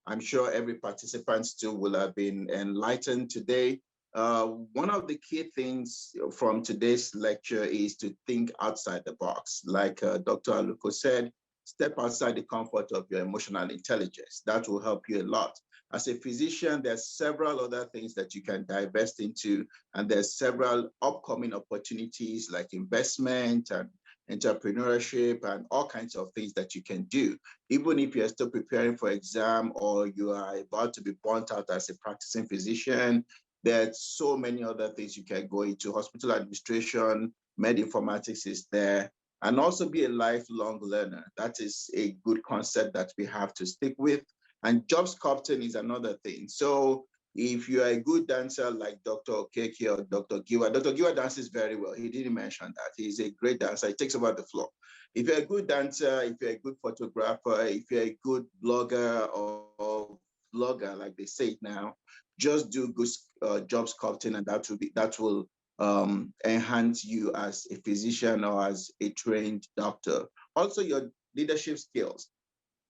I'm sure every participant too will have been enlightened today. One of the key things from today's lecture is to think outside the box. Like Dr. Aluko said, step outside the comfort of your emotional intelligence. That will help you a lot. As a physician, there's several other things that you can divest into, and there's several upcoming opportunities like investment and entrepreneurship and all kinds of things that you can do. Even if you're still preparing for exam or you are about to be burnt out as a practicing physician, there's so many other things you can go into. Hospital administration, med informatics is there, and also be a lifelong learner. That is a good concept that we have to stick with. And job sculpting is another thing. So if you are a good dancer like Dr. Okeke or Dr. Giwa dances very well. He didn't mention that. He's a great dancer. He takes over the floor. If you're a good dancer, if you're a good photographer, if you're a good blogger or vlogger, like they say it now, just do good job sculpting, and that will enhance you as a physician or as a trained doctor. Also, your leadership skills.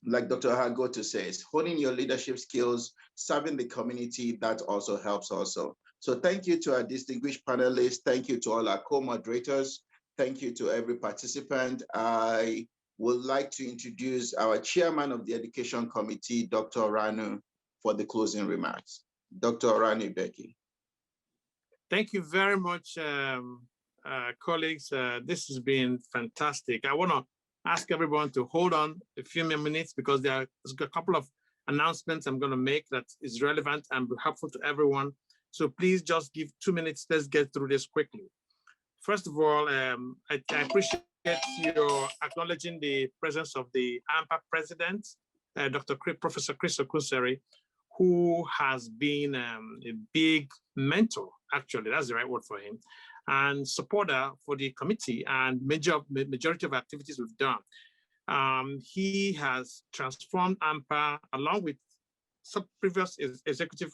Like Dr. Ahaghotu says, honing your leadership skills, serving the community, that also helps also. So thank you to our distinguished panelists. Thank you to all our co-moderators. Thank you to every participant. I would like to introduce our chairman of the Education Committee, Dr. Ranu, for the closing remarks. Dr. Rani Becky. Thank you very much, colleagues. This has been fantastic. I want to ask everyone to hold on a few more minutes because there's a couple of announcements I'm going to make that is relevant and helpful to everyone. So please just give 2 minutes. Let's get through this quickly. First of all, I appreciate your acknowledging the presence of the ANPA president, Professor Chris Okuseri, who has been a big mentor, actually, that's the right word for him, and supporter for the committee and majority of activities we've done. He has transformed ANPA along with some previous executive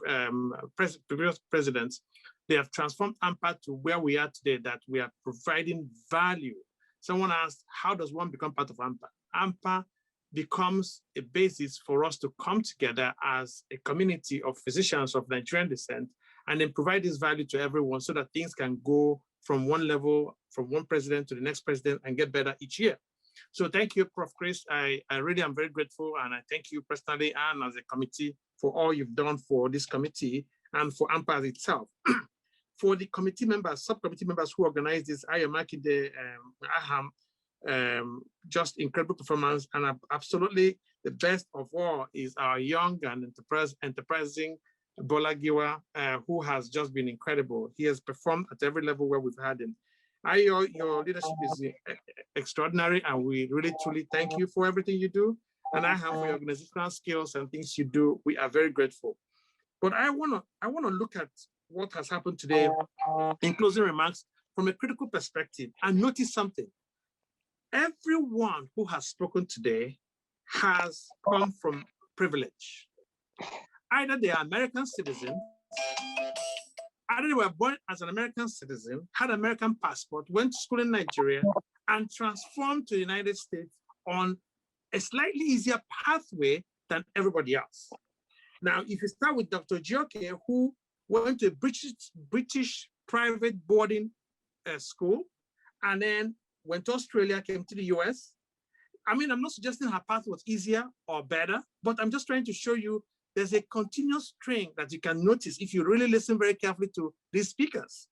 previous presidents. They have transformed ANPA to where we are today, that we are providing value. Someone asked, how does one become part of ANPA? ANPA becomes a basis for us to come together as a community of physicians of Nigerian descent and then provide this value to everyone so that things can go from one level, from one president to the next president and get better each year. So thank you, Prof. Chris. I really am very grateful, and I thank you personally and as a committee for all you've done for this committee and for ANPA itself. For the committee members, subcommittee members who organized this, Ayo Makinde, Aham, just incredible performance, and absolutely the best of all is our young and enterprising Adebola Giwa, who has just been incredible. He has performed at every level where we've had him. Ayo, your leadership is extraordinary, and we really truly thank you for everything you do. And Aham, for your organizational skills and things you do, we are very grateful. But I wanna look at what has happened today in closing remarks from a critical perspective and notice something. Everyone who has spoken today has come from privilege. Either they are American citizens, either they were born as an American citizen, had an American passport, went to school in Nigeria, and transformed to the United States on a slightly easier pathway than everybody else. Now, if you start with Dr. Orjioke, who went to a British private boarding school, and then went to Australia, came to the US. I mean, I'm not suggesting her path was easier or better, but I'm just trying to show you there's a continuous string that you can notice if you really listen very carefully to these speakers.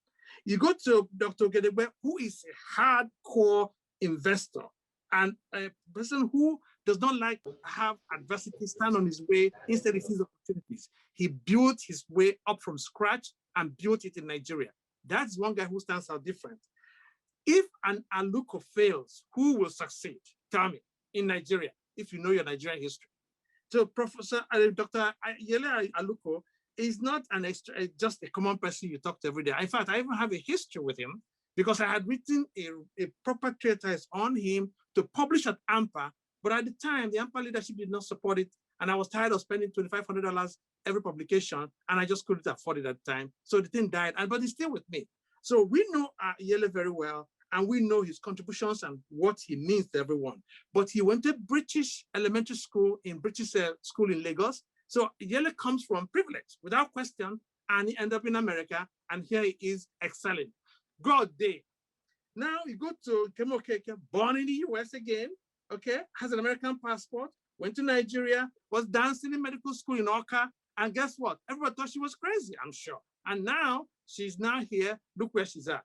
You go to Dr. Ogedegbe, who is a hardcore investor and a person who does not like to have adversity stand on his way, instead he sees opportunities. He built his way up from scratch and built it in Nigeria. That's one guy who stands out different. If an Aluko fails, who will succeed? Tell me, in Nigeria, if you know your Nigerian history. So Dr. Yele Aluko is not just a common person you talk to every day. In fact, I even have a history with him because I had written a proper treatise on him to publish at ANPA, but at the time, the ANPA leadership did not support it, and I was tired of spending $2,500 every publication, and I just couldn't afford it at the time. So the thing died, but he's still with me. So we know Yele very well, and we know his contributions and what he means to everyone. But he went to British elementary school in British school in Lagos. So Yele comes from privilege, without question, and he ended up in America, and here he is excelling. God day. Now you go to Nkem Okeke, born in the US again, okay, has an American passport, went to Nigeria, was dancing in medical school in Oka, and guess what? Everybody thought she was crazy, I'm sure. And now she's now here, look where she's at.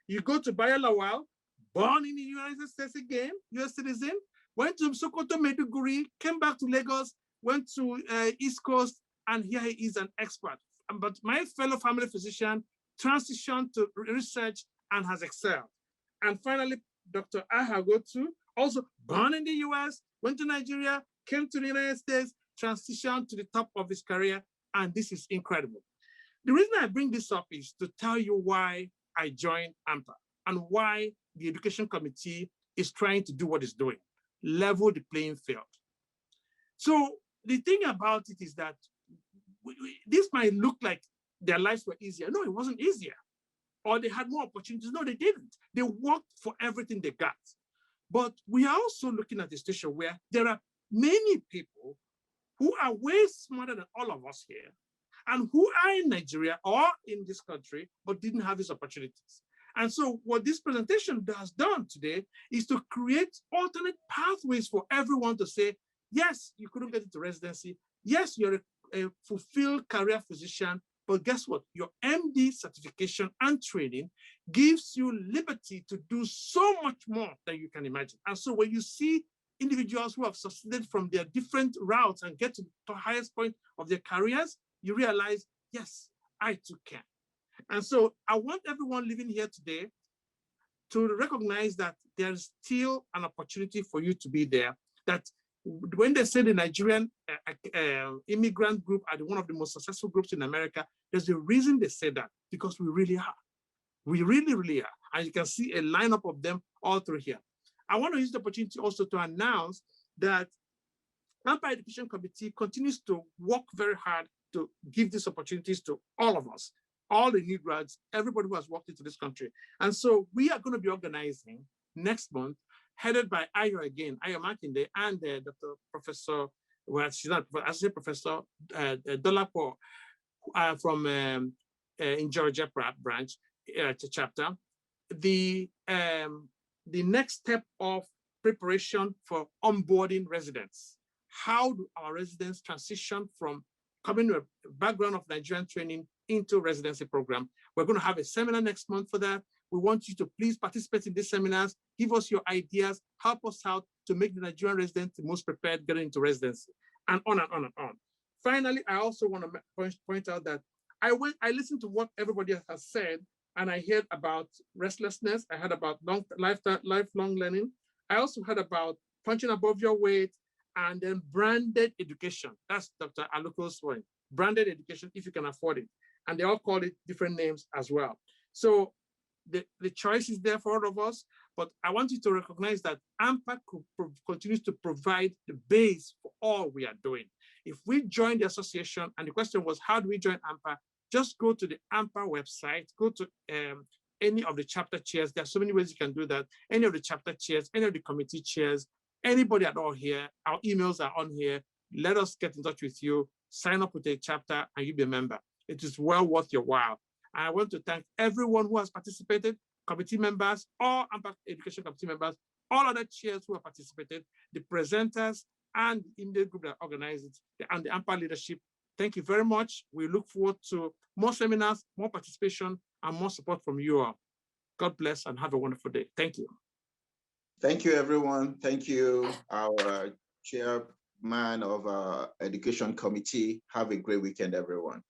You go to Adebayo Lawal, born in the United States again, US citizen, went to Sokoto Maiduguri, came back to Lagos, went to East Coast, and here he is an expert. But my fellow family physician transitioned to research and has excelled. And finally, Dr. Ahaghotu, also born in the US, went to Nigeria, came to the United States, transitioned to the top of his career, and this is incredible. The reason I bring this up is to tell you why I joined ANPA and why the Education Committee is trying to do what it's doing, level the playing field. So the thing about it is that this might look like their lives were easier. No, it wasn't easier. Or they had more opportunities. No, they didn't. They worked for everything they got. But we are also looking at a situation where there are many people who are way smarter than all of us here and who are in Nigeria or in this country, but didn't have these opportunities. And so what this presentation has done today is to create alternate pathways for everyone to say, yes, you couldn't get into residency. Yes, you're a fulfilled career physician, but guess what? Your MD certification and training gives you liberty to do so much more than you can imagine. And so when you see individuals who have succeeded from their different routes and get to the highest point of their careers, you realize, yes, I too can. And so I want everyone living here today to recognize that there's still an opportunity for you to be there. That when they say the Nigerian immigrant group are one of the most successful groups in America, there's a reason they say that, because we really are. We really, really are. And you can see a lineup of them all through here. I want to use the opportunity also to announce that ANPA Education Committee continues to work very hard to give these opportunities to all of us, all the new grads, everybody who has walked into this country. And so we are going to be organizing next month, headed by Ayo again, Ayo Makinde, and Dr. Professor, well, she's not Associate Professor Dolapo from in Georgia branch chapter. The next step of preparation for onboarding residents. How do our residents transition from coming with a background of Nigerian training into residency program? We're going to have a seminar next month for that. We want you to please participate in these seminars, give us your ideas, help us out to make the Nigerian resident the most prepared getting into residency, and on and on and on. Finally, I also want to point out that I listened to what everybody has said, and I heard about restlessness. I heard about lifelong learning. I also heard about punching above your weight, and then branded education. That's Dr. Aluko's point. Branded education, if you can afford it. And they all call it different names as well. So the choice is there for all of us, but I want you to recognize that ANPA continues to provide the base for all we are doing. If we join the association, and the question was, how do we join ANPA? Just go to the ANPA website, go to any of the chapter chairs. There are so many ways you can do that. Any of the chapter chairs, any of the committee chairs, anybody at all here, our emails are on here. Let us get in touch with you, sign up with a chapter, and you be a member. It is well worth your while. And I want to thank everyone who has participated, committee members, all ANPA Education Committee members, all other chairs who have participated, the presenters, and in the group that organized it, and the ANPA leadership. Thank you very much. We look forward to more seminars, more participation, and more support from you all. God bless and have a wonderful day. Thank you. Thank you, everyone. Thank you, our chairman of our education committee. Have a great weekend, everyone.